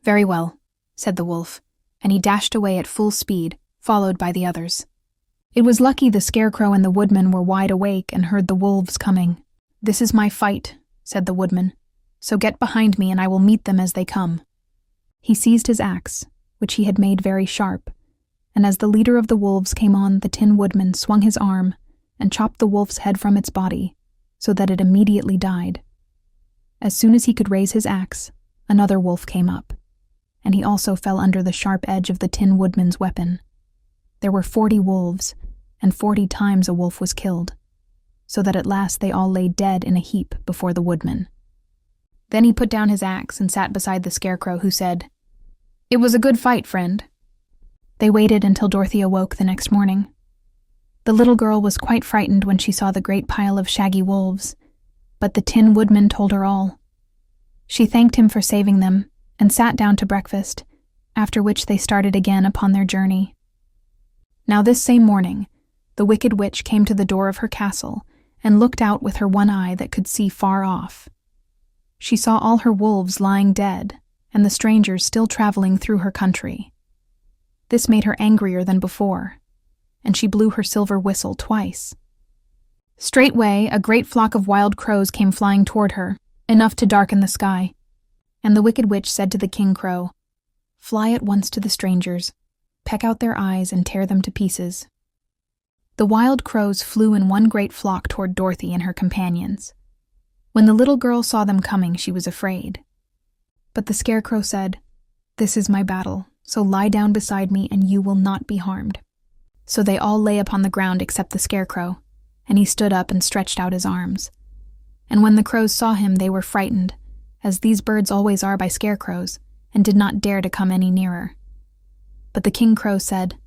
[SPEAKER 2] "Very well," said the wolf, and he dashed away at full speed, followed by the others. It was lucky the Scarecrow and the Woodman were wide awake and heard the wolves coming. "This is my fight," said the Woodman, "so get behind me and I will meet them as they come." He seized his axe, which he had made very sharp, and as the leader of the wolves came on, the Tin Woodman swung his arm and chopped the wolf's head from its body, so that it immediately died. As soon as he could raise his axe, another wolf came up, and he also fell under the sharp edge of the Tin Woodman's weapon. There were 40 wolves, and 40 times a wolf was killed, so that at last they all lay dead in a heap before the Woodman. Then he put down his axe and sat beside the Scarecrow, who said, "It was a good fight, friend." They waited until Dorothy awoke the next morning. The little girl was quite frightened when she saw the great pile of shaggy wolves, but the Tin Woodman told her all. She thanked him for saving them and sat down to breakfast, after which they started again upon their journey. Now this same morning, the Wicked Witch came to the door of her castle and looked out with her one eye that could see far off. She saw all her wolves lying dead and the strangers still traveling through her country. This made her angrier than before, and she blew her silver whistle twice. Straightway, a great flock of wild crows came flying toward her, enough to darken the sky. And the Wicked Witch said to the King Crow, "Fly at once to the strangers, peck out their eyes and tear them to pieces." The wild crows flew in one great flock toward Dorothy and her companions. When the little girl saw them coming, she was afraid. But the Scarecrow said, "This is my battle, so lie down beside me and you will not be harmed." So they all lay upon the ground except the Scarecrow, and he stood up and stretched out his arms. And when the crows saw him, they were frightened, as these birds always are by scarecrows, and did not dare to come any nearer. But the King Crow said,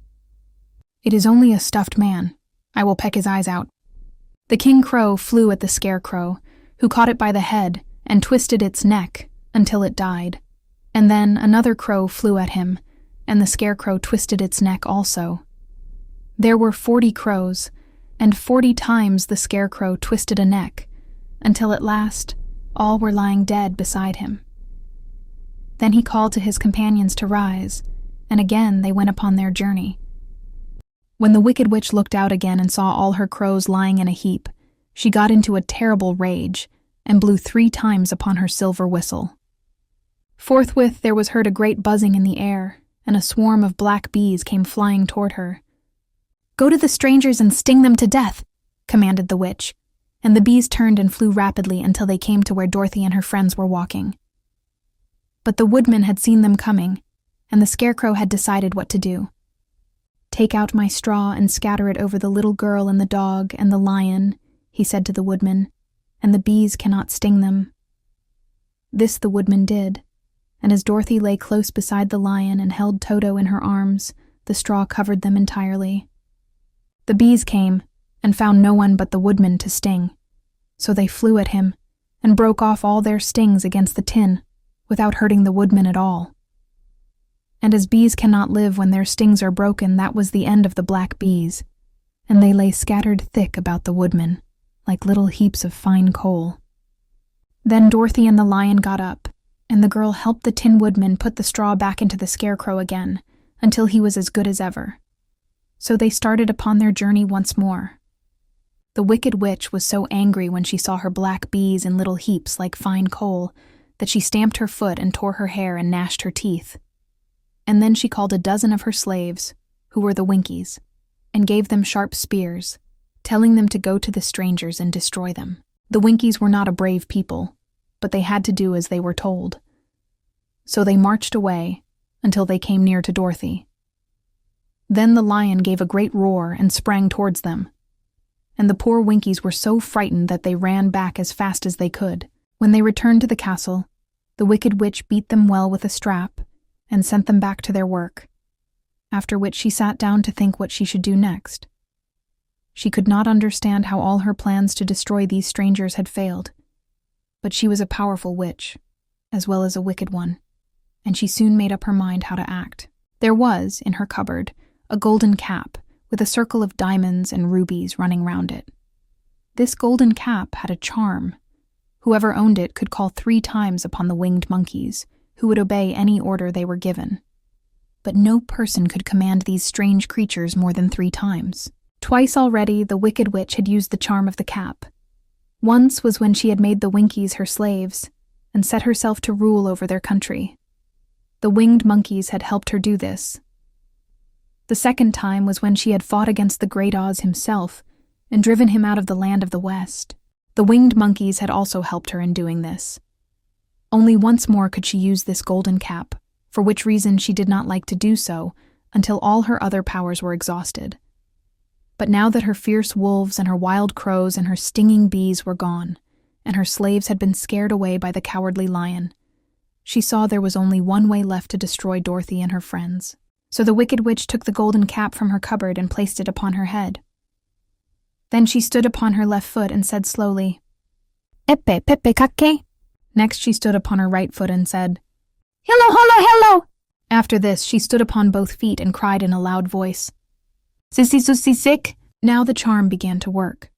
[SPEAKER 2] "It is only a stuffed man. I will peck his eyes out." The King Crow flew at the Scarecrow, who caught it by the head and twisted its neck until it died. And then another crow flew at him, and the Scarecrow twisted its neck also. There were 40 crows, and 40 times the Scarecrow twisted a neck, until at last all were lying dead beside him. Then he called to his companions to rise, and again they went upon their journey. When the Wicked Witch looked out again and saw all her crows lying in a heap, she got into a terrible rage and blew 3 times upon her silver whistle. Forthwith there was heard a great buzzing in the air, and a swarm of black bees came flying toward her. "Go to the strangers and sting them to death," commanded the witch, and the bees turned and flew rapidly until they came to where Dorothy and her friends were walking. But the Woodman had seen them coming, and the Scarecrow had decided what to do. "Take out my straw and scatter it over the little girl and the dog and the lion," he said to the Woodman, "and the bees cannot sting them." This the Woodman did, and as Dorothy lay close beside the lion and held Toto in her arms, the straw covered them entirely. The bees came, and found no one but the Woodman to sting, so they flew at him, and broke off all their stings against the tin, without hurting the Woodman at all. And as bees cannot live when their stings are broken, that was the end of the black bees, and they lay scattered thick about the Woodman, like little heaps of fine coal. Then Dorothy and the lion got up, and the girl helped the Tin Woodman put the straw back into the Scarecrow again, until he was as good as ever. So they started upon their journey once more. The Wicked Witch was so angry when she saw her black bees in little heaps like fine coal that she stamped her foot and tore her hair and gnashed her teeth. And then she called a dozen of her slaves, who were the Winkies, and gave them sharp spears, telling them to go to the strangers and destroy them. The Winkies were not a brave people, but they had to do as they were told. So they marched away until they came near to Dorothy. Then the lion gave a great roar and sprang towards them, and the poor Winkies were so frightened that they ran back as fast as they could. When they returned to the castle, the Wicked Witch beat them well with a strap and sent them back to their work. after which she sat down to think what she should do next. She could not understand how all her plans to destroy these strangers had failed, but she was a powerful witch, as well as a wicked one, and she soon made up her mind how to act. There was, in her cupboard, a golden cap with a circle of diamonds and rubies running round it. This golden cap had a charm. Whoever owned it could call 3 times upon the winged monkeys, who would obey any order they were given. But no person could command these strange creatures more than 3 times. Twice already the wicked witch had used the charm of the cap. Once was when she had made the Winkies her slaves and set herself to rule over their country. The winged monkeys had helped her do this. The second time was when she had fought against the Great Oz himself and driven him out of the land of the West. The winged monkeys had also helped her in doing this. Only once more could she use this golden cap, for which reason she did not like to do so until all her other powers were exhausted. But now that her fierce wolves and her wild crows and her stinging bees were gone, and her slaves had been scared away by the cowardly lion, she saw there was only one way left to destroy Dorothy and her friends. So the wicked witch took the golden cap from her cupboard and placed it upon her head. Then she stood upon her left foot and said slowly, "Epe pepe kake." Next she stood upon her right foot and said, "Hello, hello, hello." After this she stood upon both feet and cried in a loud voice, "Sissy sussy sick." Now the charm began to work.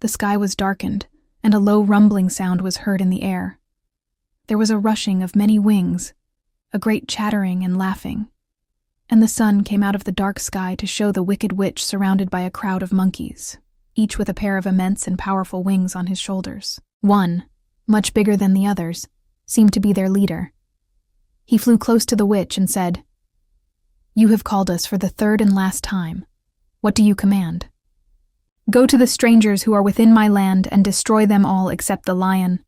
[SPEAKER 2] The sky was darkened, and a low rumbling sound was heard in the air. There was a rushing of many wings, a great chattering and laughing, and the sun came out of the dark sky to show the wicked witch surrounded by a crowd of monkeys, each with a pair of immense and powerful wings on his shoulders. One, much bigger than the others, seemed to be their leader. He flew close to the witch and said, "You have called us for the 3rd and last time. What do you command?" "Go to the strangers who are within my land and destroy them all except the lion,"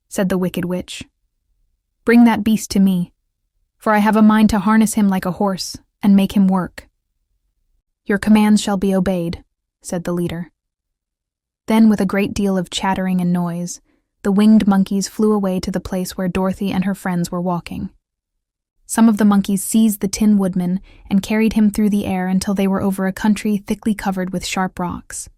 [SPEAKER 2] said the wicked witch. "Bring that beast to me, for I have a mind to harness him like a horse and make him work." "Your commands shall be obeyed," said the leader. Then, with a great deal of chattering and noise, the winged monkeys flew away to the place where Dorothy and her friends were walking. Some of the monkeys seized the Tin Woodman and carried him through the air until they were over a country thickly covered with sharp rocks.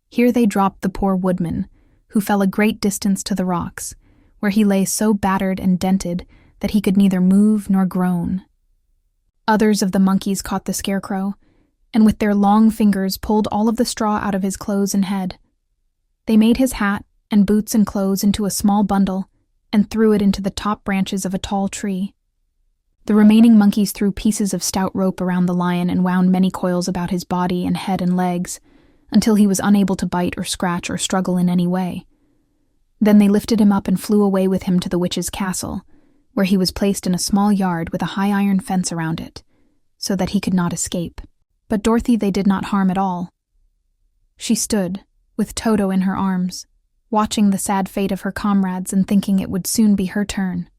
[SPEAKER 2] Here they dropped the poor Woodman, who fell a great distance to the rocks, where he lay so battered and dented that he could neither move nor groan. Others of the monkeys caught the Scarecrow, and with their long fingers pulled all of the straw out of his clothes and head. They made his hat and boots and clothes into a small bundle and threw it into the top branches of a tall tree. The remaining monkeys threw pieces of stout rope around the lion and wound many coils about his body and head and legs, until he was unable to bite or scratch or struggle in any way. Then they lifted him up and flew away with him to the witch's castle, where he was placed in a small yard with a high iron fence around it, so that he could not escape. But Dorothy they did not harm at all. She stood, with Toto in her arms, watching the sad fate of her comrades and thinking it would soon be her turn.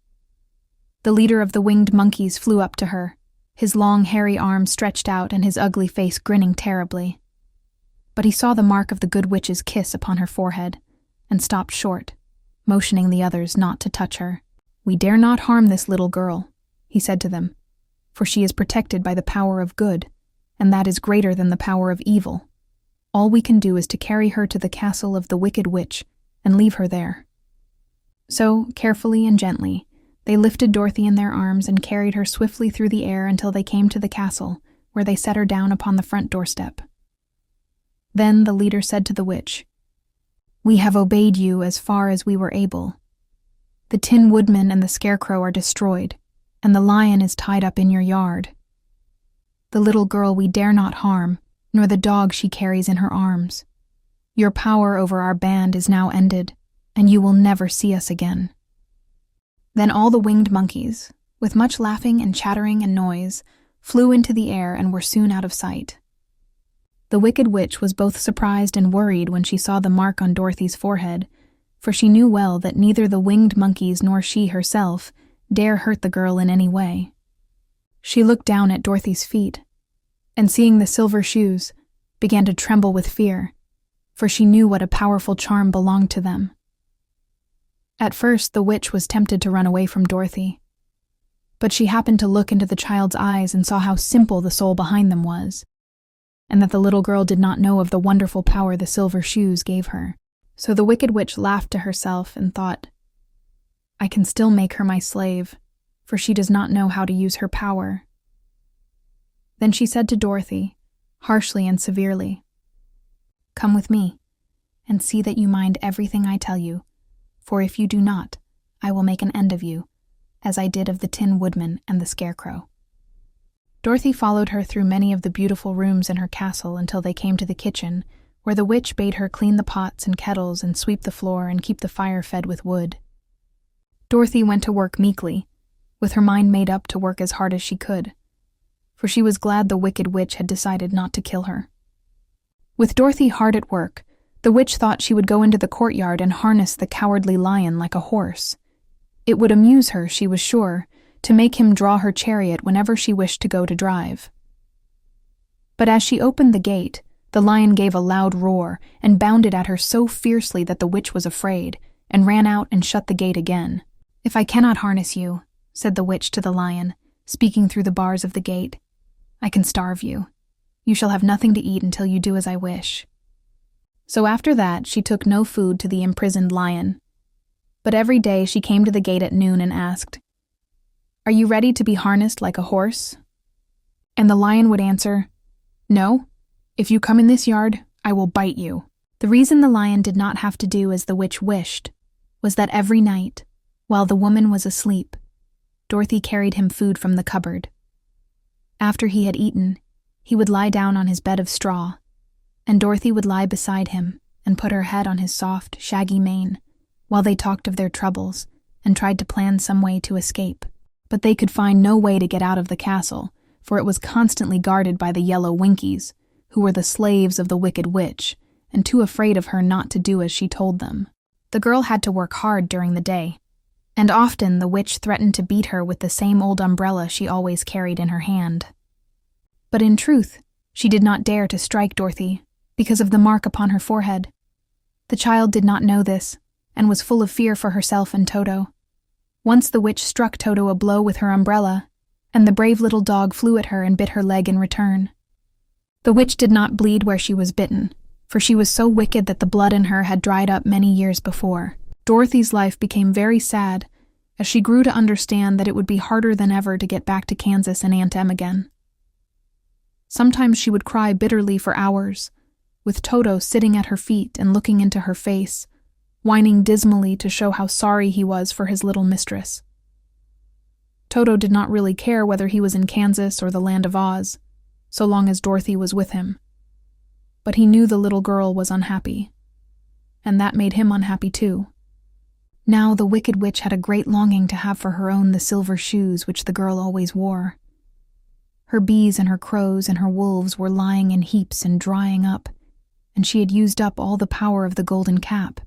[SPEAKER 2] The leader of the winged monkeys flew up to her, his long hairy arms stretched out and his ugly face grinning terribly. But he saw the mark of the good witch's kiss upon her forehead, and stopped short, motioning the others not to touch her. "We dare not harm this little girl," he said to them, "for she is protected by the power of good, and that is greater than the power of evil. All we can do is to carry her to the castle of the wicked witch and leave her there." So, carefully and gently, they lifted Dorothy in their arms and carried her swiftly through the air until they came to the castle, where they set her down upon the front doorstep. Then the leader said to the witch, "We have obeyed you as far as we were able. The Tin Woodman and the Scarecrow are destroyed, and the lion is tied up in your yard. The little girl we dare not harm, nor the dog she carries in her arms. Your power over our band is now ended, and you will never see us again." Then all the winged monkeys, with much laughing and chattering and noise, flew into the air and were soon out of sight. The wicked witch was both surprised and worried when she saw the mark on Dorothy's forehead, for she knew well that neither the winged monkeys nor she herself dare hurt the girl in any way. She looked down at Dorothy's feet, and seeing the silver shoes, began to tremble with fear, for she knew what a powerful charm belonged to them. At first the witch was tempted to run away from Dorothy. But she happened to look into the child's eyes and saw how simple the soul behind them was, and that the little girl did not know of the wonderful power the silver shoes gave her. So the wicked witch laughed to herself and thought, "I can still make her my slave, for she does not know how to use her power." Then she said to Dorothy, harshly and severely, "Come with me, and see that you mind everything I tell you, for if you do not, I will make an end of you, as I did of the Tin Woodman and the Scarecrow." Dorothy followed her through many of the beautiful rooms in her castle until they came to the kitchen, where the witch bade her clean the pots and kettles and sweep the floor and keep the fire fed with wood. Dorothy went to work meekly, with her mind made up to work as hard as she could, for she was glad the wicked witch had decided not to kill her. With Dorothy hard at work, the witch thought she would go into the courtyard and harness the cowardly lion like a horse. It would amuse her, she was sure, to make him draw her chariot whenever she wished to go to drive. But as she opened the gate, the lion gave a loud roar and bounded at her so fiercely that the witch was afraid, and ran out and shut the gate again. "If I cannot harness you," said the witch to the lion, speaking through the bars of the gate, "I can starve you. You shall have nothing to eat until you do as I wish." So after that, she took no food to the imprisoned lion. But every day she came to the gate at noon and asked, "Are you ready to be harnessed like a horse?" And the lion would answer, "No. If you come in this yard, I will bite you." The reason the lion did not have to do as the witch wished was that every night, while the woman was asleep, Dorothy carried him food from the cupboard. After he had eaten, he would lie down on his bed of straw, and Dorothy would lie beside him and put her head on his soft, shaggy mane, while they talked of their troubles and tried to plan some way to escape. But they could find no way to get out of the castle, for it was constantly guarded by the yellow Winkies, who were the slaves of the wicked witch, and too afraid of her not to do as she told them. The girl had to work hard during the day, and often the witch threatened to beat her with the same old umbrella she always carried in her hand. But in truth, she did not dare to strike Dorothy because of the mark upon her forehead. The child did not know this, and was full of fear for herself and Toto. Once the witch struck Toto a blow with her umbrella, and the brave little dog flew at her and bit her leg in return. The witch did not bleed where she was bitten, for she was so wicked that the blood in her had dried up many years before. Dorothy's life became very sad as she grew to understand that it would be harder than ever to get back to Kansas and Aunt Em again. Sometimes she would cry bitterly for hours, with Toto sitting at her feet and looking into her face, whining dismally to show how sorry he was for his little mistress. Toto did not really care whether he was in Kansas or the Land of Oz, so long as Dorothy was with him. But he knew the little girl was unhappy, and that made him unhappy too. Now the wicked witch had a great longing to have for her own the silver shoes which the girl always wore. Her bees and her crows and her wolves were lying in heaps and drying up, and she had used up all the power of the golden cap.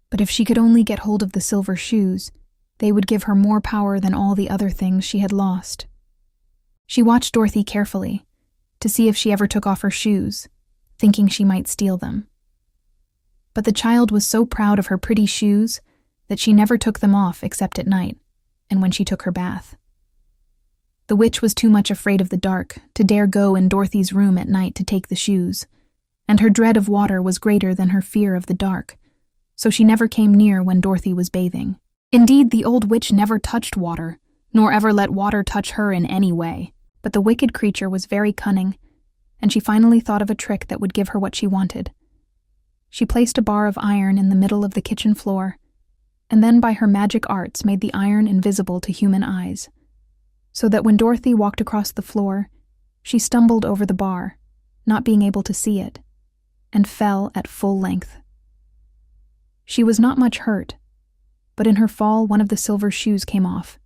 [SPEAKER 2] But if she could only get hold of the silver shoes, they would give her more power than all the other things she had lost. She watched Dorothy carefully, to see if she ever took off her shoes, thinking she might steal them. But the child was so proud of her pretty shoes that she never took them off except at night, and when she took her bath. The witch was too much afraid of the dark to dare go in Dorothy's room at night to take the shoes, and her dread of water was greater than her fear of the dark, so she never came near when Dorothy was bathing. Indeed, the old witch never touched water, nor ever let water touch her in any way. But the wicked creature was very cunning, and she finally thought of a trick that would give her what she wanted. She placed a bar of iron in the middle of the kitchen floor, and then by her magic arts made the iron invisible to human eyes, so that when Dorothy walked across the floor, she stumbled over the bar, not being able to see it, and fell at full length. She was not much hurt, but in her fall one of the silver shoes came off,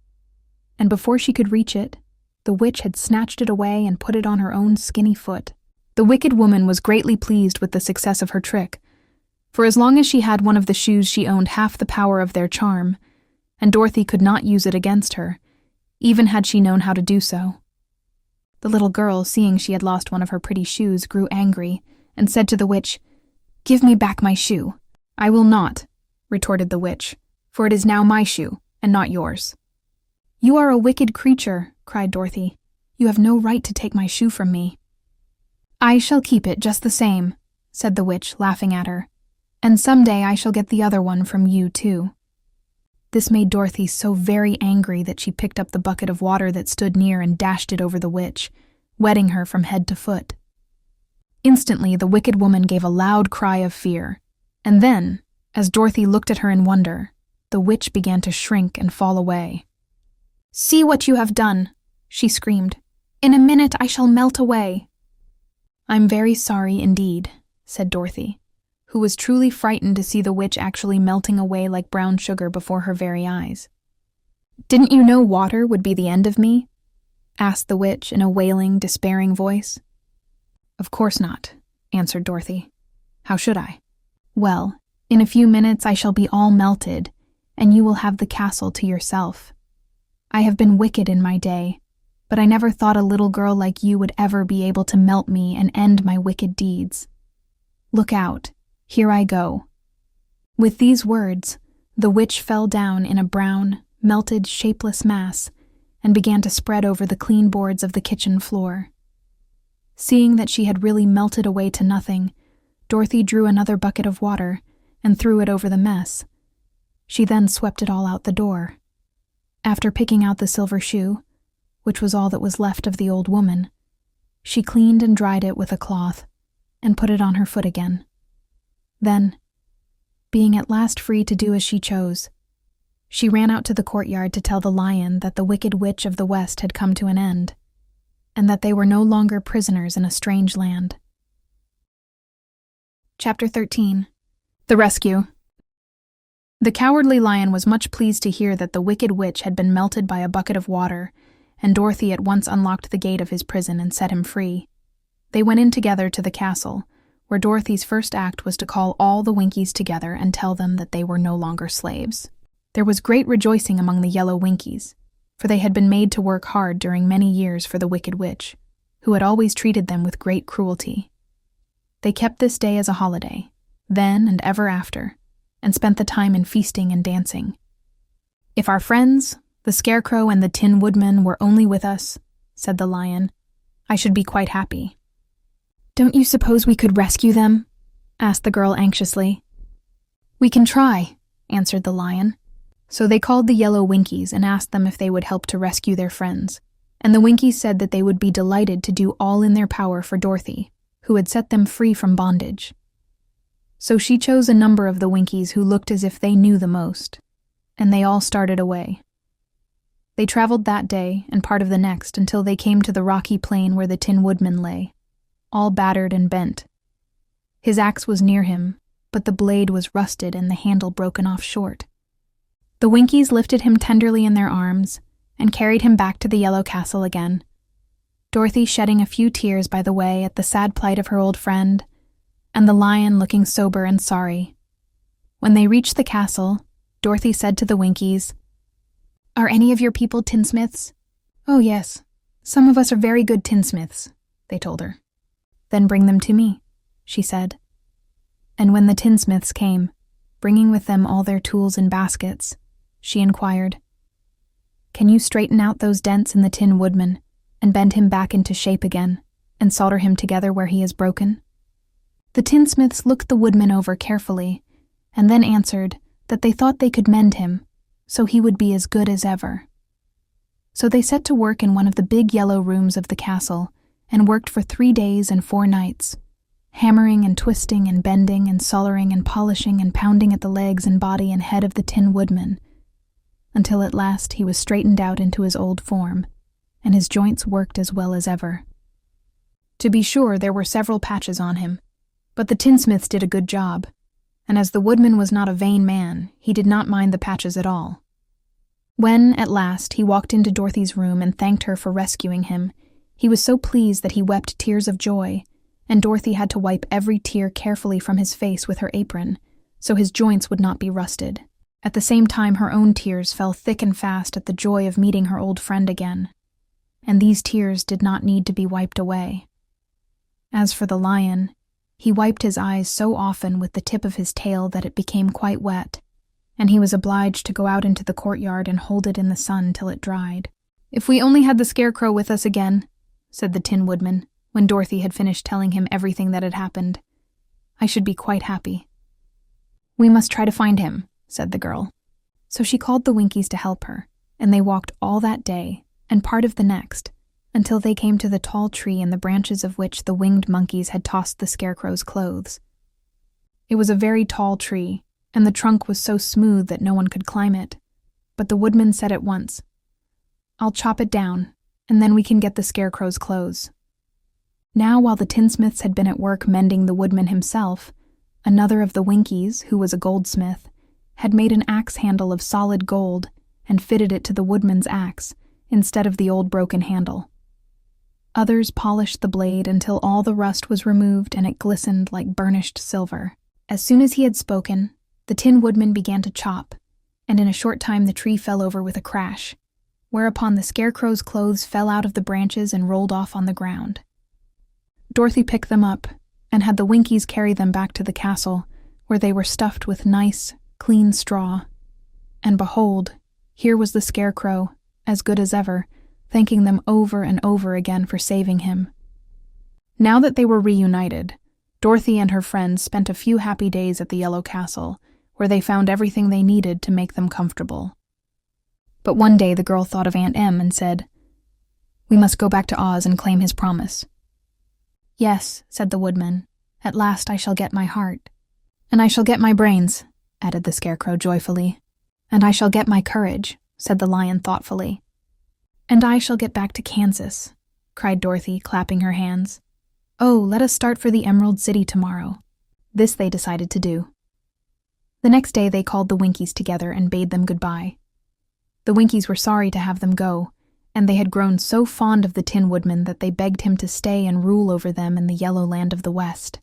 [SPEAKER 2] and before she could reach it, the witch had snatched it away and put it on her own skinny foot. The wicked woman was greatly pleased with the success of her trick, for as long as she had one of the shoes she owned half the power of their charm, and Dorothy could not use it against her, even had she known how to do so. The little girl, seeing she had lost one of her pretty shoes, grew angry, and said to the witch, "Give me back my shoe." "I will not," retorted the witch, "for it is now my shoe, and not yours." "You are a wicked creature," cried Dorothy. "You have no right to take my shoe from me." "I shall keep it just the same," said the witch, laughing at her. "And someday I shall get the other one from you, too." This made Dorothy so very angry that she picked up the bucket of water that stood near and dashed it over the witch, wetting her from head to foot. Instantly, the wicked woman gave a loud cry of fear, and then, as Dorothy looked at her in wonder, the witch began to shrink and fall away. "See what you have done," she screamed. "In a minute I shall melt away." "I'm very sorry indeed," said Dorothy, who was truly frightened to see the witch actually melting away like brown sugar before her very eyes. "Didn't you know water would be the end of me?" asked the witch in a wailing, despairing voice. "Of course not," answered Dorothy. "How should I?" "Well, in a few minutes I shall be all melted, and you will have the castle to yourself. I have been wicked in my day, but I never thought a little girl like you would ever be able to melt me and end my wicked deeds. Look out, here I go." With these words, the witch fell down in a brown, melted, shapeless mass and began to spread over the clean boards of the kitchen floor. Seeing that she had really melted away to nothing, Dorothy drew another bucket of water and threw it over the mess. She then swept it all out the door. After picking out the silver shoe, which was all that was left of the old woman, she cleaned and dried it with a cloth and put it on her foot again. Then, being at last free to do as she chose, she ran out to the courtyard to tell the lion that the wicked witch of the West had come to an end, and that they were no longer prisoners in a strange land. Chapter 13. The Rescue. The Cowardly Lion was much pleased to hear that the wicked witch had been melted by a bucket of water, and Dorothy at once unlocked the gate of his prison and set him free. They went in together to the castle, where Dorothy's first act was to call all the Winkies together and tell them that they were no longer slaves. There was great rejoicing among the yellow Winkies, for they had been made to work hard during many years for the wicked witch, who had always treated them with great cruelty. They kept this day as a holiday, then and ever after, and spent the time in feasting and dancing. "If our friends, the Scarecrow and the Tin Woodman, were only with us," said the lion, "I should be quite happy." "Don't you suppose we could rescue them?" asked the girl anxiously. "We can try," answered the lion. So they called the yellow Winkies and asked them if they would help to rescue their friends, and the Winkies said that they would be delighted to do all in their power for Dorothy, who had set them free from bondage. So she chose a number of the Winkies who looked as if they knew the most, and they all started away. They traveled that day and part of the next until they came to the rocky plain where the Tin Woodman lay, all battered and bent. His axe was near him, but the blade was rusted and the handle broken off short. The Winkies lifted him tenderly in their arms and carried him back to the Yellow Castle again, Dorothy shedding a few tears by the way at the sad plight of her old friend, and the lion looking sober and sorry. When they reached the castle, Dorothy said to the Winkies, "Are any of your people tinsmiths?" "Oh yes, some of us are very good tinsmiths," they told her. "Then bring them to me," she said. And when the tinsmiths came, bringing with them all their tools in baskets, she inquired, "Can you straighten out those dents in the Tin Woodman and bend him back into shape again and solder him together where he is broken?" The tinsmiths looked the Woodman over carefully and then answered that they thought they could mend him so he would be as good as ever. So they set to work in one of the big yellow rooms of the castle and worked for 3 days and 4 nights, hammering and twisting and bending and soldering and polishing and pounding at the legs and body and head of the Tin Woodman, until at last he was straightened out into his old form, and his joints worked as well as ever. To be sure, there were several patches on him, but the tinsmiths did a good job, and as the Woodman was not a vain man, he did not mind the patches at all. When, at last, he walked into Dorothy's room and thanked her for rescuing him, he was so pleased that he wept tears of joy, and Dorothy had to wipe every tear carefully from his face with her apron, so his joints would not be rusted. At the same time, her own tears fell thick and fast at the joy of meeting her old friend again, and these tears did not need to be wiped away. As for the lion, he wiped his eyes so often with the tip of his tail that it became quite wet, and he was obliged to go out into the courtyard and hold it in the sun till it dried. "If we only had the Scarecrow with us again," said the Tin Woodman, when Dorothy had finished telling him everything that had happened, "I should be quite happy." "We must try to find him," said the girl. So she called the Winkies to help her, and they walked all that day, and part of the next, until they came to the tall tree in the branches of which the winged monkeys had tossed the Scarecrow's clothes. It was a very tall tree, and the trunk was so smooth that no one could climb it, but the Woodman said at once, "I'll chop it down, and then we can get the Scarecrow's clothes." Now, while the tinsmiths had been at work mending the Woodman himself, another of the Winkies, who was a goldsmith, had made an axe handle of solid gold and fitted it to the Woodman's axe instead of the old broken handle. Others polished the blade until all the rust was removed and it glistened like burnished silver. As soon as he had spoken, the Tin Woodman began to chop, and in a short time the tree fell over with a crash, whereupon the Scarecrow's clothes fell out of the branches and rolled off on the ground. Dorothy picked them up and had the Winkies carry them back to the castle, where they were stuffed with nice, clean straw. And behold, here was the Scarecrow, as good as ever, thanking them over and over again for saving him. Now that they were reunited, Dorothy and her friends spent a few happy days at the Yellow Castle, where they found everything they needed to make them comfortable. But one day the girl thought of Aunt Em and said, "We must go back to Oz and claim his promise." "Yes," said the Woodman, "at last I shall get my heart." "And I shall get my brains," added the Scarecrow joyfully. "And I shall get my courage," said the Lion thoughtfully. "And I shall get back to Kansas," cried Dorothy, clapping her hands. "Oh, let us start for the Emerald City tomorrow." This they decided to do. The next day they called the Winkies together and bade them goodbye. The Winkies were sorry to have them go, and they had grown so fond of the Tin Woodman that they begged him to stay and rule over them in the Yellow Land of the West.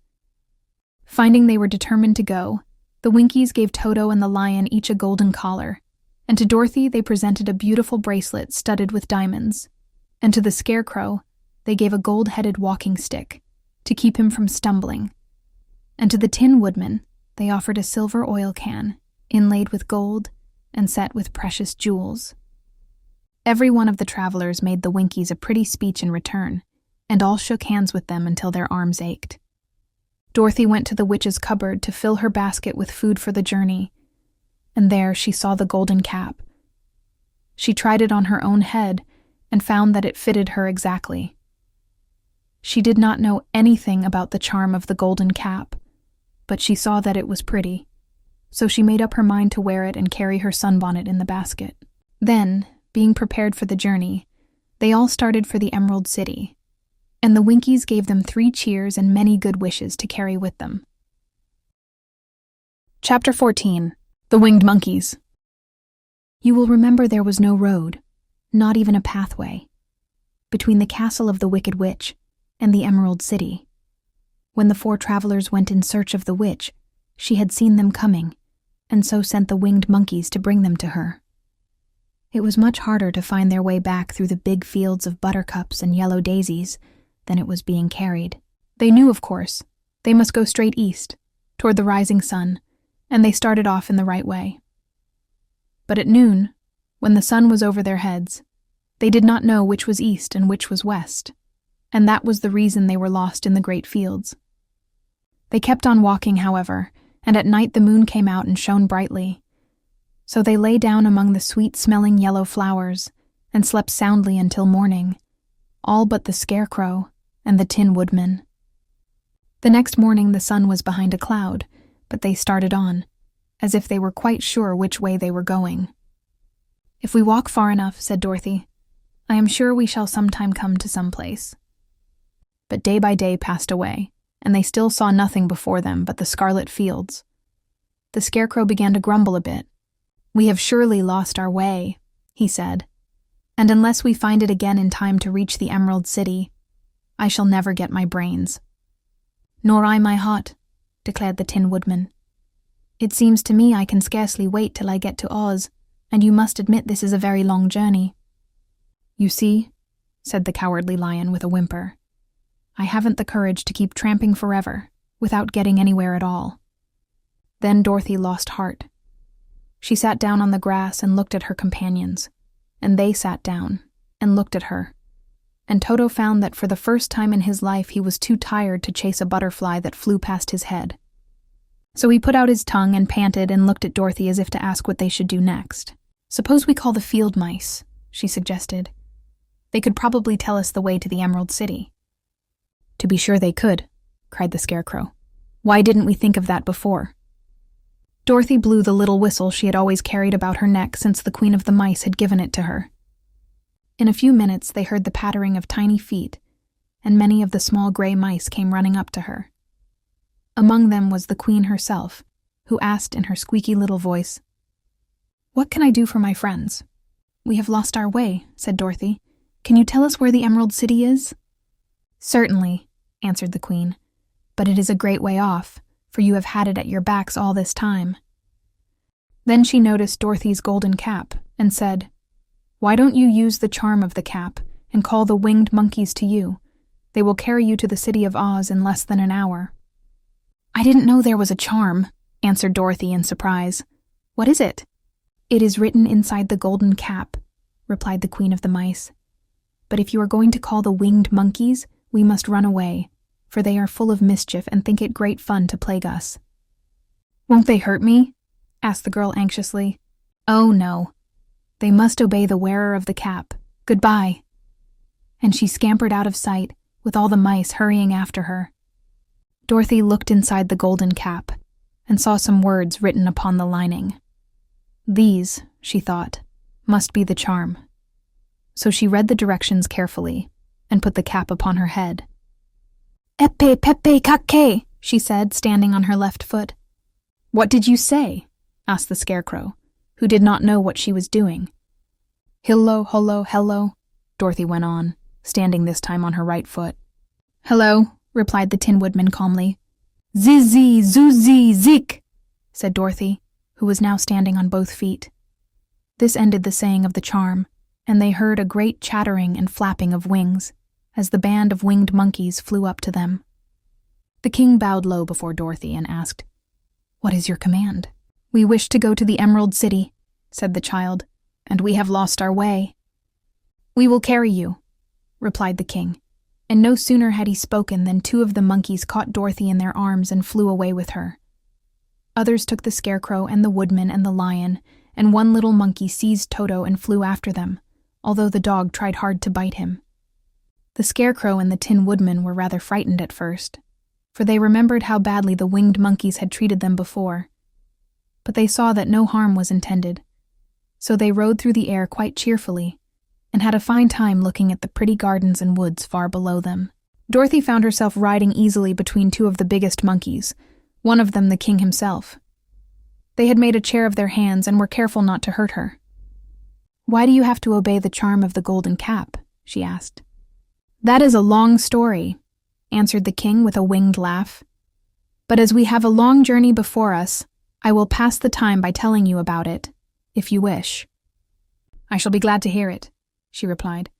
[SPEAKER 2] Finding they were determined to go, the Winkies gave Toto and the Lion each a golden collar, and to Dorothy they presented a beautiful bracelet studded with diamonds, and to the Scarecrow they gave a gold-headed walking stick to keep him from stumbling, and to the Tin Woodman they offered a silver oil can inlaid with gold and set with precious jewels. Every one of the travelers made the Winkies a pretty speech in return, and all shook hands with them until their arms ached. Dorothy went to the witch's cupboard to fill her basket with food for the journey, and there she saw the golden cap. She tried it on her own head and found that it fitted her exactly. She did not know anything about the charm of the golden cap, but she saw that it was pretty, so she made up her mind to wear it and carry her sunbonnet in the basket. Then, being prepared for the journey, they all started for the Emerald City, and the Winkies gave them 3 cheers and many good wishes to carry with them. Chapter 14. The Winged Monkeys. You will remember there was no road, not even a pathway, between the castle of the Wicked Witch and the Emerald City. When the 4 travelers went in search of the witch, she had seen them coming, and so sent the winged monkeys to bring them to her. It was much harder to find their way back through the big fields of buttercups and yellow daisies than it was being carried. They knew, of course, they must go straight east, toward the rising sun, and they started off in the right way. But at noon, when the sun was over their heads, they did not know which was east and which was west, and that was the reason they were lost in the great fields. They kept on walking, however, and at night the moon came out and shone brightly. So they lay down among the sweet-smelling yellow flowers and slept soundly until morning, all but the Scarecrow and the Tin Woodman. The next morning the sun was behind a cloud, but they started on, as if they were quite sure which way they were going. "If we walk far enough," said Dorothy, "I am sure we shall sometime come to some place." But day by day passed away, and they still saw nothing before them but the scarlet fields. The Scarecrow began to grumble a bit. "We have surely lost our way," he said, "and unless we find it again in time to reach the Emerald City, I shall never get my brains." "Nor I my heart," declared the Tin Woodman. "It seems to me I can scarcely wait till I get to Oz, and you must admit this is a very long journey." "You see," said the Cowardly Lion with a whimper, "I haven't the courage to keep tramping forever, without getting anywhere at all." Then Dorothy lost heart. She sat down on the grass and looked at her companions, and they sat down and looked at her. And Toto found that for the first time in his life he was too tired to chase a butterfly that flew past his head. So he put out his tongue and panted and looked at Dorothy as if to ask what they should do next. "Suppose we call the field mice," she suggested. "They could probably tell us the way to the Emerald City." "To be sure they could," cried the Scarecrow. "Why didn't we think of that before?" Dorothy blew the little whistle she had always carried about her neck since the Queen of the Mice had given it to her. In a few minutes they heard the pattering of tiny feet, and many of the small gray mice came running up to her. Among them was the Queen herself, who asked in her squeaky little voice, "What can I do for my friends?" "We have lost our way," said Dorothy. "Can you tell us where the Emerald City is?" "Certainly," answered the Queen, "but it is a great way off, for you have had it at your backs all this time." Then she noticed Dorothy's golden cap and said, "Why don't you use the charm of the cap and call the winged monkeys to you? They will carry you to the City of Oz in less than an hour." "I didn't know there was a charm," answered Dorothy in surprise. "What is it?" "It is written inside the golden cap," replied the Queen of the Mice. "But if you are going to call the winged monkeys, we must run away, for they are full of mischief and think it great fun to plague us." "Won't they hurt me?" asked the girl anxiously. "Oh, no. They must obey the wearer of the cap. Goodbye." And she scampered out of sight, with all the mice hurrying after her. Dorothy looked inside the golden cap and saw some words written upon the lining. These, she thought, must be the charm. So she read the directions carefully and put the cap upon her head. "Epe pepe kake," she said, standing on her left foot. "What did you say?" asked the Scarecrow, who did not know what she was doing. "Hillo, hollo, hello," Dorothy went on, standing this time on her right foot. "Hello," replied the Tin Woodman calmly. "Zizzy, zoozy, zik," said Dorothy, who was now standing on both feet. This ended the saying of the charm, and they heard a great chattering and flapping of wings, as the band of winged monkeys flew up to them. The king bowed low before Dorothy and asked, "What is your command?" "We wish to go to the Emerald City," said the child, "and we have lost our way." "We will carry you," replied the king, and no sooner had he spoken than 2 of the monkeys caught Dorothy in their arms and flew away with her. Others took the Scarecrow and the Woodman and the Lion, and one little monkey seized Toto and flew after them, although the dog tried hard to bite him. The Scarecrow and the Tin Woodman were rather frightened at first, for they remembered how badly the winged monkeys had treated them before. But they saw that no harm was intended, so they rode through the air quite cheerfully, and had a fine time looking at the pretty gardens and woods far below them. Dorothy found herself riding easily between 2 of the biggest monkeys, one of them the king himself. They had made a chair of their hands and were careful not to hurt her. "Why do you have to obey the charm of the golden cap?" she asked. "That is a long story," answered the king with a winged laugh. "But as we have a long journey before us, I will pass the time by telling you about it, if you wish." "I shall be glad to hear it," she replied.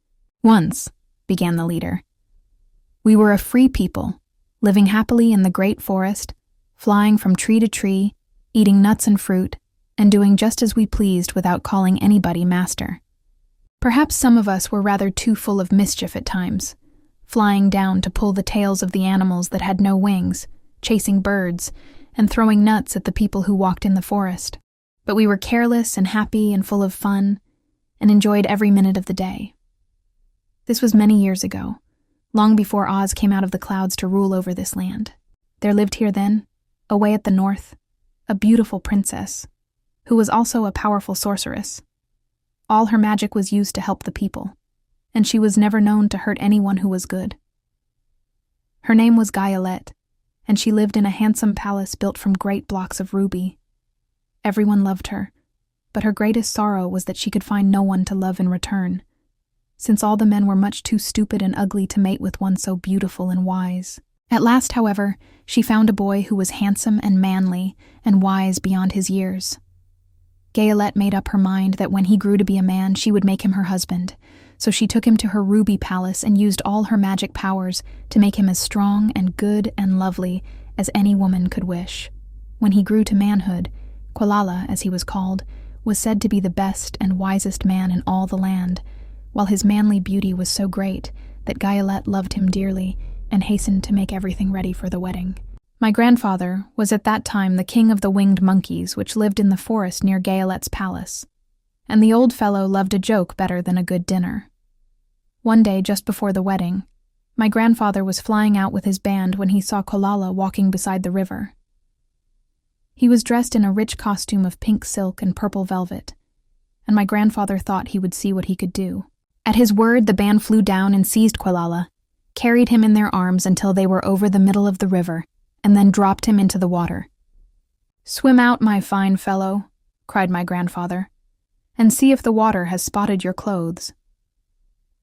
[SPEAKER 2] "Once," began the leader, "we were a free people, living happily in the great forest, flying from tree to tree, eating nuts and fruit, and doing just as we pleased without calling anybody master. Perhaps some of us were rather too full of mischief at times, flying down to pull the tails of the animals that had no wings, chasing birds, and throwing nuts at the people who walked in the forest. But we were careless and happy and full of fun, and enjoyed every minute of the day. This was many years ago, long before Oz came out of the clouds to rule over this land. There lived here then, away at the north, a beautiful princess, who was also a powerful sorceress. All her magic was used to help the people, and she was never known to hurt anyone who was good. Her name was Guyalette, and she lived in a handsome palace built from great blocks of ruby. Everyone loved her, but her greatest sorrow was that she could find no one to love in return, since all the men were much too stupid and ugly to mate with one so beautiful and wise. At last, however, she found a boy who was handsome and manly and wise beyond his years. Gayalette made up her mind that when he grew to be a man, she would make him her husband, so she took him to her ruby palace and used all her magic powers to make him as strong and good and lovely as any woman could wish. When he grew to manhood, Quilala, as he was called, was said to be the best and wisest man in all the land, while his manly beauty was so great that Gayelette loved him dearly and hastened to make everything ready for the wedding. My grandfather was at that time the king of the winged monkeys which lived in the forest near Gayelette's palace, and the old fellow loved a joke better than a good dinner. One day, just before the wedding, my grandfather was flying out with his band when he saw Quilala walking beside the river. He was dressed in a rich costume of pink silk and purple velvet, and my grandfather thought he would see what he could do. At his word, the band flew down and seized Quilala, carried him in their arms until they were over the middle of the river, and then dropped him into the water. "Swim out, my fine fellow," cried my grandfather, "and see if the water has spotted your clothes."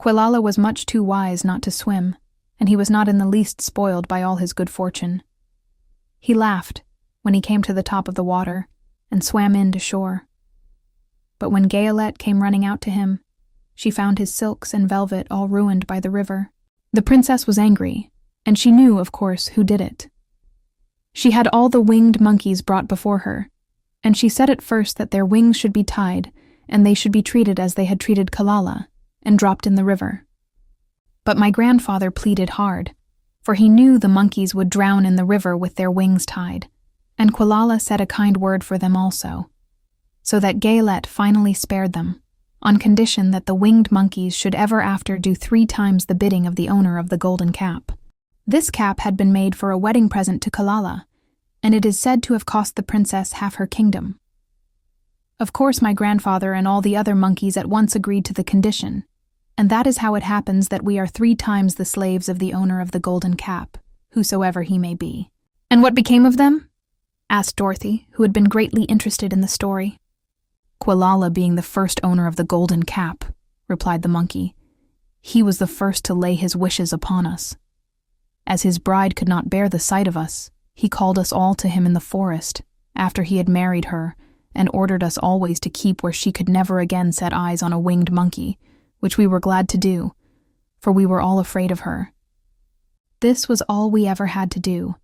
[SPEAKER 2] Quilala was much too wise not to swim, and he was not in the least spoiled by all his good fortune. He laughed when he came to the top of the water and swam in to shore. But when Gayelette came running out to him, she found his silks and velvet all ruined by the river. The princess was angry, and she knew, of course, who did it. She had all the winged monkeys brought before her, and she said at first that their wings should be tied and they should be treated as they had treated Quilala, and dropped in the river. But my grandfather pleaded hard, for he knew the monkeys would drown in the river with their wings tied, and Quilala said a kind word for them also, so that Gayelette finally spared them, on condition that the winged monkeys should ever after do 3 times the bidding of the owner of the golden cap. This cap had been made for a wedding present to Quilala, and it is said to have cost the princess half her kingdom. Of course, my grandfather and all the other monkeys at once agreed to the condition, and that is how it happens that we are 3 times the slaves of the owner of the golden cap, whosoever he may be. "And what became of them?" asked Dorothy, who had been greatly interested in the story. "Quilala being the first owner of the golden cap," replied the monkey, "he was the first to lay his wishes upon us. As his bride could not bear the sight of us, he called us all to him in the forest, after he had married her, and ordered us always to keep where she could never again set eyes on a winged monkey, which we were glad to do, for we were all afraid of her. This was all we ever had to do,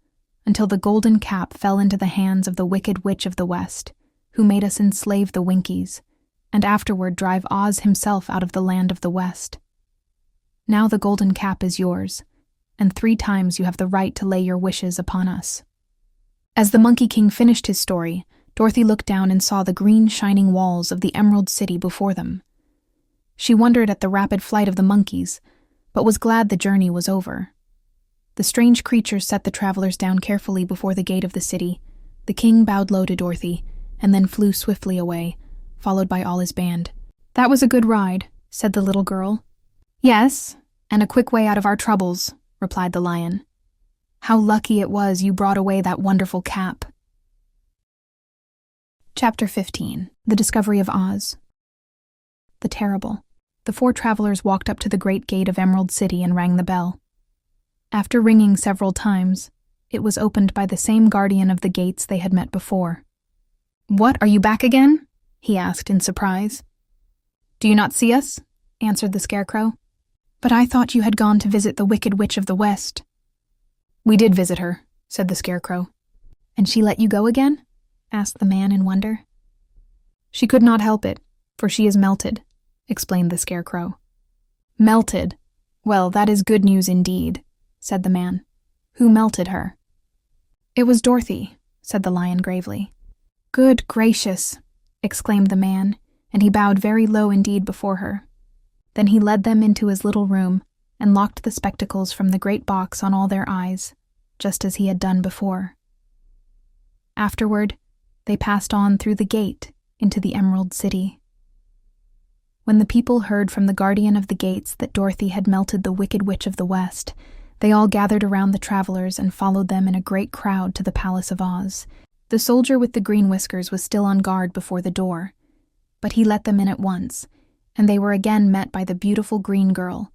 [SPEAKER 2] until the golden cap fell into the hands of the wicked witch of the West, who made us enslave the Winkies, and afterward drive Oz himself out of the land of the West. Now the golden cap is yours, and 3 times you have the right to lay your wishes upon us." As the Monkey King finished his story, Dorothy looked down and saw the green shining walls of the Emerald City before them. She wondered at the rapid flight of the monkeys, but was glad the journey was over. The strange creatures set the travelers down carefully before the gate of the city. The king bowed low to Dorothy, and then flew swiftly away, followed by all his band. "That was a good ride," said the little girl. "Yes, and a quick way out of our troubles," replied the lion. "How lucky it was you brought away that wonderful cap." Chapter 15. The Discovery of Oz. The Terrible. The 4 travelers walked up to the great gate of Emerald City and rang the bell. After ringing several times, it was opened by the same guardian of the gates they had met before. "What, are you back again?" he asked in surprise. "Do you not see us?" answered the Scarecrow. "But I thought you had gone to visit the Wicked Witch of the West." "We did visit her," said the Scarecrow. "And she let you go again?" asked the man in wonder. "She could not help it, for she is melted," explained the Scarecrow. "Melted? Well, that is good news indeed," said the man. "Who melted her?" "It was Dorothy," said the lion gravely. "Good gracious!" exclaimed the man, and he bowed very low indeed before her. Then he led them into his little room and locked the spectacles from the great box on all their eyes, just as he had done before. Afterward, they passed on through the gate into the Emerald City. When the people heard from the guardian of the gates that Dorothy had melted the Wicked Witch of the West, they all gathered around the travelers and followed them in a great crowd to the Palace of Oz. The soldier with the green whiskers was still on guard before the door, but he let them in at once, and they were again met by the beautiful green girl,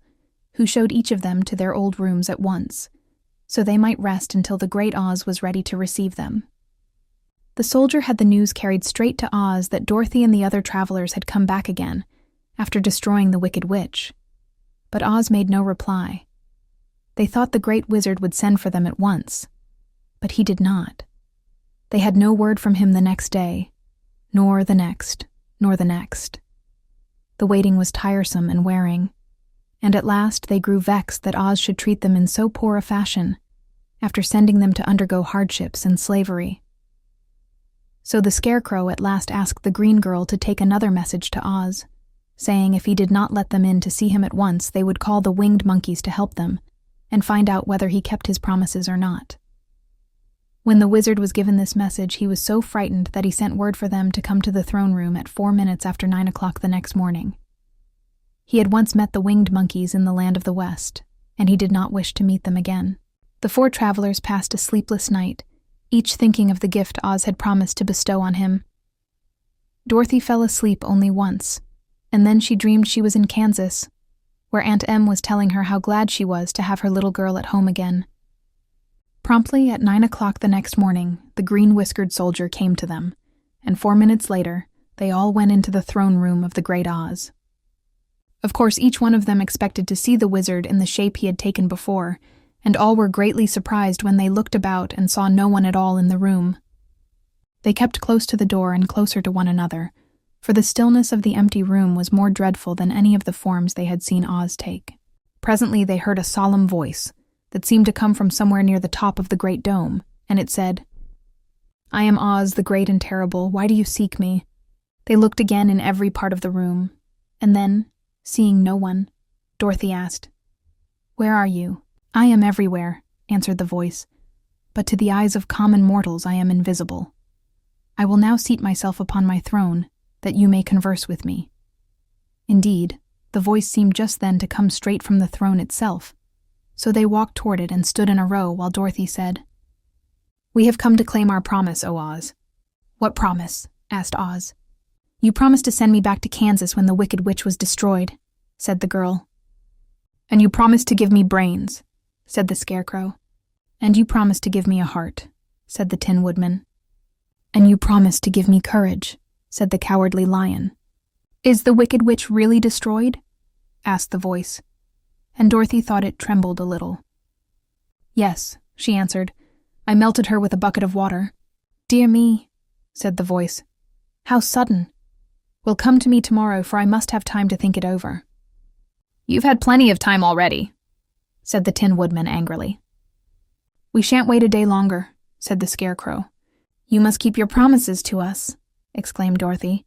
[SPEAKER 2] who showed each of them to their old rooms at once, so they might rest until the great Oz was ready to receive them. The soldier had the news carried straight to Oz that Dorothy and the other travelers had come back again, after destroying the Wicked Witch. But Oz made no reply. They thought the great wizard would send for them at once, but he did not. They had no word from him the next day, nor the next, nor the next. The waiting was tiresome and wearing, and at last they grew vexed that Oz should treat them in so poor a fashion, after sending them to undergo hardships and slavery. So the Scarecrow at last asked the green girl to take another message to Oz, saying if he did not let them in to see him at once, they would call the winged monkeys to help them, and find out whether he kept his promises or not. When the wizard was given this message, he was so frightened that he sent word for them to come to the throne room at 4 minutes after 9 o'clock the next morning. He had once met the winged monkeys in the land of the West, and he did not wish to meet them again. The 4 travelers passed a sleepless night, each thinking of the gift Oz had promised to bestow on him. Dorothy fell asleep only once, and then she dreamed she was in Kansas, where Aunt Em was telling her how glad she was to have her little girl at home again. Promptly at 9 o'clock the next morning, the green-whiskered soldier came to them, and 4 minutes later, they all went into the throne room of the Great Oz. Of course, each one of them expected to see the wizard in the shape he had taken before, and all were greatly surprised when they looked about and saw no one at all in the room. They kept close to the door and closer to one another, for the stillness of the empty room was more dreadful than any of the forms they had seen Oz take. Presently they heard a solemn voice that seemed to come from somewhere near the top of the great dome, and it said, "I am Oz, the great and terrible. Why do you seek me?" They looked again in every part of the room, and then, seeing no one, Dorothy asked, "Where are you?" "I am everywhere," answered the voice, "but to the eyes of common mortals I am invisible. I will now seat myself upon my throne, that you may converse with me." Indeed, the voice seemed just then to come straight from the throne itself, so they walked toward it and stood in a row while Dorothy said, "We have come to claim our promise, O Oz." "What promise?" asked Oz. "You promised to send me back to Kansas when the Wicked Witch was destroyed," said the girl. "And you promised to give me brains," said the Scarecrow. "And you promised to give me a heart," said the Tin Woodman. "And you promised to give me courage," said the Cowardly Lion. "Is the Wicked Witch really destroyed?" asked the voice, and Dorothy thought it trembled a little. "Yes," she answered. "I melted her with a bucket of water." "Dear me," said the voice. "How sudden. Well, come to me tomorrow, for I must have time to think it over." "You've had plenty of time already," said the Tin Woodman angrily. "We shan't wait a day longer," said the Scarecrow. "You must keep your promises to us," exclaimed Dorothy.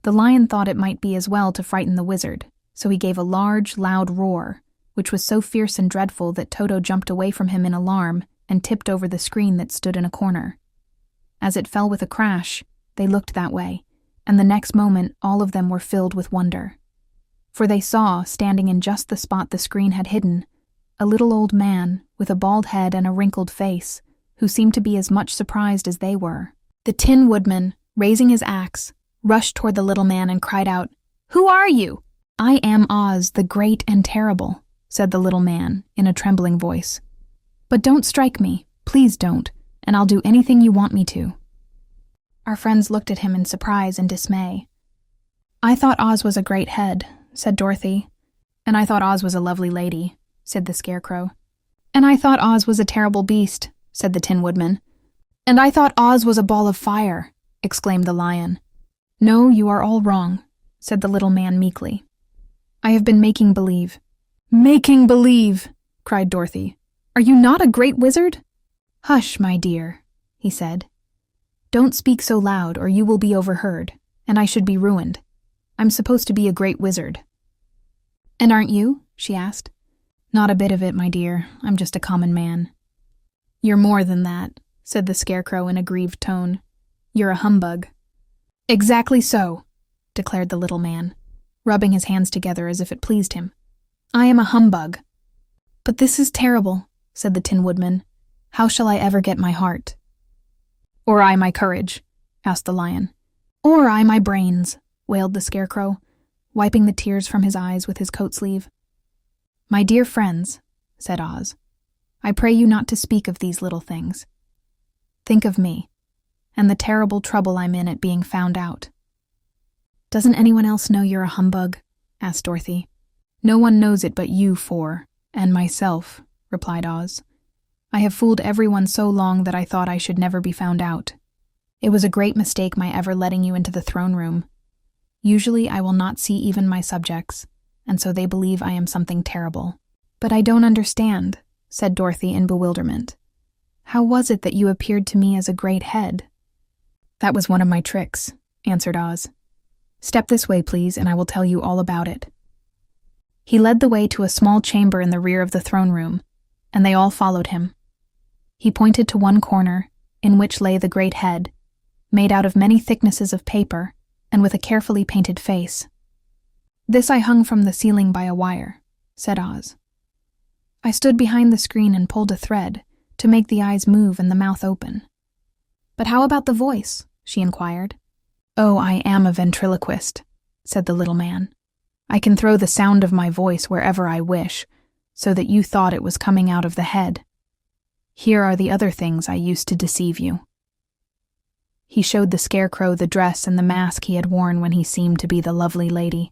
[SPEAKER 2] The lion thought it might be as well to frighten the wizard, so he gave a large, loud roar, which was so fierce and dreadful that Toto jumped away from him in alarm and tipped over the screen that stood in a corner. As it fell with a crash, they looked that way, and the next moment all of them were filled with wonder. For they saw, standing in just the spot the screen had hidden, a little old man with a bald head and a wrinkled face, who seemed to be as much surprised as they were. The Tin Woodman, raising his axe, rushed toward the little man and cried out, "Who are you?" "I am Oz, the great and terrible," said the little man in a trembling voice. "But don't strike me, please don't, and I'll do anything you want me to." Our friends looked at him in surprise and dismay. "I thought Oz was a great head," said Dorothy. "And I thought Oz was a lovely lady," said the Scarecrow. "And I thought Oz was a terrible beast," said the Tin Woodman. "And I thought Oz was a ball of fire," exclaimed the lion. "No, you are all wrong," said the little man meekly. "I have been making believe." "Making believe!" cried Dorothy. "Are you not a great wizard?" "Hush, my dear," he said. "Don't speak so loud or you will be overheard, and I should be ruined. I'm supposed to be a great wizard." "And aren't you?" she asked. "Not a bit of it, my dear. I'm just a common man." "You're more than that," said the Scarecrow in a grieved tone. "You're a humbug." "Exactly so," declared the little man, rubbing his hands together as if it pleased him. "I am a humbug." "But this is terrible," said the Tin Woodman. "How shall I ever get my heart?" "Or I my courage?" asked the lion. "Or I my brains," wailed the Scarecrow, wiping the tears from his eyes with his coat sleeve. "My dear friends," said Oz, "I pray you not to speak of these little things. Think of me, and the terrible trouble I'm in at being found out." "Doesn't anyone else know you're a humbug?" asked Dorothy. "No one knows it but you four, and myself," replied Oz. "I have fooled everyone so long that I thought I should never be found out.
[SPEAKER 1] It was a great mistake my ever letting you into the throne room. Usually I will not see even my subjects, and so they believe I am something terrible. But I don't understand, said Dorothy in bewilderment. How was it that you appeared to me as a great head? That was one of my tricks, answered Oz. Step this way, please, and I will tell you all about it. He led the way to a small chamber in the rear of the throne room, and they all followed him. He pointed to one corner, in which lay the great head, made out of many thicknesses of paper, and with a carefully painted face. This I hung from the ceiling by a wire, said Oz. I stood behind the screen and pulled a thread to make the eyes move and the mouth open. But how about the voice? She inquired. Oh, I am a ventriloquist, said the little man. I can throw the sound of my voice wherever I wish, so that you thought it was coming out of the head. Here are the other things I used to deceive you. He showed the Scarecrow the dress and the mask he had worn when he seemed to be the lovely lady,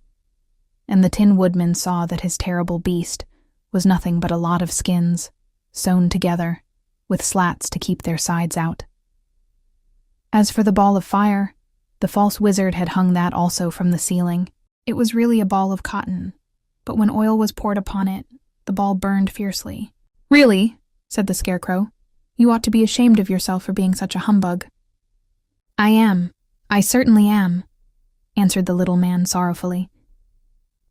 [SPEAKER 1] and the Tin Woodman saw that his terrible beast was nothing but a lot of skins, sewn together, with slats to keep their sides out. As for the ball of fire, the false wizard had hung that also from the ceiling. It was really a ball of cotton, but when oil was poured upon it, the ball burned fiercely. Really, said the Scarecrow, you ought to be ashamed of yourself for being such a humbug. I am. I certainly am, answered the little man sorrowfully.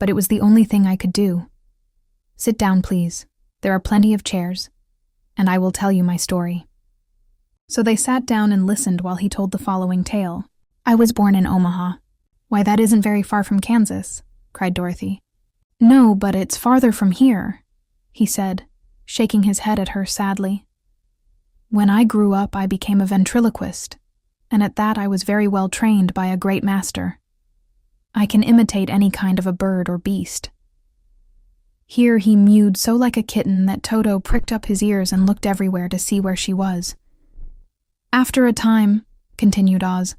[SPEAKER 1] But it was the only thing I could do. Sit down, please. There are plenty of chairs, and I will tell you my story. So they sat down and listened while he told the following tale. I was born in Omaha. Why, that isn't very far from Kansas, cried Dorothy. No, but it's farther from here, he said, shaking his head at her sadly. When I grew up, I became a ventriloquist, and at that I was very well trained by a great master. I can imitate any kind of a bird or beast. Here he mewed so like a kitten that Toto pricked up his ears and looked everywhere to see where she was. After a time, continued Oz,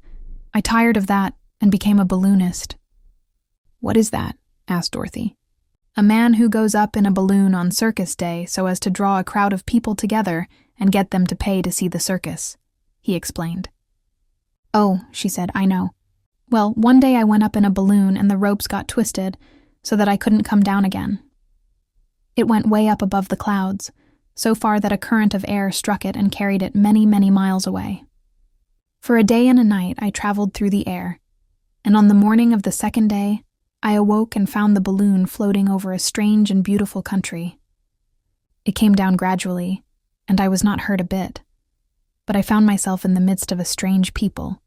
[SPEAKER 1] I tired of that and became a balloonist. What is that? Asked Dorothy. A man who goes up in a balloon on circus day so as to draw a crowd of people together and get them to pay to see the circus, he explained. Oh, she said, I know. Well, one day I went up in a balloon and the ropes got twisted so that I couldn't come down again. It went way up above the clouds, so far that a current of air struck it and carried it many, many miles away. For a day and a night I traveled through the air, and on the morning of the second day, I awoke and found the balloon floating over a strange and beautiful country. It came down gradually, and I was not hurt a bit, but I found myself in the midst of a strange people,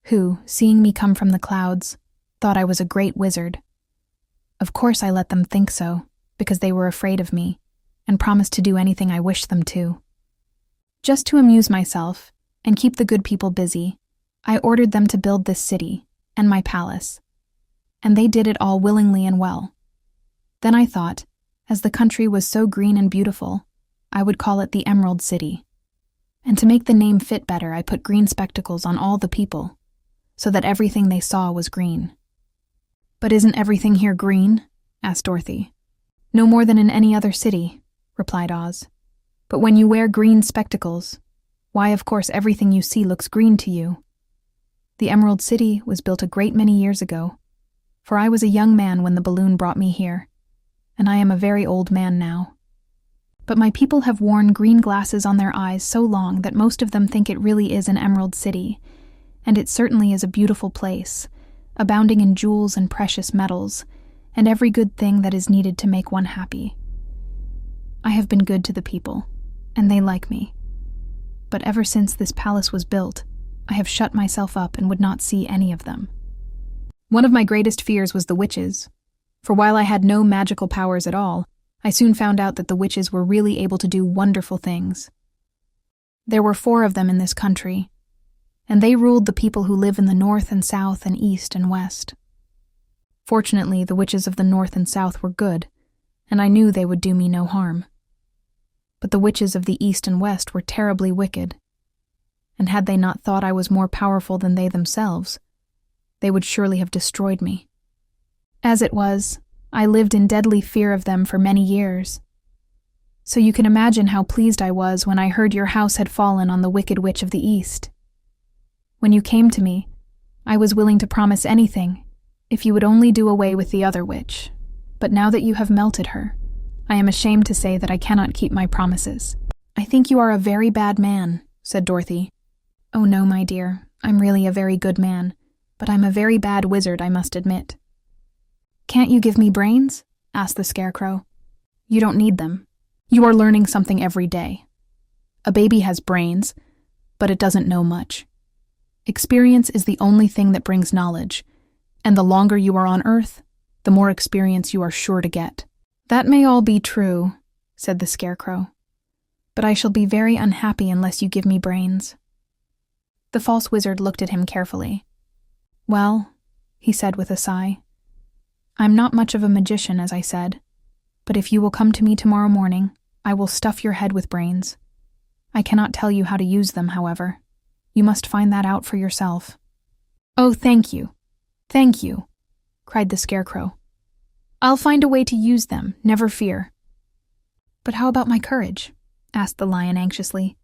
[SPEAKER 1] who, seeing me come from the clouds, thought I was a great wizard. Of course I let them think so, because they were afraid of me, and promised to do anything I wished them to. Just to amuse myself, and keep the good people busy, I ordered them to build this city, and my palace, and they did it all willingly and well. Then I thought, as the country was so green and beautiful, I would call it the Emerald City. And to make the name fit better, I put green spectacles on all the people, so that everything they saw was green. But isn't everything here green? Asked Dorothy. No more than in any other city, replied Oz. But when you wear green spectacles, why, of course, everything you see looks green to you. The Emerald City was built a great many years ago, for I was a young man when the balloon brought me here, and I am a very old man now. But my people have worn green glasses on their eyes so long that most of them think it really is an Emerald City, and it certainly is a beautiful place, abounding in jewels and precious metals, and every good thing that is needed to make one happy. I have been good to the people, and they like me. But ever since this palace was built, I have shut myself up and would not see any of them. One of my greatest fears was the witches, for while I had no magical powers at all, I soon found out that the witches were really able to do wonderful things. There were 4 of them in this country, and they ruled the people who live in the north and south and east and west. Fortunately, the witches of the north and south were good, and I knew they would do me no harm. But the witches of the east and west were terribly wicked, and had they not thought I was more powerful than they themselves, they would surely have destroyed me. As it was, I lived in deadly fear of them for many years. So you can imagine how pleased I was when I heard your house had fallen on the Wicked Witch of the East.
[SPEAKER 2] When you came to me, I was willing to promise anything, if you would only do away with the other witch. But now that you have melted her, I am ashamed to say that I cannot keep my promises." "I think you are a very bad man," said Dorothy. "Oh no, my dear, I'm really a very good man, but I'm a very bad wizard, I must admit." "Can't you give me brains?" asked the Scarecrow. "You don't need them. You are learning something every day. A baby has brains, but it doesn't know much. Experience is the only thing that brings knowledge, and the longer you are on Earth, the more experience you are sure to get." "That may all be true," said the Scarecrow, "but I shall be very unhappy unless you give me brains." The false wizard looked at him carefully. "Well," he said with a sigh, "I'm not much of a magician, as I said, but if you will come to me tomorrow morning, I will stuff your head with brains. I cannot tell you how to use them, however. You must find that out for yourself." "Oh, thank you, cried the Scarecrow. "I'll find a way to use them, never fear." "But how about my courage?" asked the Lion anxiously.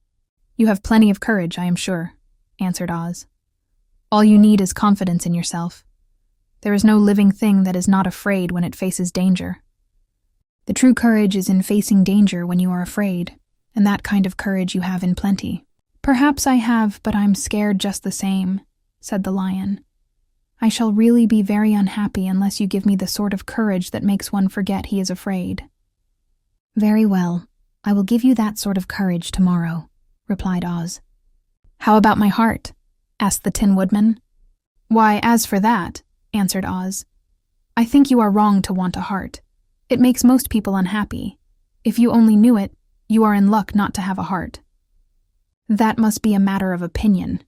[SPEAKER 2] "You have plenty of courage, I am sure," answered Oz. "All you need is confidence in yourself. There is no living thing that is not afraid when it faces danger. The true courage is in facing danger when you are afraid, and that kind of courage you have in plenty." "Perhaps I have, but I'm scared just the same," said the Lion. "I shall really be very unhappy unless you give me the sort of courage that makes one forget he is afraid." "Very well, I will give you that sort of courage tomorrow," replied Oz. "How about my heart?" asked the Tin Woodman. "Why, as for that," answered Oz, "I think you are wrong to want a heart. It makes most people unhappy. If you only knew it, you are in luck not to have a heart." "That must be a matter of opinion,"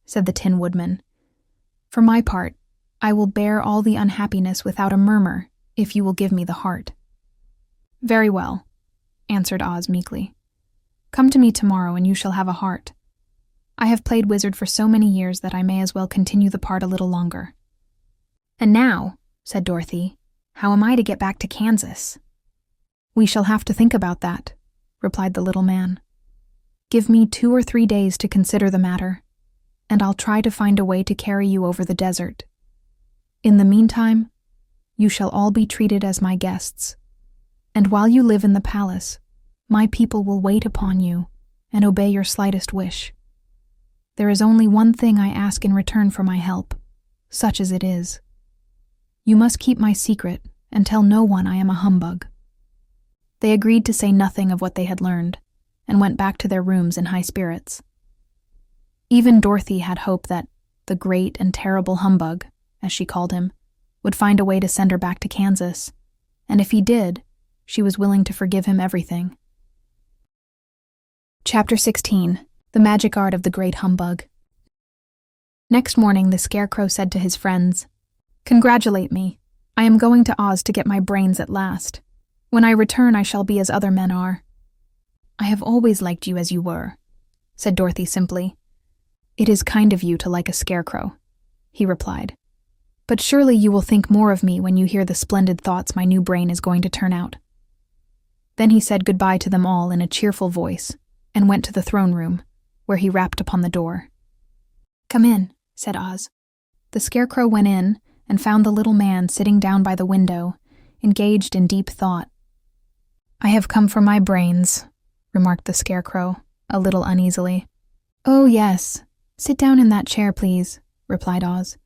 [SPEAKER 2] said the Tin Woodman. "For my part, I will bear all the unhappiness without a murmur if you will give me the heart." "Very well," answered Oz meekly. "Come to me tomorrow and you shall have a heart. I have played wizard for so many years that I may as well continue the part a little longer." "And now," said Dorothy, "how am I to get back to Kansas?" "We shall have to think about that," replied the little man. "Give me 2 or 3 days to consider the matter, and I'll try to find a way to carry you over the desert. In the meantime, you shall all be treated as my guests, and while you live in the palace, my people will wait upon you and obey your slightest wish. There is only one thing I ask in return for my help, such as it is. You must keep my secret and tell no one I am a humbug." They agreed to say nothing of what they had learned, and went back to their rooms in high spirits. Even Dorothy had hope that the great and terrible Humbug, as she called him, would find a way to send her back to Kansas, and if he did, she was willing to forgive him everything. Chapter 16. The Magic Art of the Great Humbug. Next morning, the Scarecrow said to his friends, "Congratulate me. I am going to Oz to get my brains at last. When I return, I shall be as other men are." "I have always liked you as you were," said Dorothy simply. "It is kind of you to like a scarecrow," he replied. "But surely you will think more of me when you hear the splendid thoughts my new brain is going to turn out." Then he said goodbye to them all in a cheerful voice and went to the throne room, where he rapped upon the door. "Come in," said Oz. The Scarecrow went in and found the little man sitting down by the window, engaged in deep thought. "I have come for my brains," remarked the Scarecrow, a little uneasily. "Oh, yes. Sit down in that chair, please," replied Oz.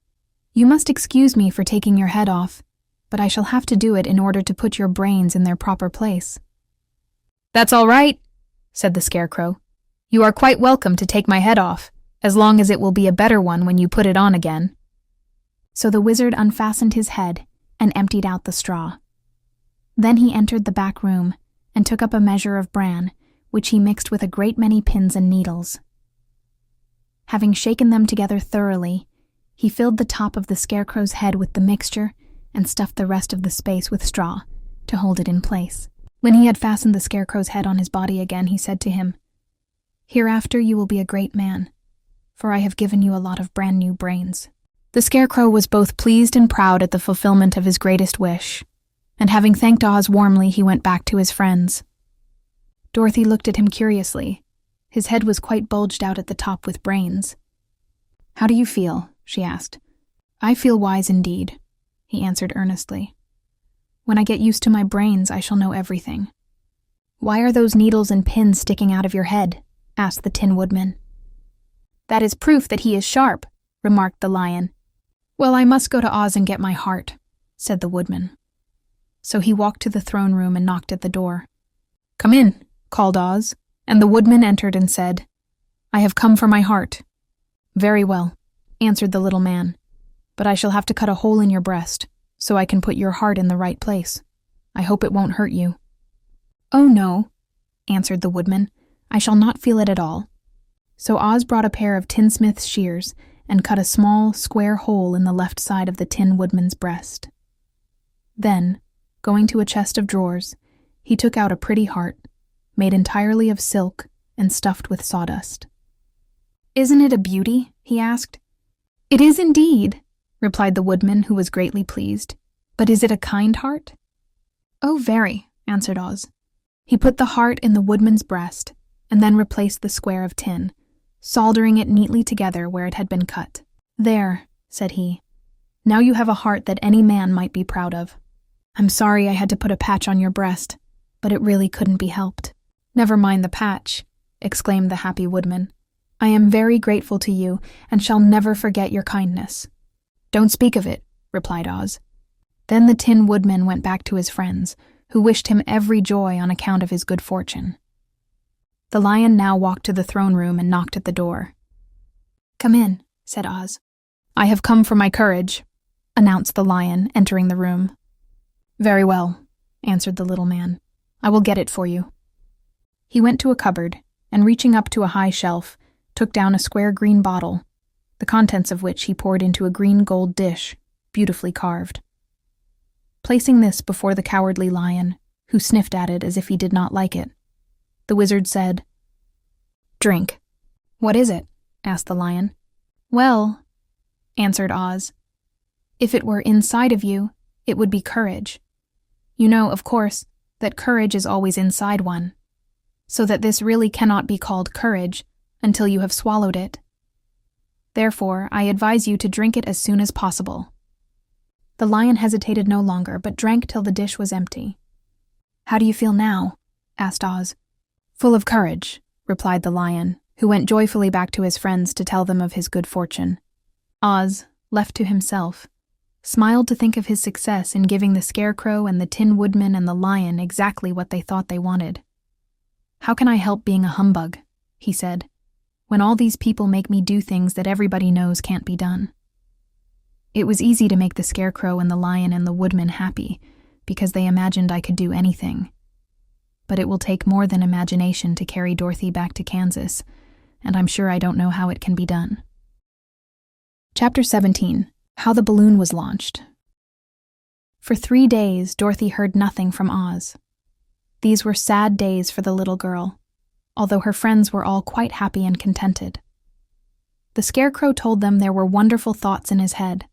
[SPEAKER 2] "You must excuse me for taking your head off, but I shall have to do it in order to put your brains in their proper place." "That's all right," said the Scarecrow. "You are quite welcome to take my head off, as long as it will be a better one when you put it on again." So the wizard unfastened his head and emptied out the straw. Then he entered the back room and took up a measure of bran, which he mixed with a great many pins and needles. Having shaken them together thoroughly, he filled the top of the Scarecrow's head with the mixture and stuffed the rest of the space with straw to hold it in place. When he had fastened the Scarecrow's head on his body again, he said to him, "Hereafter you will be a great man, for I have given you a lot of brand new brains." The Scarecrow was both pleased and proud at the fulfillment of his greatest wish, and having thanked Oz warmly, he went back to his friends. Dorothy looked at him curiously. His head was quite bulged out at the top with brains. "How do you feel?" she asked. "I feel wise indeed," he answered earnestly. "When I get used to my brains, I shall know everything." "Why are those needles and pins sticking out of your head?" asked the Tin Woodman. "That is proof that he is sharp," remarked the Lion. "Well, I must go to Oz and get my heart," said the Woodman. So he walked to the throne room and knocked at the door. "Come in," called Oz, and the Woodman entered and said, "I have come for my heart." "Very well," answered the little man, "but I shall have to cut a hole in your breast, so I can put your heart in the right place. I hope it won't hurt you." "Oh no," answered the Woodman, "I shall not feel it at all." So Oz brought a pair of tinsmith's shears and cut a small, square hole in the left side of the Tin Woodman's breast. Then, going to a chest of drawers, he took out a pretty heart, made entirely of silk and stuffed with sawdust. "Isn't it a beauty?" he asked. "It is indeed," replied the Woodman, who was greatly pleased. "But is it a kind heart?" "Oh, very," answered Oz. He put the heart in the Woodman's breast and then replaced the square of tin, soldering it neatly together where it had been cut. "There," said he. "Now you have a heart that any man might be proud of. I'm sorry I had to put a patch on your breast, but it really couldn't be helped." "Never mind the patch," exclaimed the happy Woodman. "I am very grateful to you and shall never forget your kindness." "Don't speak of it," replied Oz. Then the Tin Woodman went back to his friends, who wished him every joy on account of his good fortune. The Lion now walked to the throne room and knocked at the door. "Come in," said Oz. "I have come for my courage," announced the Lion, entering the room. "Very well," answered the little man. "I will get it for you." He went to a cupboard, and reaching up to a high shelf, took down a square green bottle, the contents of which he poured into a green gold dish, beautifully carved. Placing this before the cowardly Lion, who sniffed at it as if he did not like it, the wizard said, "Drink." "What is it?" asked the Lion. "Well," answered Oz, "if it were inside of you, it would be courage. You know, of course, that courage is always inside one, so that this really cannot be called courage until you have swallowed it. Therefore, I advise you to drink it as soon as possible." The Lion hesitated no longer, but drank till the dish was empty. "How do you feel now?" asked Oz. "Full of courage," replied the Lion, who went joyfully back to his friends to tell them of his good fortune. Oz, left to himself, smiled to think of his success in giving the Scarecrow and the Tin Woodman and the Lion exactly what they thought they wanted. "How can I help being a humbug," he said, "when all these people make me do things that everybody knows can't be done?" It was easy to make the Scarecrow and the Lion and the Woodman happy, because they imagined I could do anything. But it will take more than imagination to carry Dorothy back to Kansas, and I'm sure I don't know how it can be done. Chapter 17. How the Balloon Was Launched. For 3 days, Dorothy heard nothing from Oz. These were sad days for the little girl, although her friends were all quite happy and contented. The Scarecrow told them there were wonderful thoughts in his head,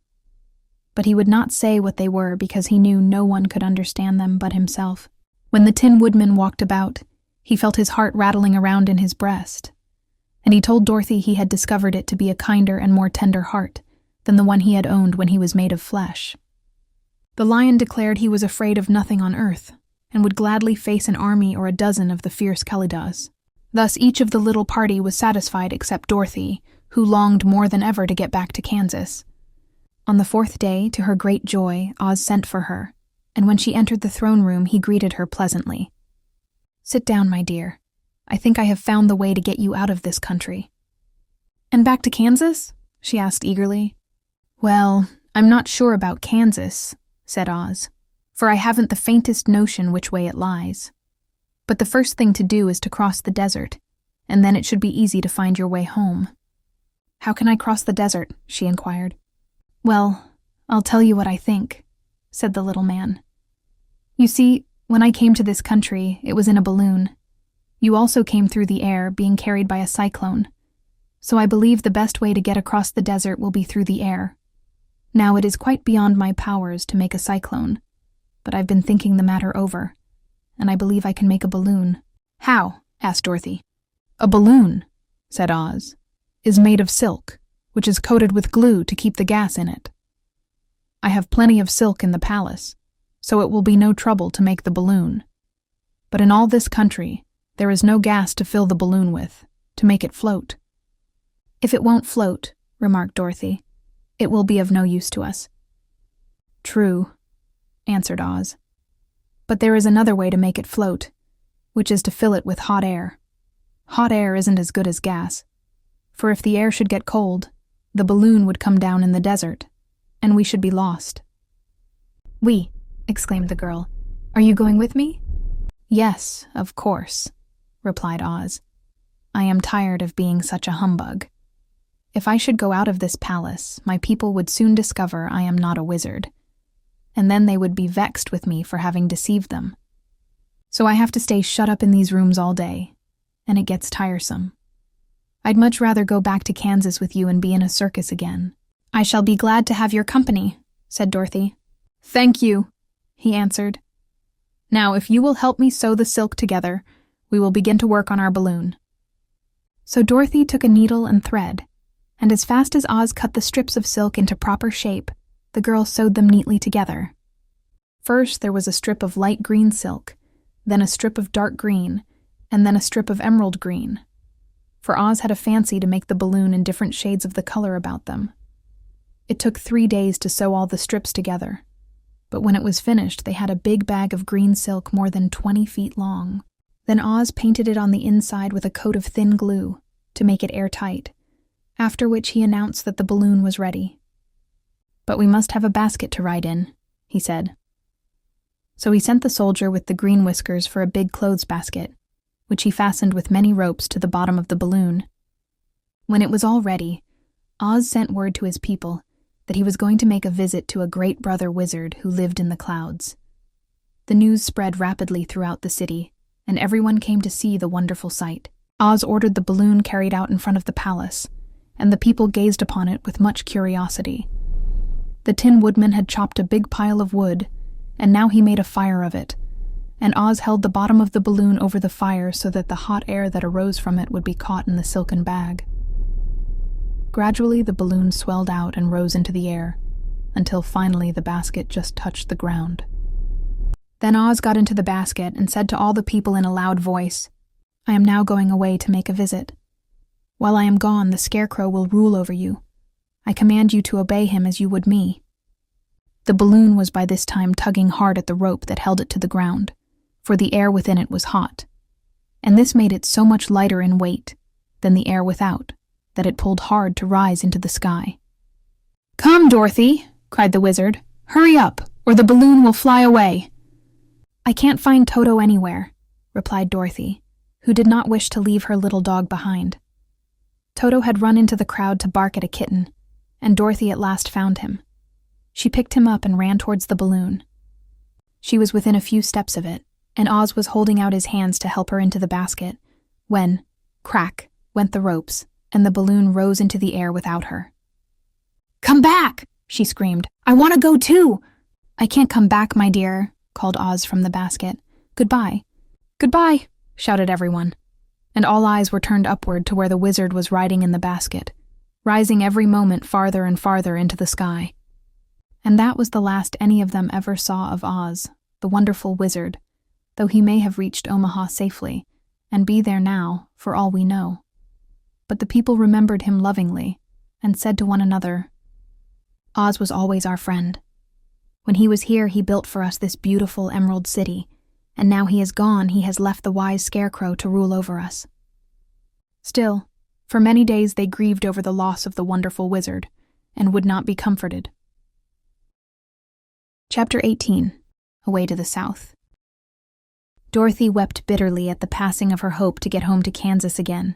[SPEAKER 2] but he would not say what they were because he knew no one could understand them but himself. When the Tin Woodman walked about, he felt his heart rattling around in his breast, and he told Dorothy he had discovered it to be a kinder and more tender heart than the one he had owned when he was made of flesh. The Lion declared he was afraid of nothing on earth, and would gladly face an army or a dozen of the fierce Kalidahs. Thus each of the little party was satisfied except Dorothy, who longed more than ever to get back to Kansas. On the 4th day, to her great joy, Oz sent for her, and when she entered the throne room, he greeted her pleasantly. "Sit down, my dear. I think I have found the way to get you out of this country." "And back to Kansas?" she asked eagerly. "Well, I'm not sure about Kansas," said Oz, "for I haven't the faintest notion which way it lies. But the first thing to do is to cross the desert, and then it should be easy to find your way home." "How can I cross the desert?" she inquired. "Well, I'll tell you what I think," said the little man. "You see, when I came to this country, it was in a balloon. You also came through the air, being carried by a cyclone. So I believe the best way to get across the desert will be through the air. Now, it is quite beyond my powers to make a cyclone, but I've been thinking the matter over, and I believe I can make a balloon." "How?" asked Dorothy. "A balloon," said Oz, "is made of silk, which is coated with glue to keep the gas in it. I have plenty of silk in the palace, so it will be no trouble to make the balloon. But in all this country, there is no gas to fill the balloon with, to make it float."
[SPEAKER 1] "If it won't float," remarked Dorothy, "it will be of no use to us."
[SPEAKER 2] "True," answered Oz. "But there is another way to make it float, which is to fill it with hot air. Hot air isn't as good as gas, for if the air should get cold, the balloon would come down in the desert, and we should be lost."
[SPEAKER 1] "We," exclaimed the girl. "Are you going with me?"
[SPEAKER 2] "Yes, of course," replied Oz. "I am tired of being such a humbug. If I should go out of this palace, my people would soon discover I am not a wizard, and then they would be vexed with me for having deceived them. So I have to stay shut up in these rooms all day, and it gets tiresome. I'd much rather go back to Kansas with you and be in a circus again."
[SPEAKER 1] "I shall be glad to have your company," said Dorothy.
[SPEAKER 2] "Thank you," he answered. "Now, if you will help me sew the silk together, we will begin to work on our balloon."
[SPEAKER 1] So Dorothy took a needle and thread, and as fast as Oz cut the strips of silk into proper shape, the girl sewed them neatly together.
[SPEAKER 2] First there was a strip of light green silk, then a strip of dark green, and then a strip of emerald green. For Oz had a fancy to make the balloon in different shades of the color about them. It took 3 days to sew all the strips together, but when it was finished they had a big bag of green silk more than 20 feet long. Then Oz painted it on the inside with a coat of thin glue to make it airtight, after which he announced that the balloon was ready. "But we must have a basket to ride in," he said. So he sent the soldier with the green whiskers for a big clothes basket, which he fastened with many ropes to the bottom of the balloon. When it was all ready, Oz sent word to his people that he was going to make a visit to a great brother wizard who lived in the clouds. The news spread rapidly throughout the city, and everyone came to see the wonderful sight. Oz ordered the balloon carried out in front of the palace, and the people gazed upon it with much curiosity. The Tin Woodman had chopped a big pile of wood, and now he made a fire of it, and Oz held the bottom of the balloon over the fire so that the hot air that arose from it would be caught in the silken bag. Gradually the balloon swelled out and rose into the air, until finally the basket just touched the ground. Then Oz got into the basket and said to all the people in a loud voice, "I am now going away to make a visit. While I am gone, the Scarecrow will rule over you. I command you to obey him as you would me." The balloon was by this time tugging hard at the rope that held it to the ground, for the air within it was hot, and this made it so much lighter in weight than the air without that it pulled hard to rise into the sky. "Come, Dorothy," cried the wizard. "Hurry up, or the balloon will fly away." "I can't find Toto anywhere," replied Dorothy, who did not wish to leave her little dog behind. Toto had run into the crowd to bark at a kitten, and Dorothy at last found him. She picked him up and ran towards the balloon. She was within a few steps of it, and Oz was holding out his hands to help her into the basket, when, crack, went the ropes, and the balloon rose into the air without her. "Come back!" she screamed. "I want to go too!" "I can't come back, my dear," called Oz from the basket. "Goodbye." "Goodbye," shouted everyone, and all eyes were turned upward to where the wizard was riding in the basket, rising every moment farther and farther into the sky. And that was the last any of them ever saw of Oz, the wonderful wizard, though he may have reached Omaha safely, and be there now, for all we know. But the people remembered him lovingly, and said to one another, "Oz was always our friend. When he was here, he built for us this beautiful Emerald City, and now he is gone, he has left the wise Scarecrow to rule over us." Still, for many days they grieved over the loss of the wonderful wizard, and would not be comforted. Chapter 18. Away to the South. Dorothy wept bitterly at the passing of her hope to get home to Kansas again.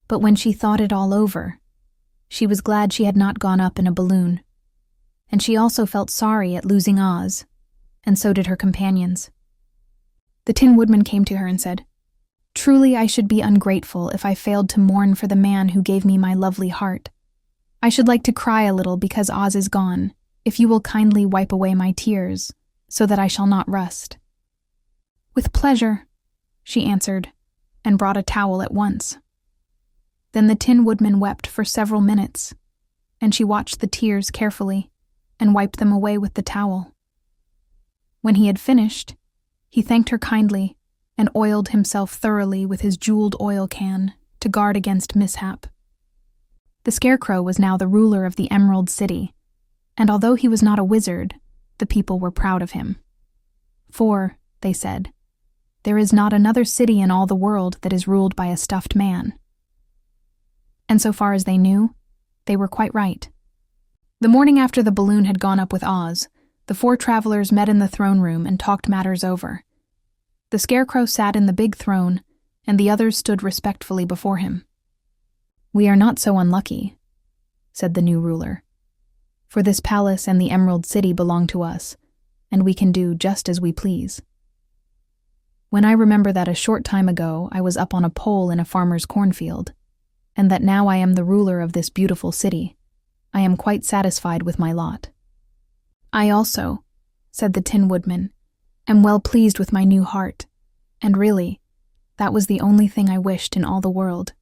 [SPEAKER 2] But when she thought it all over, she was glad she had not gone up in a balloon. And she also felt sorry at losing Oz, and so did her companions. The Tin Woodman came to her and said, "Truly I should be ungrateful if I failed to mourn for the man who gave me my lovely heart. I should like to cry a little because Oz is gone, if you will kindly wipe away my tears, so that I shall not rust." "With pleasure," she answered, and brought a towel at once. Then the Tin Woodman wept for several minutes, and she watched the tears carefully and wiped them away with the towel. When he had finished, he thanked her kindly and oiled himself thoroughly with his jeweled oil can to guard against mishap. The Scarecrow was now the ruler of the Emerald City, and although he was not a wizard, the people were proud of him. For, they said, there is not another city in all the world that is ruled by a stuffed man. And so far as they knew, they were quite right. The morning after the balloon had gone up with Oz, the four travelers met in the throne room and talked matters over. The Scarecrow sat in the big throne, and the others stood respectfully before him. "We are not so unlucky," said the new ruler, "for this palace and the Emerald City belong to us, and we can do just as we please. When I remember that a short time ago I was up on a pole in a farmer's cornfield, and that now I am the ruler of this beautiful city, I am quite satisfied with my lot." "I also," said the Tin Woodman, "am well pleased with my new heart, and really, that was the only thing I wished in all the world.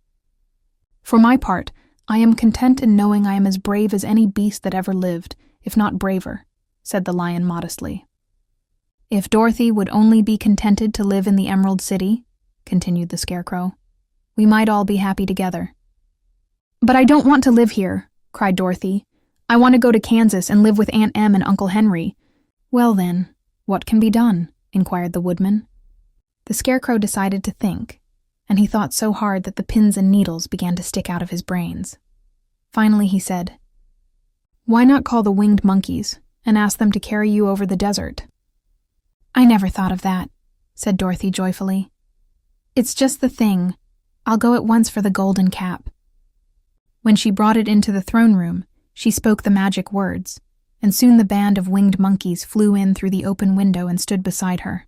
[SPEAKER 2] For my part, I am content in knowing I am as brave as any beast that ever lived, if not braver," said the Lion modestly. "If Dorothy would only be contented to live in the Emerald City," continued the Scarecrow, "we might all be happy together." "But I don't want to live here," cried Dorothy. "I want to go to Kansas and live with Aunt Em and Uncle Henry." "Well then, what can be done?" inquired the Woodman. The Scarecrow decided to think, and he thought so hard that the pins and needles began to stick out of his brains. Finally he said, "Why not call the winged monkeys and ask them to carry you over the desert?" "I never thought of that," said Dorothy joyfully. "It's just the thing. I'll go at once for the golden cap." When she brought it into the throne room, she spoke the magic words, and soon the band of winged monkeys flew in through the open window and stood beside her.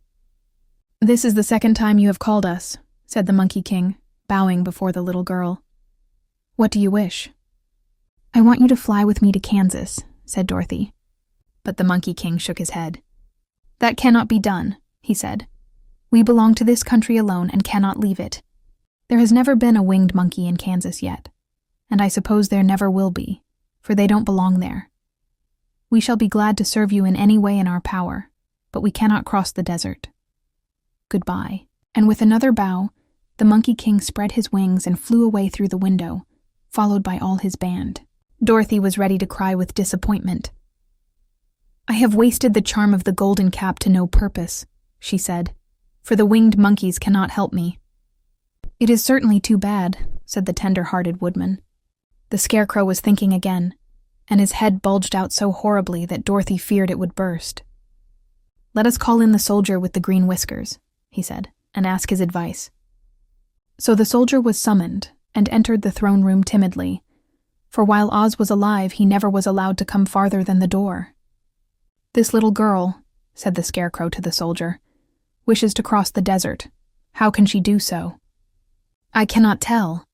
[SPEAKER 2] "This is the second time you have called us," said the Monkey King, bowing before the little girl. "What do you wish?" "I want you to fly with me to Kansas," said Dorothy. But the Monkey King shook his head. "That cannot be done," he said. "We belong to this country alone and cannot leave it. There has never been a winged monkey in Kansas yet, and I suppose there never will be, for they don't belong there. We shall be glad to serve you in any way in our power, but we cannot cross the desert. Goodbye." And with another bow, the Monkey King spread his wings and flew away through the window, followed by all his band. Dorothy was ready to cry with disappointment. "I have wasted the charm of the golden cap to no purpose," she said, "for the winged monkeys cannot help me." "It is certainly too bad," said the tender-hearted Woodman. The Scarecrow was thinking again, and his head bulged out so horribly that Dorothy feared it would burst. "Let us call in the soldier with the green whiskers," he said, "and ask his advice." So the soldier was summoned and entered the throne room timidly, for while Oz was alive he never was allowed to come farther than the door. "This little girl," said the Scarecrow to the soldier, "wishes to cross the desert. How can she do so?" "I cannot tell,"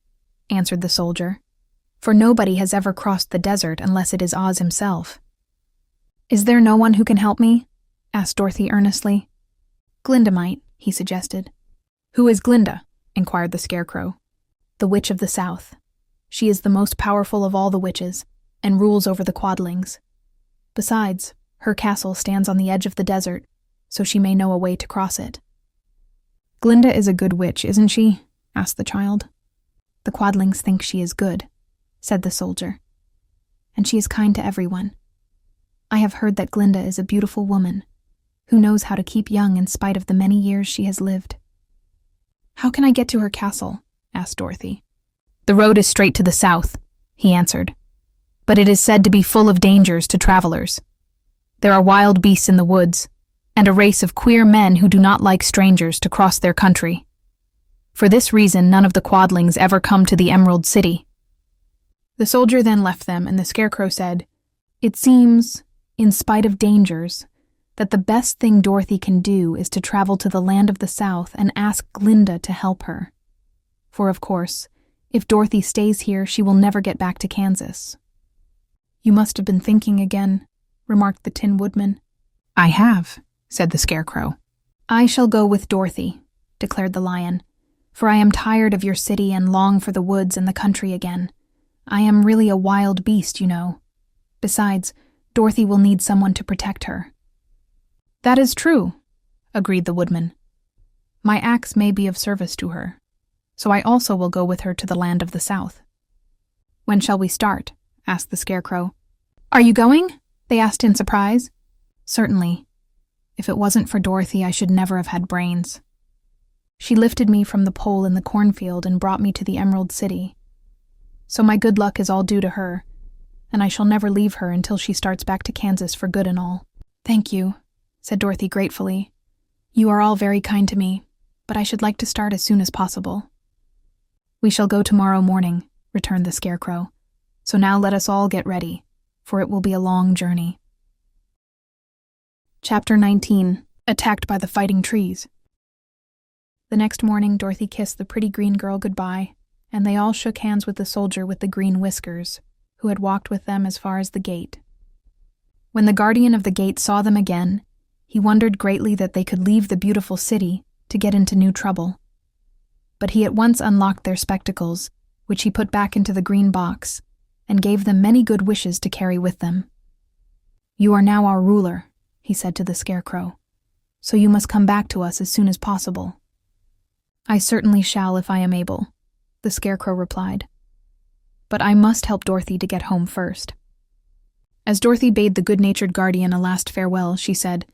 [SPEAKER 2] answered the soldier, "for nobody has ever crossed the desert unless it is Oz himself." "Is there no one who can help me?" asked Dorothy earnestly. "Glinda might," he suggested. "Who is Glinda?" inquired the Scarecrow. "The Witch of the South. She is the most powerful of all the witches, and rules over the Quadlings. Besides, her castle stands on the edge of the desert, so she may know a way to cross it." "Glinda is a good witch, isn't she?" asked the child. "The Quadlings think she is good," said the soldier. "And she is kind to everyone. I have heard that Glinda is a beautiful woman, who knows how to keep young in spite of the many years she has lived." "How can I get to her castle?" asked Dorothy. "The road is straight to the south," he answered, "but it is said to be full of dangers to travelers. There are wild beasts in the woods, and a race of queer men who do not like strangers to cross their country. For this reason, none of the Quadlings ever come to the Emerald City." The soldier then left them, and the Scarecrow said, "It seems, in spite of dangers, that the best thing Dorothy can do is to travel to the land of the South and ask Glinda to help her. For, of course, if Dorothy stays here, she will never get back to Kansas." "You must have been thinking again," remarked the Tin Woodman. "I have," said the Scarecrow. "I shall go with Dorothy," declared the Lion,
[SPEAKER 1] for I am tired of your city and long for the woods and the country again. I am really a wild beast, you know. Besides, Dorothy will need someone to protect her."
[SPEAKER 2] "That is true," agreed the Woodman. "My axe may be of service to her, so I also will go with her to the land of the south." "When shall we start?" asked the Scarecrow.
[SPEAKER 1] "Are you going?" they asked in surprise.
[SPEAKER 2] "Certainly. If it wasn't for Dorothy, I should never have had brains. She lifted me from the pole in the cornfield and brought me to the Emerald City. So my good luck is all due to her, and I shall never leave her until she starts back to Kansas for good and all."
[SPEAKER 1] "Thank you," said Dorothy gratefully. "You are all very kind to me, but I should like to start as soon as possible."
[SPEAKER 2] "We shall go tomorrow morning," returned the Scarecrow. "So now let us all get ready, for it will be a long journey."
[SPEAKER 1] Chapter 19. Attacked by the Fighting Trees.
[SPEAKER 2] The next morning, Dorothy kissed the pretty green girl goodbye, and they all shook hands with the soldier with the green whiskers, who had walked with them as far as the gate. When the guardian of the gate saw them again, he wondered greatly that they could leave the beautiful city to get into new trouble. But he at once unlocked their spectacles, which he put back into the green box, and gave them many good wishes to carry with them. "You are now our ruler," he said to the Scarecrow, "so you must come back to us as soon as possible." "I certainly shall if I am able," the Scarecrow replied. "But I must help Dorothy to get home first." As Dorothy bade the good-natured guardian a last farewell, she said,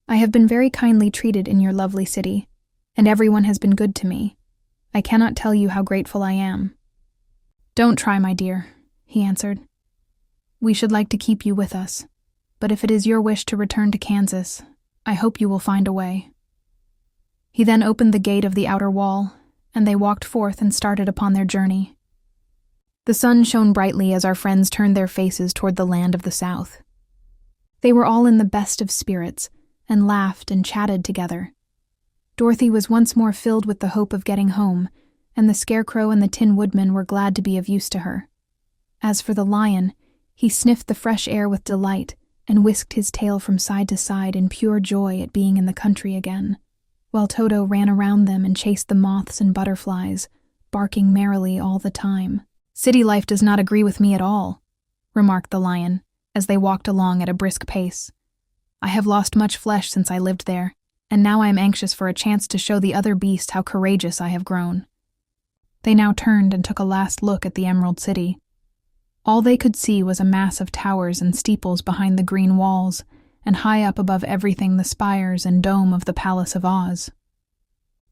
[SPEAKER 2] "I have been very kindly treated in your lovely city, and everyone has been good to me. I cannot tell you how grateful I am." "Don't try, my dear," he answered. "We should like to keep you with us, but if it is your wish to return to Kansas, I hope you will find a way." He then opened the gate of the outer wall, and they walked forth and started upon their journey. The sun shone brightly as our friends turned their faces toward the land of the south. They were all in the best of spirits, and laughed and chatted together. Dorothy was once more filled with the hope of getting home, and the Scarecrow and the Tin Woodman were glad to be of use to her. As for the lion, he sniffed the fresh air with delight and whisked his tail from side to side in pure joy at being in the country again, while Toto ran around them and chased the moths and butterflies, barking merrily all the time. "City life does not agree with me at all," remarked the lion, as they walked along at a brisk pace. "I have lost much flesh since I lived there, and now I am anxious for a chance to show the other beasts how courageous I have grown." They now turned and took a last look at the Emerald City. All they could see was a mass of towers and steeples behind the green walls, and high up above everything the spires and dome of the Palace of Oz.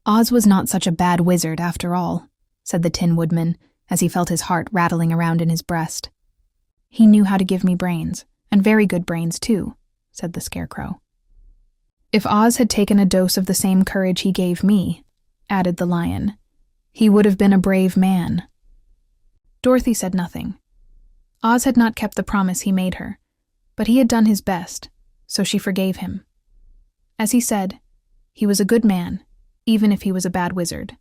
[SPEAKER 2] "Oz was not such a bad wizard, after all," said the Tin Woodman, as he felt his heart rattling around in his breast. "He knew how to give me brains, and very good brains, too," said the Scarecrow. "If Oz had taken a dose of the same courage he gave me," added the lion, "he would have been a brave man." Dorothy said nothing. Oz had not kept the promise he made her, but he had done his best, so she forgave him. As he said, he was a good man, even if he was a bad wizard.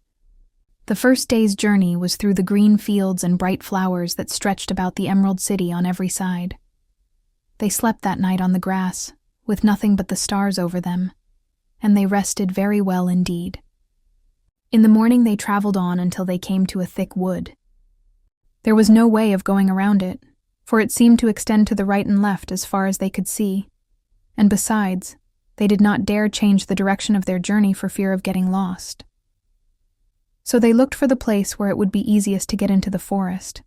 [SPEAKER 2] The first day's journey was through the green fields and bright flowers that stretched about the Emerald City on every side. They slept that night on the grass, with nothing but the stars over them, and they rested very well indeed. In the morning they traveled on until they came to a thick wood. There was no way of going around it, for it seemed to extend to the right and left as far as they could see, and besides, they did not dare change the direction of their journey for fear of getting lost. So they looked for the place where it would be easiest to get into the forest.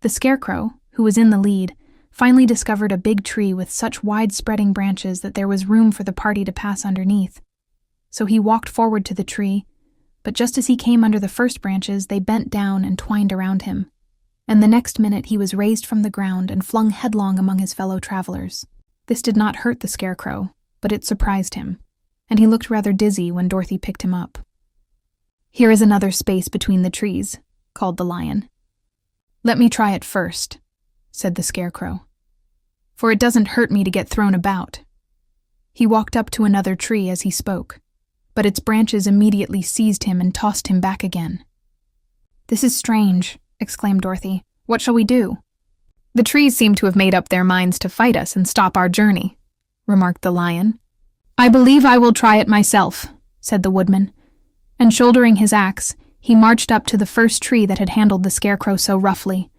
[SPEAKER 2] The Scarecrow, who was in the lead, finally discovered a big tree with such wide-spreading branches that there was room for the party to pass underneath. So he walked forward to the tree, but just as he came under the first branches, they bent down and twined around him, and the next minute he was raised from the ground and flung headlong among his fellow travelers. This did not hurt the Scarecrow, but it surprised him, and he looked rather dizzy when Dorothy picked him up. "Here is another space between the trees," called the lion. "Let me try it first," said the Scarecrow, "for it doesn't hurt me to get thrown about." He walked up to another tree as he spoke, but its branches immediately seized him and tossed him back again. "This is strange," exclaimed Dorothy. "What shall we do?" "The trees seem to have made up their minds to fight us and stop our journey," remarked the lion. "I believe I will try it myself," said the Woodman. And shouldering his axe, he marched up to the first tree that had handled the Scarecrow so roughly.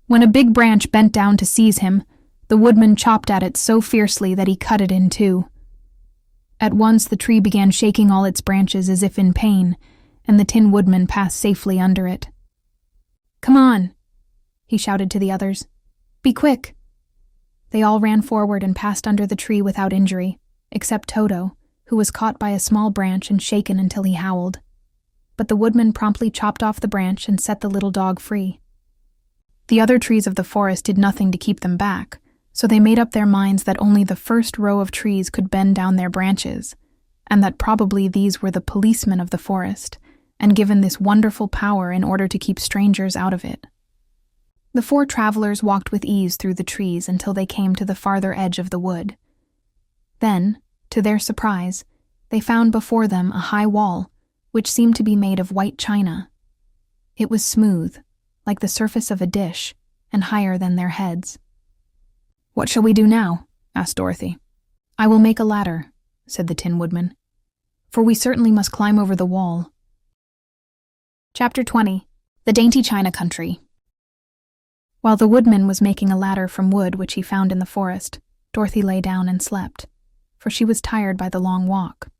[SPEAKER 2] When a big branch bent down to seize him, the Woodman chopped at it so fiercely that he cut it in two. At once the tree began shaking all its branches as if in pain, and the Tin Woodman passed safely under it. "Come on," he shouted to the others. "Be quick." They all ran forward and passed under the tree without injury, except Toto, who was caught by a small branch and shaken until he howled. But the Woodman promptly chopped off the branch and set the little dog free. The other trees of the forest did nothing to keep them back, so they made up their minds that only the first row of trees could bend down their branches, and that probably these were the policemen of the forest, and given this wonderful power in order to keep strangers out of it. The four travelers walked with ease through the trees until they came to the farther edge of the wood. Then, to their surprise, they found before them a high wall, which seemed to be made of white china. It was smooth, like the surface of a dish, and higher than their heads. "What shall we do now?" asked Dorothy. "I will make a ladder," said the Tin Woodman, "for we certainly must climb over the wall." Chapter 20. The Dainty China Country. While the Woodman was making a ladder from wood which he found in the forest, Dorothy lay down and slept, for she was tired by the long walk.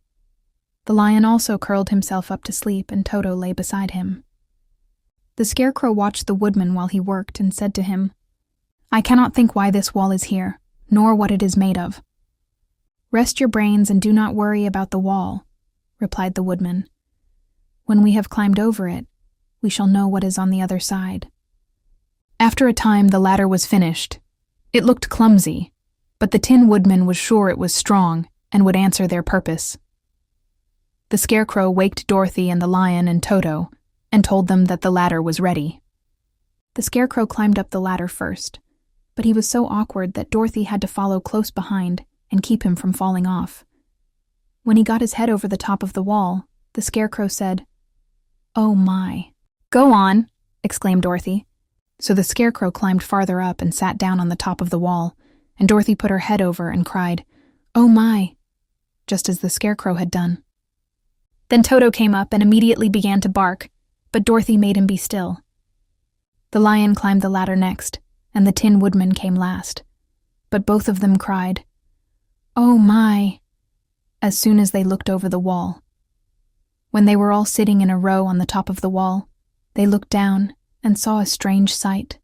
[SPEAKER 2] The Lion also curled himself up to sleep, and Toto lay beside him. The Scarecrow watched the Woodman while he worked and said to him, "I cannot think why this wall is here, nor what it is made of." "Rest your brains and do not worry about the wall," replied the Woodman. "When we have climbed over it, we shall know what is on the other side." After a time, the ladder was finished. It looked clumsy, but the Tin Woodman was sure it was strong and would answer their purpose. The Scarecrow waked Dorothy and the Lion and Toto and told them that the ladder was ready. The Scarecrow climbed up the ladder first, but he was so awkward that Dorothy had to follow close behind and keep him from falling off. When he got his head over the top of the wall, the Scarecrow said, "Oh my." "Go on," exclaimed Dorothy. So the Scarecrow climbed farther up and sat down on the top of the wall, and Dorothy put her head over and cried, "Oh my," just as the Scarecrow had done. Then Toto came up and immediately began to bark, but Dorothy made him be still. The Lion climbed the ladder next, and the Tin Woodman came last, but both of them cried, "Oh my," as soon as they looked over the wall. When they were all sitting in a row on the top of the wall, they looked down and saw a strange sight.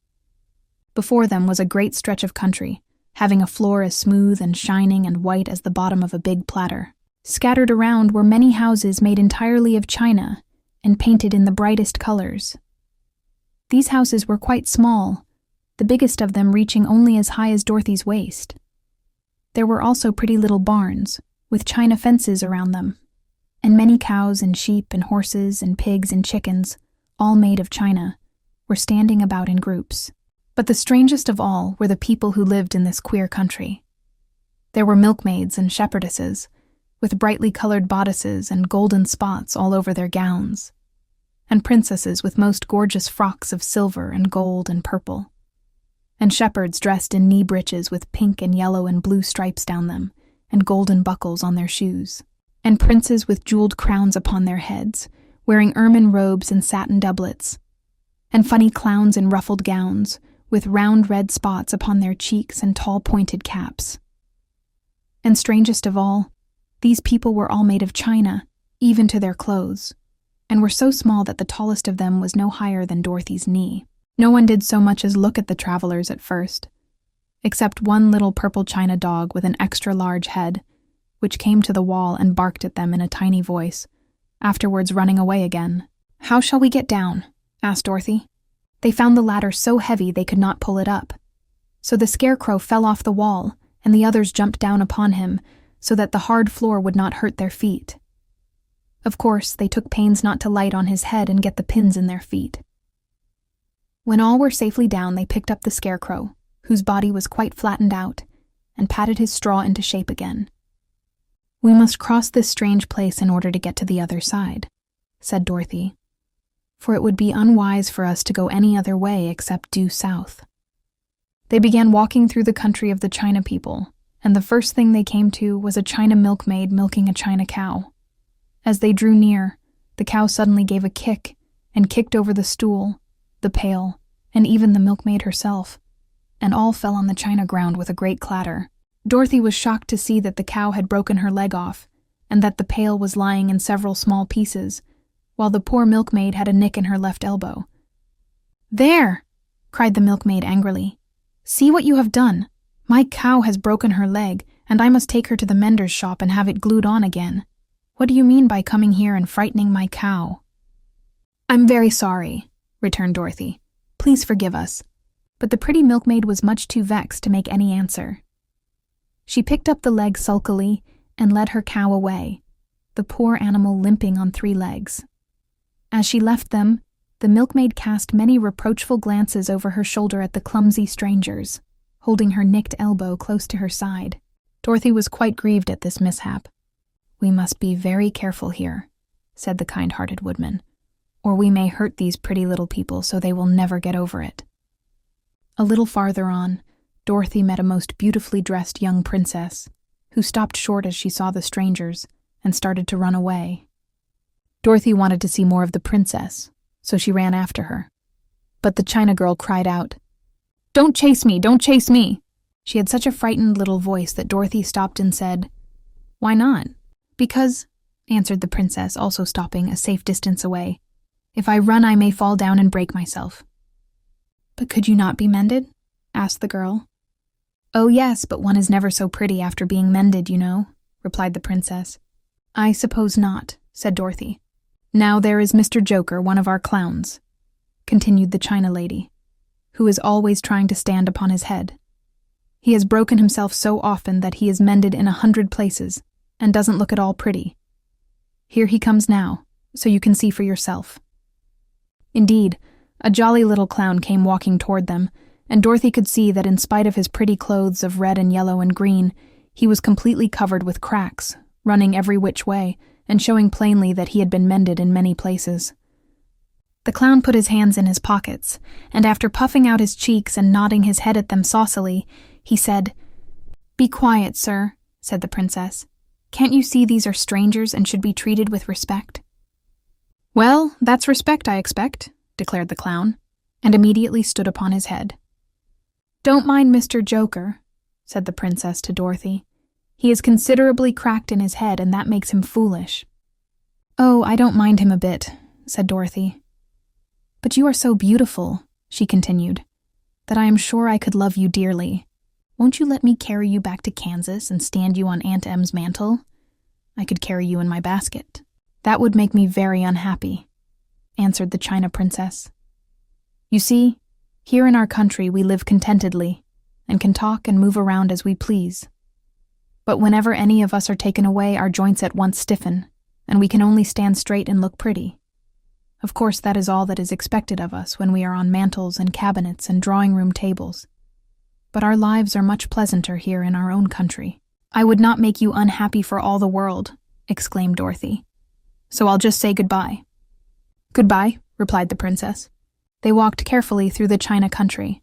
[SPEAKER 2] Before them was a great stretch of country, having a floor as smooth and shining and white as the bottom of a big platter. Scattered around were many houses made entirely of china and painted in the brightest colors. These houses were quite small, the biggest of them reaching only as high as Dorothy's waist. There were also pretty little barns, with china fences around them, and many cows and sheep and horses and pigs and chickens, all made of china, were standing about in groups. But the strangest of all were the people who lived in this queer country. There were milkmaids and shepherdesses, with brightly colored bodices and golden spots all over their gowns, and princesses with most gorgeous frocks of silver and gold and purple, and shepherds dressed in knee breeches with pink and yellow and blue stripes down them, and golden buckles on their shoes, and princes with jeweled crowns upon their heads, wearing ermine robes and satin doublets, and funny clowns in ruffled gowns, with round red spots upon their cheeks and tall pointed caps. And strangest of all, these people were all made of china, even to their clothes, and were so small that the tallest of them was no higher than Dorothy's knee. No one did so much as look at the travelers at first, except one little purple china dog with an extra large head, which came to the wall and barked at them in a tiny voice, afterwards running away again. "How shall we get down?" asked Dorothy. They found the ladder so heavy they could not pull it up. So the Scarecrow fell off the wall, and the others jumped down upon him, so that the hard floor would not hurt their feet. Of course, they took pains not to light on his head and get the pins in their feet. When all were safely down, they picked up the Scarecrow, whose body was quite flattened out, and patted his straw into shape again. "We must cross this strange place in order to get to the other side," said Dorothy, "for it would be unwise for us to go any other way except due south." They began walking through the country of the China people, and the first thing they came to was a China milkmaid milking a China cow. As they drew near, The cow suddenly gave a kick and kicked over the stool, the pail, and even the milkmaid herself, and all fell on the china ground with a great clatter. Dorothy was shocked to see that the cow had broken her leg off, and that the pail was lying in several small pieces, while the poor milkmaid had a nick in her left elbow. "There!" cried the milkmaid angrily. "See what you have done. My cow has broken her leg, and I must take her to the mender's shop and have it glued on again. What do you mean by coming here and frightening my cow?" "I'm very sorry," returned Dorothy. "Please forgive us." But the pretty milkmaid was much too vexed to make any answer. She picked up the leg sulkily and led her cow away, the poor animal limping on 3 legs. As she left them, the milkmaid cast many reproachful glances over her shoulder at the clumsy strangers, holding her nicked elbow close to her side. Dorothy was quite grieved at this mishap. "We must be very careful here," said the kind-hearted Woodman, "or we may hurt these pretty little people so they will never get over it." A little farther on, Dorothy met a most beautifully dressed young princess, who stopped short as she saw the strangers and started to run away. Dorothy wanted to see more of the princess, so she ran after her. But the China girl cried out, "Don't chase me! Don't chase me!" She had such a frightened little voice that Dorothy stopped and said, "Why not?" "Because," answered the princess, also stopping a safe distance away, "if I run I may fall down and break myself." "But could you not be mended?" asked the girl. "Oh yes, but one is never so pretty after being mended, you know," replied the princess. "I suppose not," said Dorothy. "Now there is Mr. Joker, one of our clowns," continued the China lady, "who is always trying to stand upon his head. He has broken himself so often that he is mended in 100 places, and doesn't look at all pretty. Here he comes now, so you can see for yourself." Indeed, a jolly little clown came walking toward them, and Dorothy could see that in spite of his pretty clothes of red and yellow and green, he was completely covered with cracks, running every which way, and showing plainly that he had been mended in many places. The clown put his hands in his pockets, and after puffing out his cheeks and nodding his head at them saucily, he said, "Be quiet, sir," said the princess. "Can't you see these are strangers and should be treated with respect?" "Well, that's respect, I expect," declared the clown, and immediately stood upon his head. "Don't mind Mr. Joker," said the princess to Dorothy. "He is considerably cracked in his head, and that makes him foolish." "Oh, I don't mind him a bit," said Dorothy. "But you are so beautiful," she continued, "that I am sure I could love you dearly. Won't you let me carry you back to Kansas and stand you on Aunt Em's mantle? I could carry you in my basket." "That would make me very unhappy," answered the China princess. "You see, here in our country we live contentedly, and can talk and move around as we please. But whenever any of us are taken away, our joints at once stiffen, and we can only stand straight and look pretty. Of course, that is all that is expected of us when we are on mantels and cabinets and drawing-room tables. But our lives are much pleasanter here in our own country." "I would not make you unhappy for all the world," exclaimed Dorothy. "So I'll just say goodbye." "Goodbye," replied the princess. They walked carefully through the China country.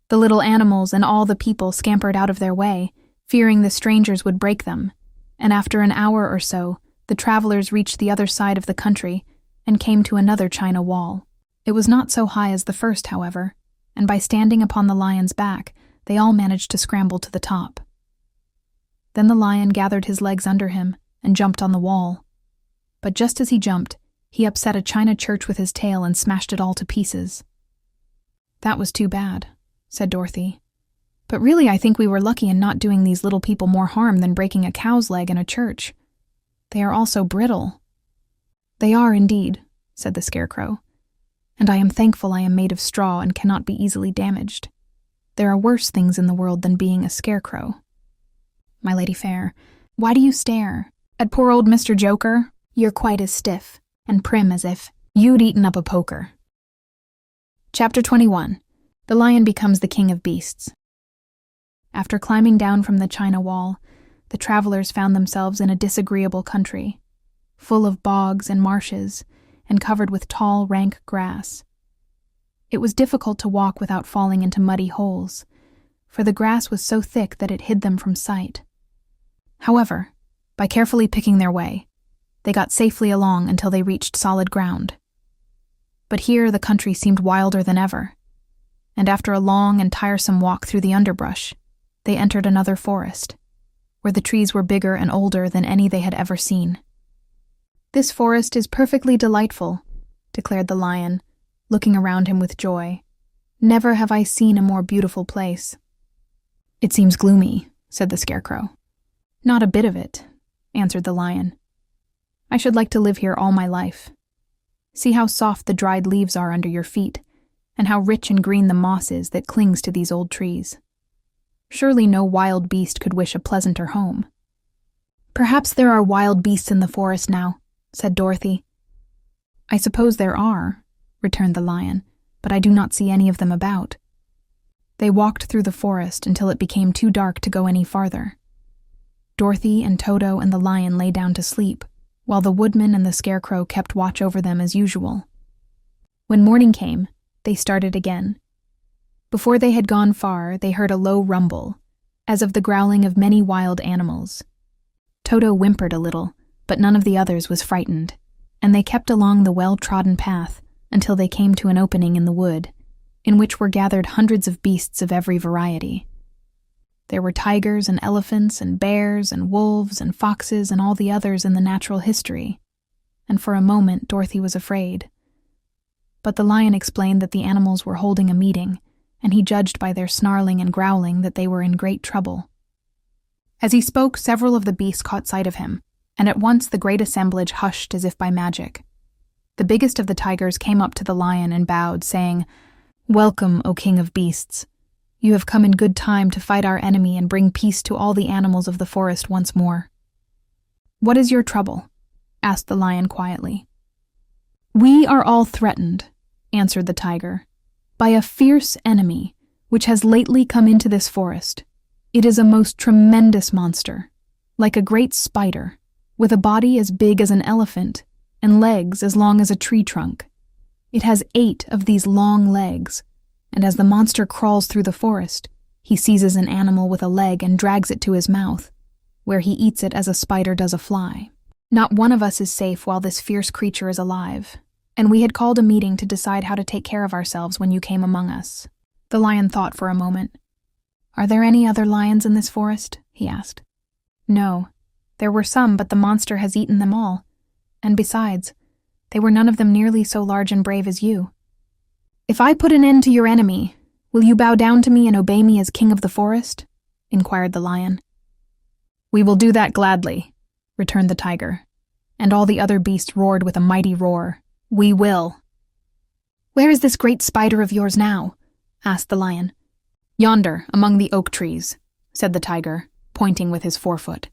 [SPEAKER 2] The little animals and all the people scampered out of their way, fearing the strangers would break them, and after an hour or so, the travelers reached the other side of the country and came to another China wall. It was not so high as the first, however, and by standing upon the lion's back, they all managed to scramble to the top. Then the lion gathered his legs under him and jumped on the wall. But just as he jumped, he upset a china church with his tail and smashed it all to pieces. "That was too bad," said Dorothy. "But really I think we were lucky in not doing these little people more harm than breaking a cow's leg in a church. They are all so brittle." "They are indeed," said the Scarecrow, "and I am thankful I am made of straw and cannot be easily damaged. There are worse things in the world than being a scarecrow. My Lady Fair, why do you stare? At poor old Mr. Joker? You're quite as stiff and prim as if you'd eaten up a poker." Chapter 21. The Lion Becomes the King of Beasts. After climbing down from the China wall, the travelers found themselves in a disagreeable country, full of bogs and marshes, and covered with tall, rank grass. It was difficult to walk without falling into muddy holes, for the grass was so thick that it hid them from sight. However, by carefully picking their way, They got safely along until they reached solid ground. But here the country seemed wilder than ever, and after a long and tiresome walk through the underbrush, they entered another forest, where the trees were bigger and older than any they had ever seen. "This forest is perfectly delightful," declared the lion, looking around him with joy. "Never have I seen a more beautiful place." "It seems gloomy," said the Scarecrow. "Not a bit of it," answered the lion. "I should like to live here all my life. See how soft the dried leaves are under your feet, and how rich and green the moss is that clings to these old trees. Surely no wild beast could wish a pleasanter home." "Perhaps there are wild beasts in the forest now," said Dorothy. "I suppose there are," returned the lion, "but I do not see any of them about." They walked through the forest until it became too dark to go any farther. Dorothy and Toto and the lion lay down to sleep, while the Woodman and the Scarecrow kept watch over them as usual. When morning came, they started again. Before they had gone far, they heard a low rumble, as of the growling of many wild animals. Toto whimpered a little, but none of the others was frightened, and they kept along the well-trodden path until they came to an opening in the wood, in which were gathered hundreds of beasts of every variety. There were tigers and elephants and bears and wolves and foxes and all the others in the natural history, and for a moment Dorothy was afraid. But the lion explained that the animals were holding a meeting, and he judged by their snarling and growling that they were in great trouble. As he spoke, several of the beasts caught sight of him, and at once the great assemblage hushed as if by magic. The biggest of the tigers came up to the lion and bowed, saying, "Welcome, O King of Beasts. You have come in good time to fight our enemy and bring peace to all the animals of the forest once more." "What is your trouble?" asked the lion quietly. "We are all threatened," answered the tiger, "by a fierce enemy which has lately come into this forest. It is a most tremendous monster, like a great spider, with a body as big as an elephant and legs as long as a tree trunk. It has 8 of these long legs, and as the monster crawls through the forest, he seizes an animal with a leg and drags it to his mouth, where he eats it as a spider does a fly. Not one of us is safe while this fierce creature is alive, and we had called a meeting to decide how to take care of ourselves when you came among us." The lion thought for a moment. "Are there any other lions in this forest?" he asked. "No. There were some, but the monster has eaten them all. And besides, they were none of them nearly so large and brave as you." "If I put an end to your enemy, will you bow down to me and obey me as king of the forest?" inquired the lion. "We will do that gladly," returned the tiger, and all the other beasts roared with a mighty roar. "We will." "Where is this great spider of yours now?" asked the lion. "Yonder, among the oak trees," said the tiger, pointing with his forefoot.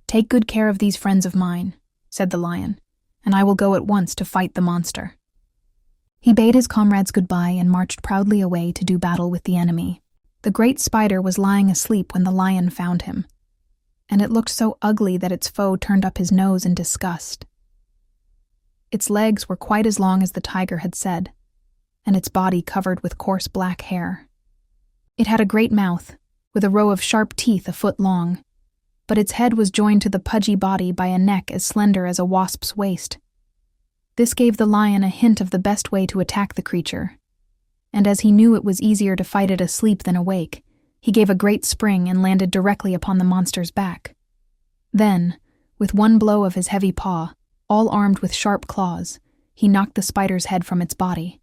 [SPEAKER 2] "Take good care of these friends of mine," said the lion, "and I will go at once to fight the monster." He bade his comrades goodbye and marched proudly away to do battle with the enemy. The great spider was lying asleep when the lion found him, and it looked so ugly that its foe turned up his nose in disgust. Its legs were quite as long as the tiger had said, and its body covered with coarse black hair. It had a great mouth, with a row of sharp teeth a foot long, but its head was joined to the pudgy body by a neck as slender as a wasp's waist. This gave the lion a hint of the best way to attack the creature, and as he knew it was easier to fight it asleep than awake, he gave a great spring and landed directly upon the monster's back. Then, with one blow of his heavy paw, all armed with sharp claws, he knocked the spider's head from its body.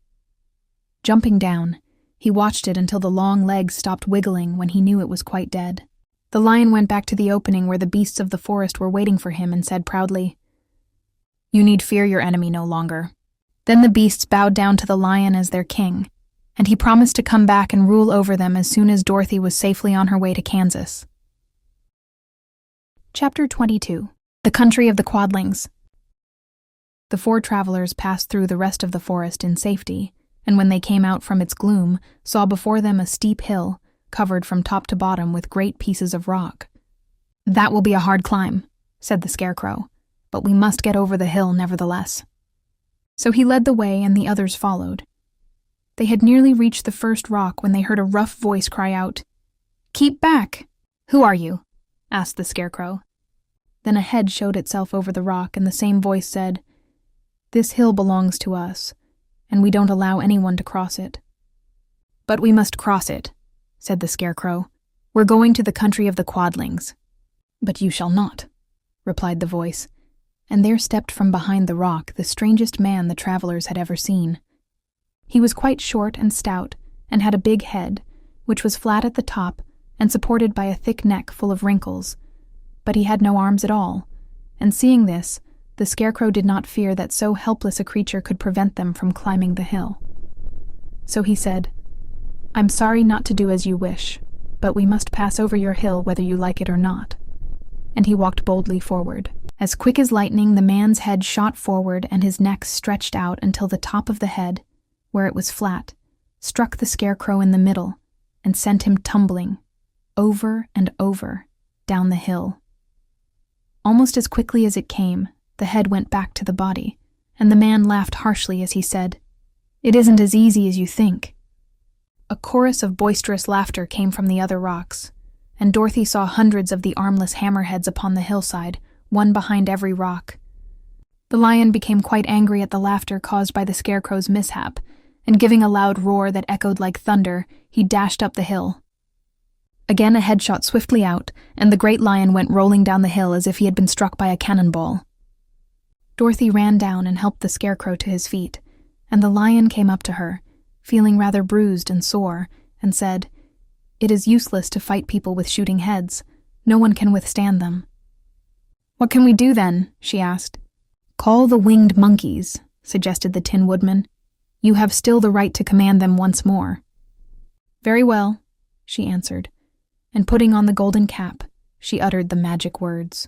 [SPEAKER 2] Jumping down, he watched it until the long legs stopped wiggling when he knew it was quite dead. The lion went back to the opening where the beasts of the forest were waiting for him and said proudly, "You need fear your enemy no longer." Then the beasts bowed down to the lion as their king, and he promised to come back and rule over them as soon as Dorothy was safely on her way to Kansas. Chapter 22. The Country of the Quadlings. The 4 travelers passed through the rest of the forest in safety, and when they came out from its gloom, saw before them a steep hill, covered from top to bottom with great pieces of rock. "That will be a hard climb," said the Scarecrow, "but we must get over the hill nevertheless." So he led the way and the others followed. They had nearly reached the first rock when they heard a rough voice cry out, "Keep back!" "Who are you?" asked the Scarecrow. Then a head showed itself over the rock, and the same voice said, "This hill belongs to us, and we don't allow anyone to cross it." "But we must cross it," said the Scarecrow. "We're going to the country of the Quadlings." "But you shall not," replied the voice, and there stepped from behind the rock the strangest man the travelers had ever seen. He was quite short and stout, and had a big head, which was flat at the top and supported by a thick neck full of wrinkles, but he had no arms at all, and seeing this, the Scarecrow did not fear that so helpless a creature could prevent them from climbing the hill. So he said, "I'm sorry not to do as you wish, but we must pass over your hill whether you like it or not." And he walked boldly forward. As quick as lightning, the man's head shot forward and his neck stretched out until the top of the head, where it was flat, struck the Scarecrow in the middle and sent him tumbling, over and over, down the hill. Almost as quickly as it came, the head went back to the body, and the man laughed harshly as he said, "It isn't as easy as you think." A chorus of boisterous laughter came from the other rocks, and Dorothy saw hundreds of the armless hammerheads upon the hillside, one behind every rock. The lion became quite angry at the laughter caused by the Scarecrow's mishap, and giving a loud roar that echoed like thunder, he dashed up the hill. Again a head shot swiftly out, and the great lion went rolling down the hill as if he had been struck by a cannonball. Dorothy ran down and helped the Scarecrow to his feet, and the lion came up to her, feeling rather bruised and sore, and said, "It is useless to fight people with shooting heads. No one can withstand them." "What can we do then?" she asked. "Call the winged monkeys," suggested the Tin Woodman. "You have still the right to command them once more." "Very well," she answered, and putting on the golden cap, she uttered the magic words.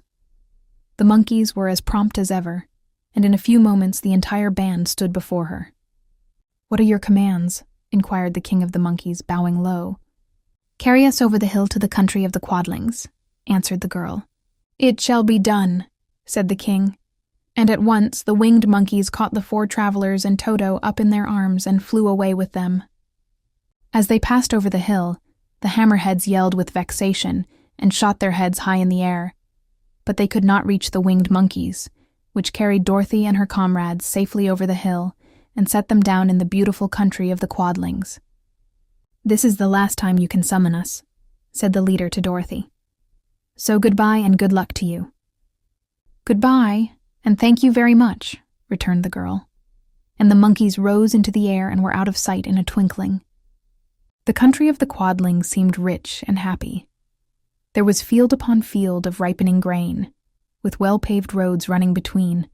[SPEAKER 2] The monkeys were as prompt as ever, and in a few moments the entire band stood before her. "What are your commands?" inquired the King of the Monkeys, bowing low. "Carry us over the hill to the country of the Quadlings," answered the girl. "It shall be done," said the king, and at once the winged monkeys caught the 4 travelers and Toto up in their arms and flew away with them. As they passed over the hill, the hammerheads yelled with vexation and shot their heads high in the air, but they could not reach the winged monkeys, which carried Dorothy and her comrades safely over the hill and set them down in the beautiful country of the Quadlings. "This is the last time you can summon us," said the leader to Dorothy. "So goodbye and good luck to you." "Goodbye, and thank you very much," returned the girl, and the monkeys rose into the air and were out of sight in a twinkling. The country of the Quadlings seemed rich and happy. There was field upon field of ripening grain, with well-paved roads running between,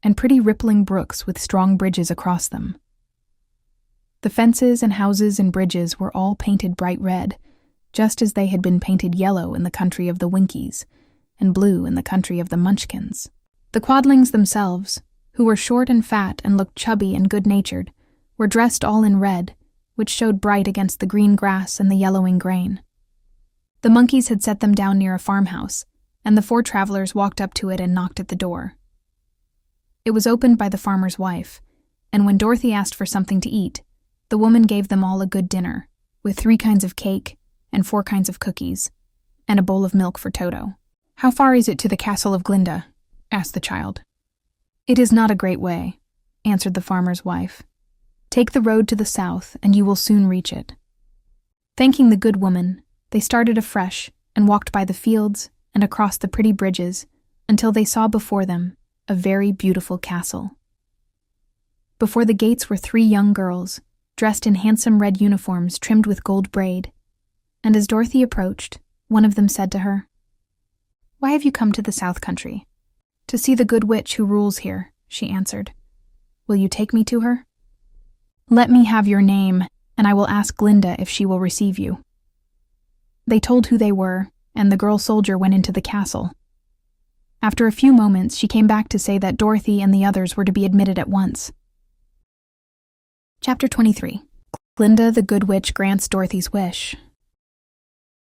[SPEAKER 2] and pretty rippling brooks with strong bridges across them. The fences and houses and bridges were all painted bright red, just as they had been painted yellow in the country of the Winkies, and blue in the country of the Munchkins. The Quadlings themselves, who were short and fat and looked chubby and good-natured, were dressed all in red, which showed bright against the green grass and the yellowing grain. The monkeys had set them down near a farmhouse, and the 4 travelers walked up to it and knocked at the door. It was opened by the farmer's wife, and when Dorothy asked for something to eat, the woman gave them all a good dinner, with 3 kinds of cake and 4 kinds of cookies, and a bowl of milk for Toto. "How far is it to the castle of Glinda?" asked the child. "It is not a great way," answered the farmer's wife. "Take the road to the south, and you will soon reach it." Thanking the good woman, they started afresh and walked by the fields and across the pretty bridges until they saw before them a very beautiful castle. Before the gates were 3 young girls, dressed in handsome red uniforms trimmed with gold braid, and as Dorothy approached, one of them said to her, "Why have you come to the South Country?" "To see the good witch who rules here," she answered. "Will you take me to her?" "Let me have your name, and I will ask Glinda if she will receive you." They told who they were, and the girl soldier went into the castle. After a few moments, she came back to say that Dorothy and the others were to be admitted at once. Chapter 23. Glinda the Good Witch Grants Dorothy's Wish.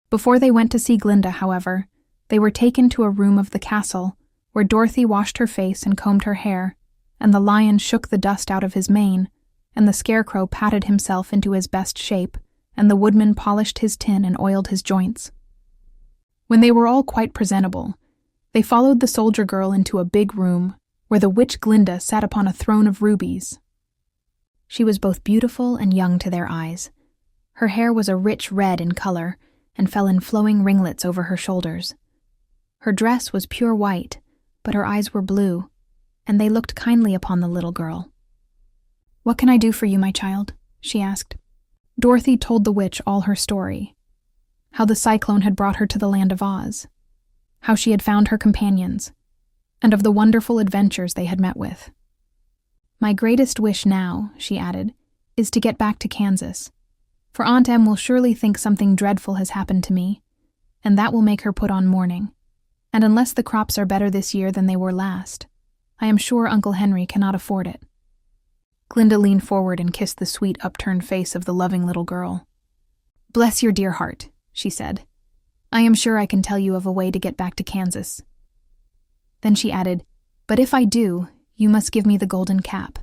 [SPEAKER 2] Before they went to see Glinda, however, they were taken to a room of the castle, where Dorothy washed her face and combed her hair, and the lion shook the dust out of his mane, and the Scarecrow patted himself into his best shape, and the Woodman polished his tin and oiled his joints. When they were all quite presentable, They followed the soldier girl into a big room where the witch Glinda sat upon a throne of rubies. She was both beautiful and young to their eyes. Her hair was a rich red in color and fell in flowing ringlets over her shoulders. Her dress was pure white, but her eyes were blue, and they looked kindly upon the little girl. "What can I do for you, my child?" she asked. Dorothy told the witch all her story, how the cyclone had brought her to the land of Oz, how she had found her companions, and of the wonderful adventures they had met with. "My greatest wish now," she added, "is to get back to Kansas, for Aunt Em will surely think something dreadful has happened to me, and that will make her put on mourning. And unless the crops are better this year than they were last, I am sure Uncle Henry cannot afford it." Glinda leaned forward and kissed the sweet upturned face of the loving little girl. "Bless your dear heart," she said. "I am sure I can tell you of a way to get back to Kansas." Then she added, "But if I do, you must give me the golden cap."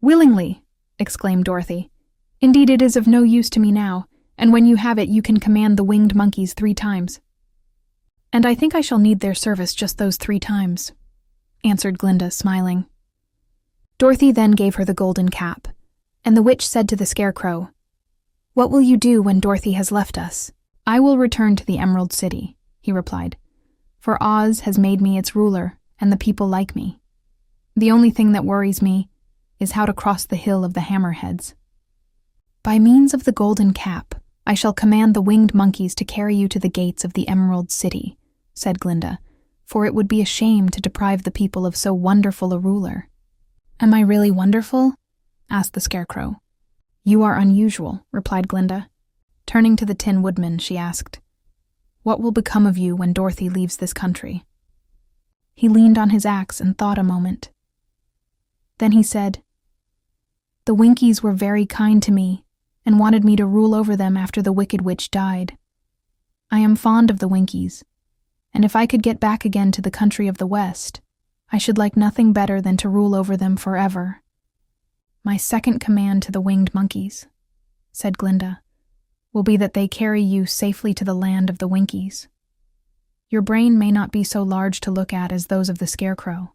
[SPEAKER 2] "Willingly," exclaimed Dorothy. "Indeed, it is of no use to me now, and when you have it, you can command the winged monkeys 3 times. "And I think I shall need their service just those 3 times," answered Glinda, smiling. Dorothy then gave her the golden cap, and the witch said to the Scarecrow, "What will you do when Dorothy has left us?" "I will return to the Emerald City," he replied, "for Oz has made me its ruler, and the people like me. The only thing that worries me is how to cross the Hill of the Hammerheads. By means of the golden cap, I shall command the winged monkeys to carry you to the gates of the Emerald City," said Glinda, "for it would be a shame to deprive the people of so wonderful a ruler." "Am I really wonderful?" asked the Scarecrow. "You are unusual," replied Glinda. Turning to the Tin Woodman, she asked, "What will become of you when Dorothy leaves this country?" He leaned on his axe and thought a moment. Then he said, "The Winkies were very kind to me and wanted me to rule over them after the Wicked Witch died. I am fond of the Winkies, and if I could get back again to the country of the West, I should like nothing better than to rule over them forever." "My second command to the winged monkeys," said Glinda, "will be that they carry you safely to the land of the Winkies. Your brain may not be so large to look at as those of the Scarecrow,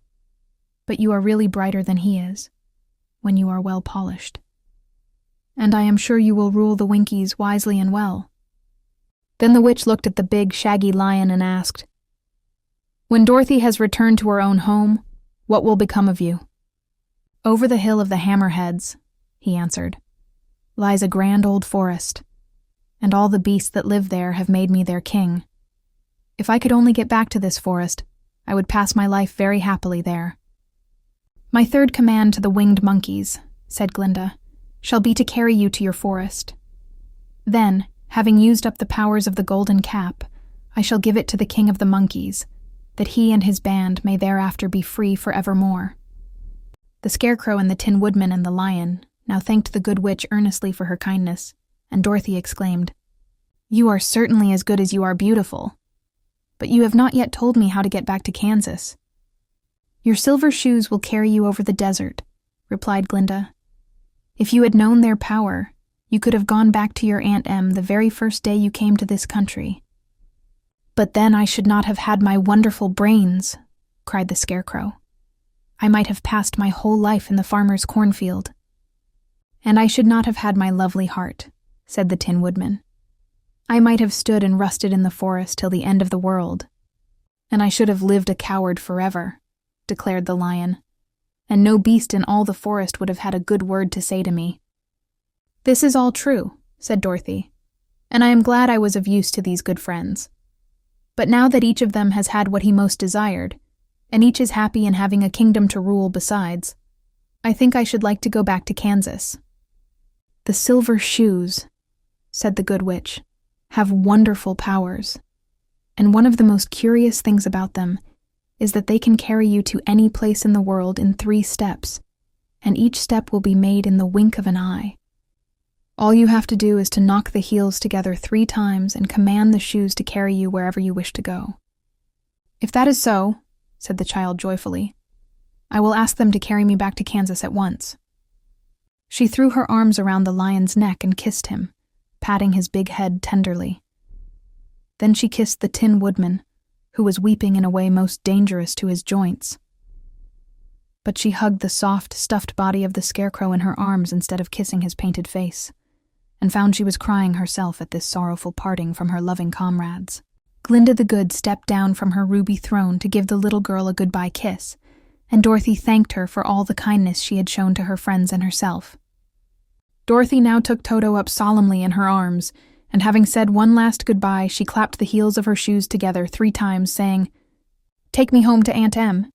[SPEAKER 2] but you are really brighter than he is, when you are well polished. And I am sure you will rule the Winkies wisely and well." Then the witch looked at the big, shaggy lion and asked, "When Dorothy has returned to her own home, what will become of you?" "Over the Hill of the Hammerheads," he answered, "lies a grand old forest, and all the beasts that live there have made me their king. If I could only get back to this forest, I would pass my life very happily there." "My third command to the winged monkeys," said Glinda, "shall be to carry you to your forest. Then, having used up the powers of the golden cap, I shall give it to the king of the monkeys, that he and his band may thereafter be free forevermore." The Scarecrow and the Tin Woodman and the lion now thanked the good witch earnestly for her kindness, and Dorothy exclaimed, "You are certainly as good as you are beautiful. But you have not yet told me how to get back to Kansas." "Your silver shoes will carry you over the desert," replied Glinda. "If you had known their power, you could have gone back to your Aunt Em the very first day you came to this country." "But then I should not have had my wonderful brains," cried the Scarecrow. "I might have passed my whole life in the farmer's cornfield." "And I should not have had my lovely heart," said the Tin Woodman. "I might have stood and rusted in the forest till the end of the world. And I should have lived a coward forever," declared the lion, "and no beast in all the forest would have had a good word to say to me." "This is all true," said Dorothy, "and I am glad I was of use to these good friends. But now that each of them has had what he most desired, and each is happy in having a kingdom to rule besides, I think I should like to go back to Kansas." "The silver shoes," said the good witch, "have wonderful powers, and one of the most curious things about them is that they can carry you to any place in the world in 3 steps, and each step will be made in the wink of an eye. All you have to do is to knock the heels together 3 times and command the shoes to carry you wherever you wish to go." "If that is so," said the child joyfully, "I will ask them to carry me back to Kansas at once." She threw her arms around the lion's neck and kissed him, patting his big head tenderly. Then she kissed the Tin Woodman, who was weeping in a way most dangerous to his joints. But she hugged the soft, stuffed body of the Scarecrow in her arms instead of kissing his painted face, and found she was crying herself at this sorrowful parting from her loving comrades. Glinda the Good stepped down from her ruby throne to give the little girl a goodbye kiss, and Dorothy thanked her for all the kindness she had shown to her friends and herself. Dorothy now took Toto up solemnly in her arms, and having said one last goodbye, she clapped the heels of her shoes together 3 times, saying, "Take me home to Aunt Em."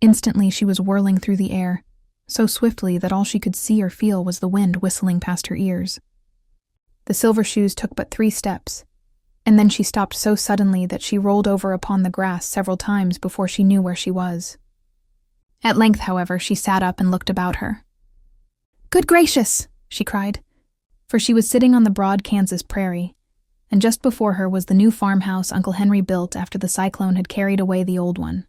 [SPEAKER 2] Instantly she was whirling through the air, so swiftly that all she could see or feel was the wind whistling past her ears. The silver shoes took but 3 steps, and then she stopped so suddenly that she rolled over upon the grass several times before she knew where she was. At length, however, she sat up and looked about her. "Good gracious!" she cried, for she was sitting on the broad Kansas prairie, and just before her was the new farmhouse Uncle Henry built after the cyclone had carried away the old one.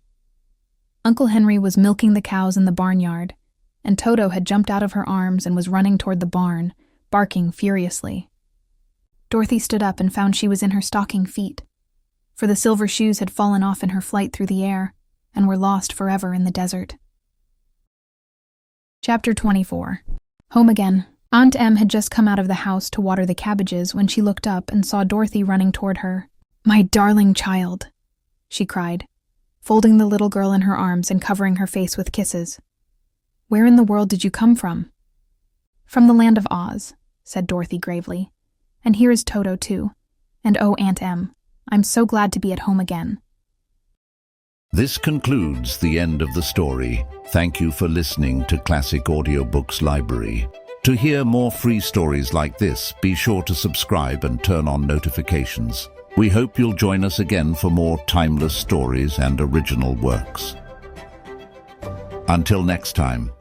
[SPEAKER 2] Uncle Henry was milking the cows in the barnyard, and Toto had jumped out of her arms and was running toward the barn, barking furiously. Dorothy stood up and found she was in her stocking feet, for the silver shoes had fallen off in her flight through the air and were lost forever in the desert. Chapter 24. Home again. Aunt Em had just come out of the house to water the cabbages when she looked up and saw Dorothy running toward her. "My darling child," she cried, folding the little girl in her arms and covering her face with kisses. "Where in the world did you come from?" "From the land of Oz," said Dorothy gravely. "And here is Toto, too. And oh, Aunt Em, I'm so glad to be at home again."
[SPEAKER 3] This concludes the end of the story. Thank you for listening to Classic Audiobooks Library. To hear more free stories like this, be sure to subscribe and turn on notifications. We hope you'll join us again for more timeless stories and original works. Until next time.